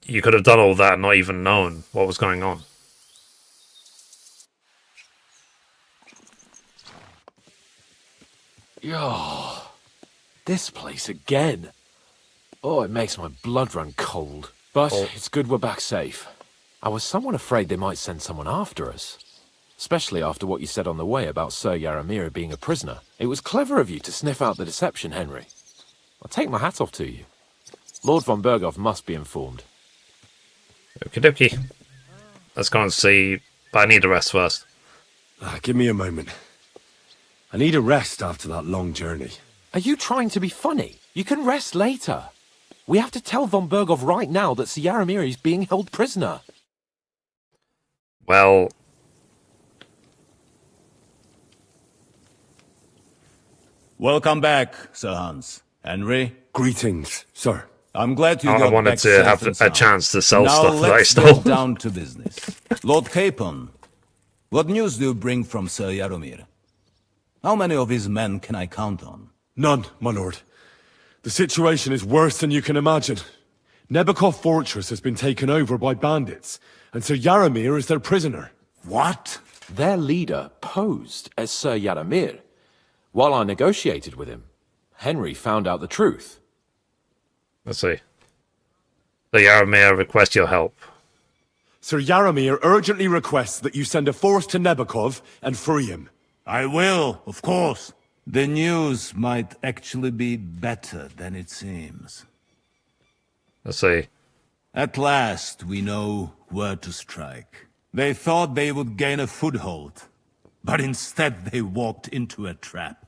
you could have done all that and not even known what was going on? Yo, this place again. Oh, it makes my blood run cold. But it's good we're back safe. I was somewhat afraid they might send someone after us. Especially after what you said on the way about Sir Jaromir being a prisoner. It was clever of you to sniff out the deception, Henry. I'll take my hat off to you. Lord von Bergov must be informed. Okie dokie. Let's go and see, but I need a rest first. Give me a moment. I need a rest after that long journey. Are you trying to be funny? You can rest later. We have to tell von Bergov right now that Sir Jaromir is being held prisoner. Well... Welcome back, Sir Hans. Henry? Greetings, sir. I'm glad you I got wanted back to have safe and a sound. chance to sell now stuff that I let's stole. get down to business. Lord Capon, what news do you bring from Sir Jaromir? How many of his men can I count on? None, my lord. The situation is worse than you can imagine. Nebakov Fortress has been taken over by bandits, and Sir Yaramir is their prisoner. What? Their leader posed as Sir Yaramir. While I negotiated with him, Henry found out the truth. Let's see. The Yaramir request your help. Sir Yaramir urgently requests that you send a force to Nebakov and free him. I will, of course. The news might actually be better than it seems. Let's see. At last, we know where to strike. They thought they would gain a foothold, but instead they walked into a trap.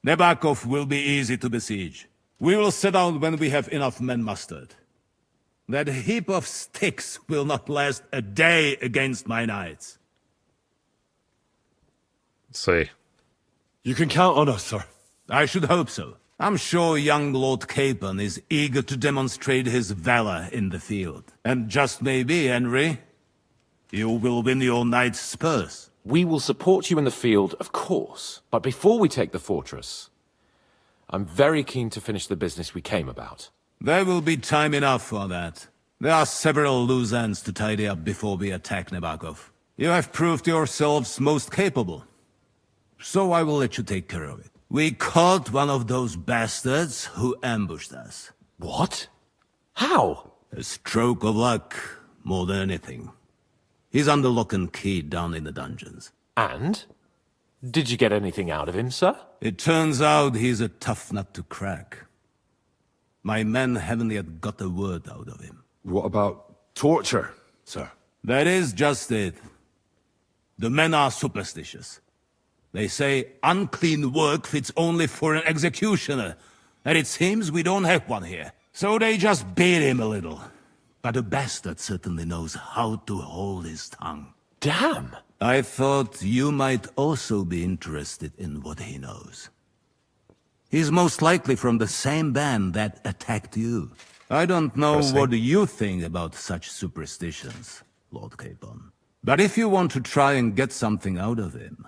Nebakov will be easy to besiege. We will set out when we have enough men mustered. That heap of sticks will not last a day against my knights. Let's see. You can count on us, sir. I should hope so. I'm sure young Lord Capon is eager to demonstrate his valor in the field. And just maybe, Henry, you will win your knight's spurs. We will support you in the field, of course. But before we take the fortress, I'm very keen to finish the business we came about. There will be time enough for that. There are several loose ends to tidy up before we attack Nebakov. You have proved yourselves most capable. So I will let you take care of it. We caught one of those bastards who ambushed us. What? How? A stroke of luck, more than anything. He's under lock and key down in the dungeons. And? Did you get anything out of him, sir? It turns out he's a tough nut to crack. My men haven't yet got a word out of him. What about torture, sir? That is just it. The men are superstitious. They say unclean work fits only for an executioner, and it seems we don't have one here. So they just beat him a little. But the bastard certainly knows how to hold his tongue. Damn! I thought you might also be interested in what he knows. He's most likely from the same band that attacked you. I don't know what you think about such superstitions, Lord Capon. But if you want to try and get something out of him,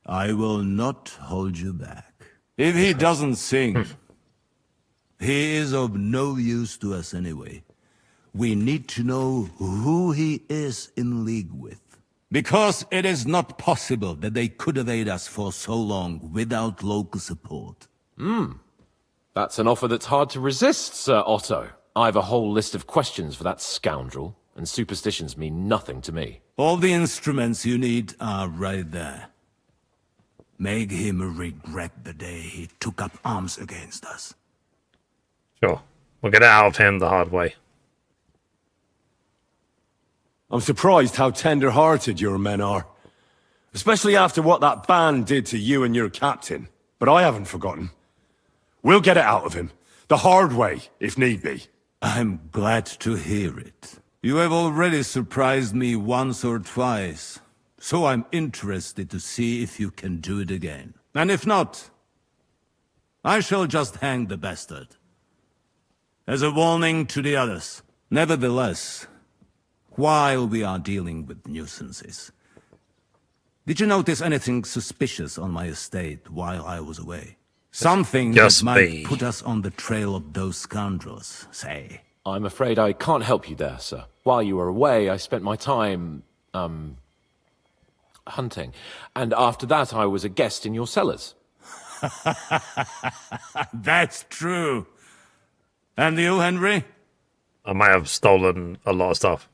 I will not hold you back. If he doesn't sing, he is of no use to us anyway. We need to know who he is in league with. Because it is not possible that they could evade us for so long without local support. That's an offer that's hard to resist, Sir Otto. I have a whole list of questions for that scoundrel, and superstitions mean nothing to me. All the instruments you need are right there. Make him regret the day he took up arms against us. Sure. We'll get it out of him the hard way. I'm surprised how tender-hearted your men are. Especially after what that band did to you and your captain. But I haven't forgotten. We'll get it out of him. The hard way, if need be. I'm glad to hear it. You have already surprised me once or twice. So I'm interested to see if you can do it again. And if not, I shall just hang the bastard. As a warning to the others. Nevertheless, while we are dealing with nuisances, did you notice anything suspicious on my estate while I was away? Something that might put us on the trail of those scoundrels, say. I'm afraid I can't help you there, sir. While you were away, I spent my time, hunting. And after that, I was a guest in your cellars. That's true. And you, Henry? I might have stolen a lot of stuff.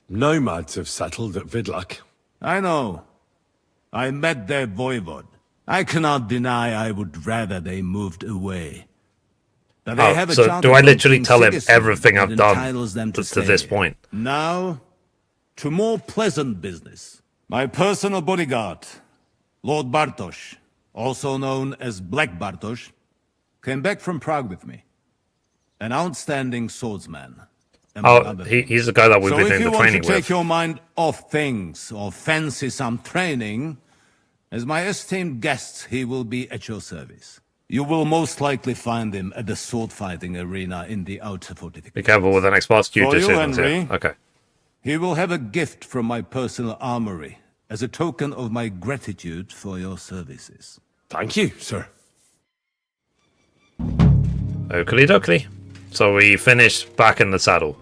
Nomads have settled at Vidlak. I know. I met their voivod. I cannot deny I would rather they moved away. But they have a so do I literally tell him everything I've done to this point? Now, to more pleasant business. My personal bodyguard, Lord Bartosz, also known as Black Bartosz, came back from Prague with me. An outstanding swordsman. He's the guy that we've been doing the training with. So if you want to take your mind off things or fancy some training, as my esteemed guest, he will be at your service. You will most likely find him at the sword-fighting arena in the outer fortifications. Be careful with the next boss. For you, Henry, Okay. he will have a gift from my personal armory as a token of my gratitude for your services. Thank you, sir. Oakley dokley. So we finished back in the saddle.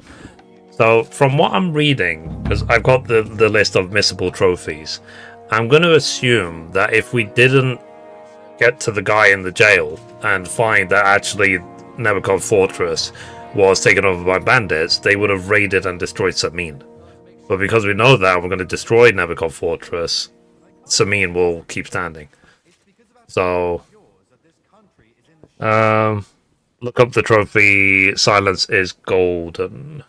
So from what I'm reading, because I've got the list of missable trophies, I'm going to assume that if we didn't get to the guy in the jail and find that actually Nebakov Fortress was taken over by bandits, they would have raided and destroyed Samin. But because we know that, we're going to destroy Nebakov Fortress, Samin will keep standing. So, look up the trophy. Silence is golden.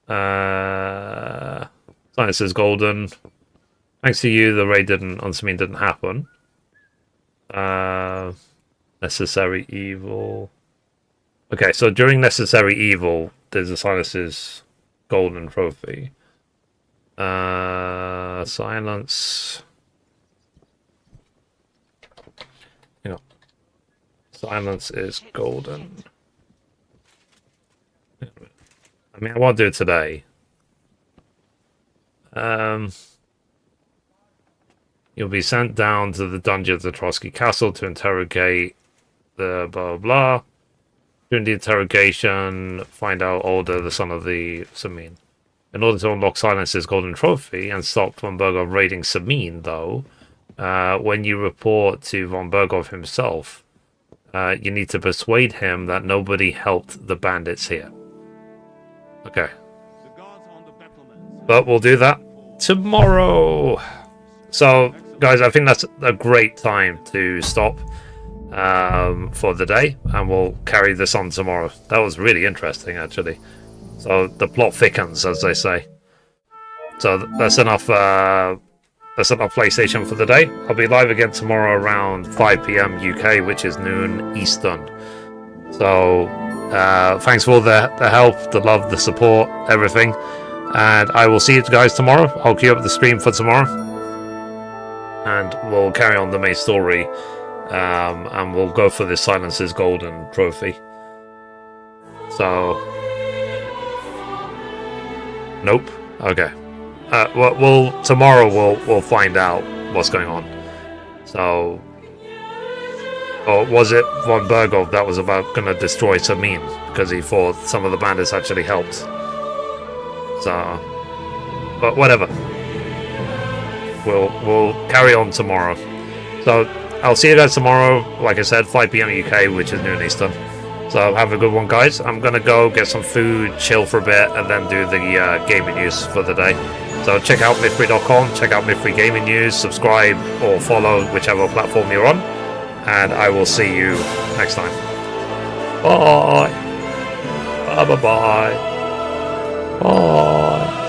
Silence is golden. Thanks to you, the raid on Samin didn't happen. Necessary evil. Okay, so during Necessary Evil, there's a Silence's golden trophy. Silence. You know, silence is golden. I mean, I won't do it today. You'll be sent down to the dungeon of the Trosky Castle to interrogate the blah blah. During the interrogation, find out Older, the son of the Samin. In order to unlock Silence's golden trophy and stop von Bergov raiding Samin, though, when you report to von Bergov himself, you need to persuade him that nobody helped the bandits here. Okay. But we'll do that tomorrow. So, guys, I think that's a great time to stop for the day, and we'll carry this on tomorrow. That was really interesting, actually. So the plot thickens, as they say. So that's enough. That's enough PlayStation for the day. I'll be live again tomorrow around 5 PM UK, which is noon Eastern. So thanks for all the help, the love, the support, everything, and I will see you guys tomorrow. I'll queue up the stream for tomorrow, and we'll carry on the main story. And we'll go for this Silence's golden trophy. So, nope. Okay. Well, tomorrow we'll find out what's going on. So, or was it von Bergov that was about gonna destroy Samin because he thought some of the bandits actually helped? So, but whatever. We'll carry on tomorrow. So. I'll see you guys tomorrow, like I said, 5 PM UK, which is noon Eastern. So have a good one, guys. I'm going to go get some food, chill for a bit, and then do the gaming news for the day. So check out mythbury.com, check out Mythbury Gaming News, subscribe or follow whichever platform you're on, and I will see you next time. Bye. Bye-bye. Bye.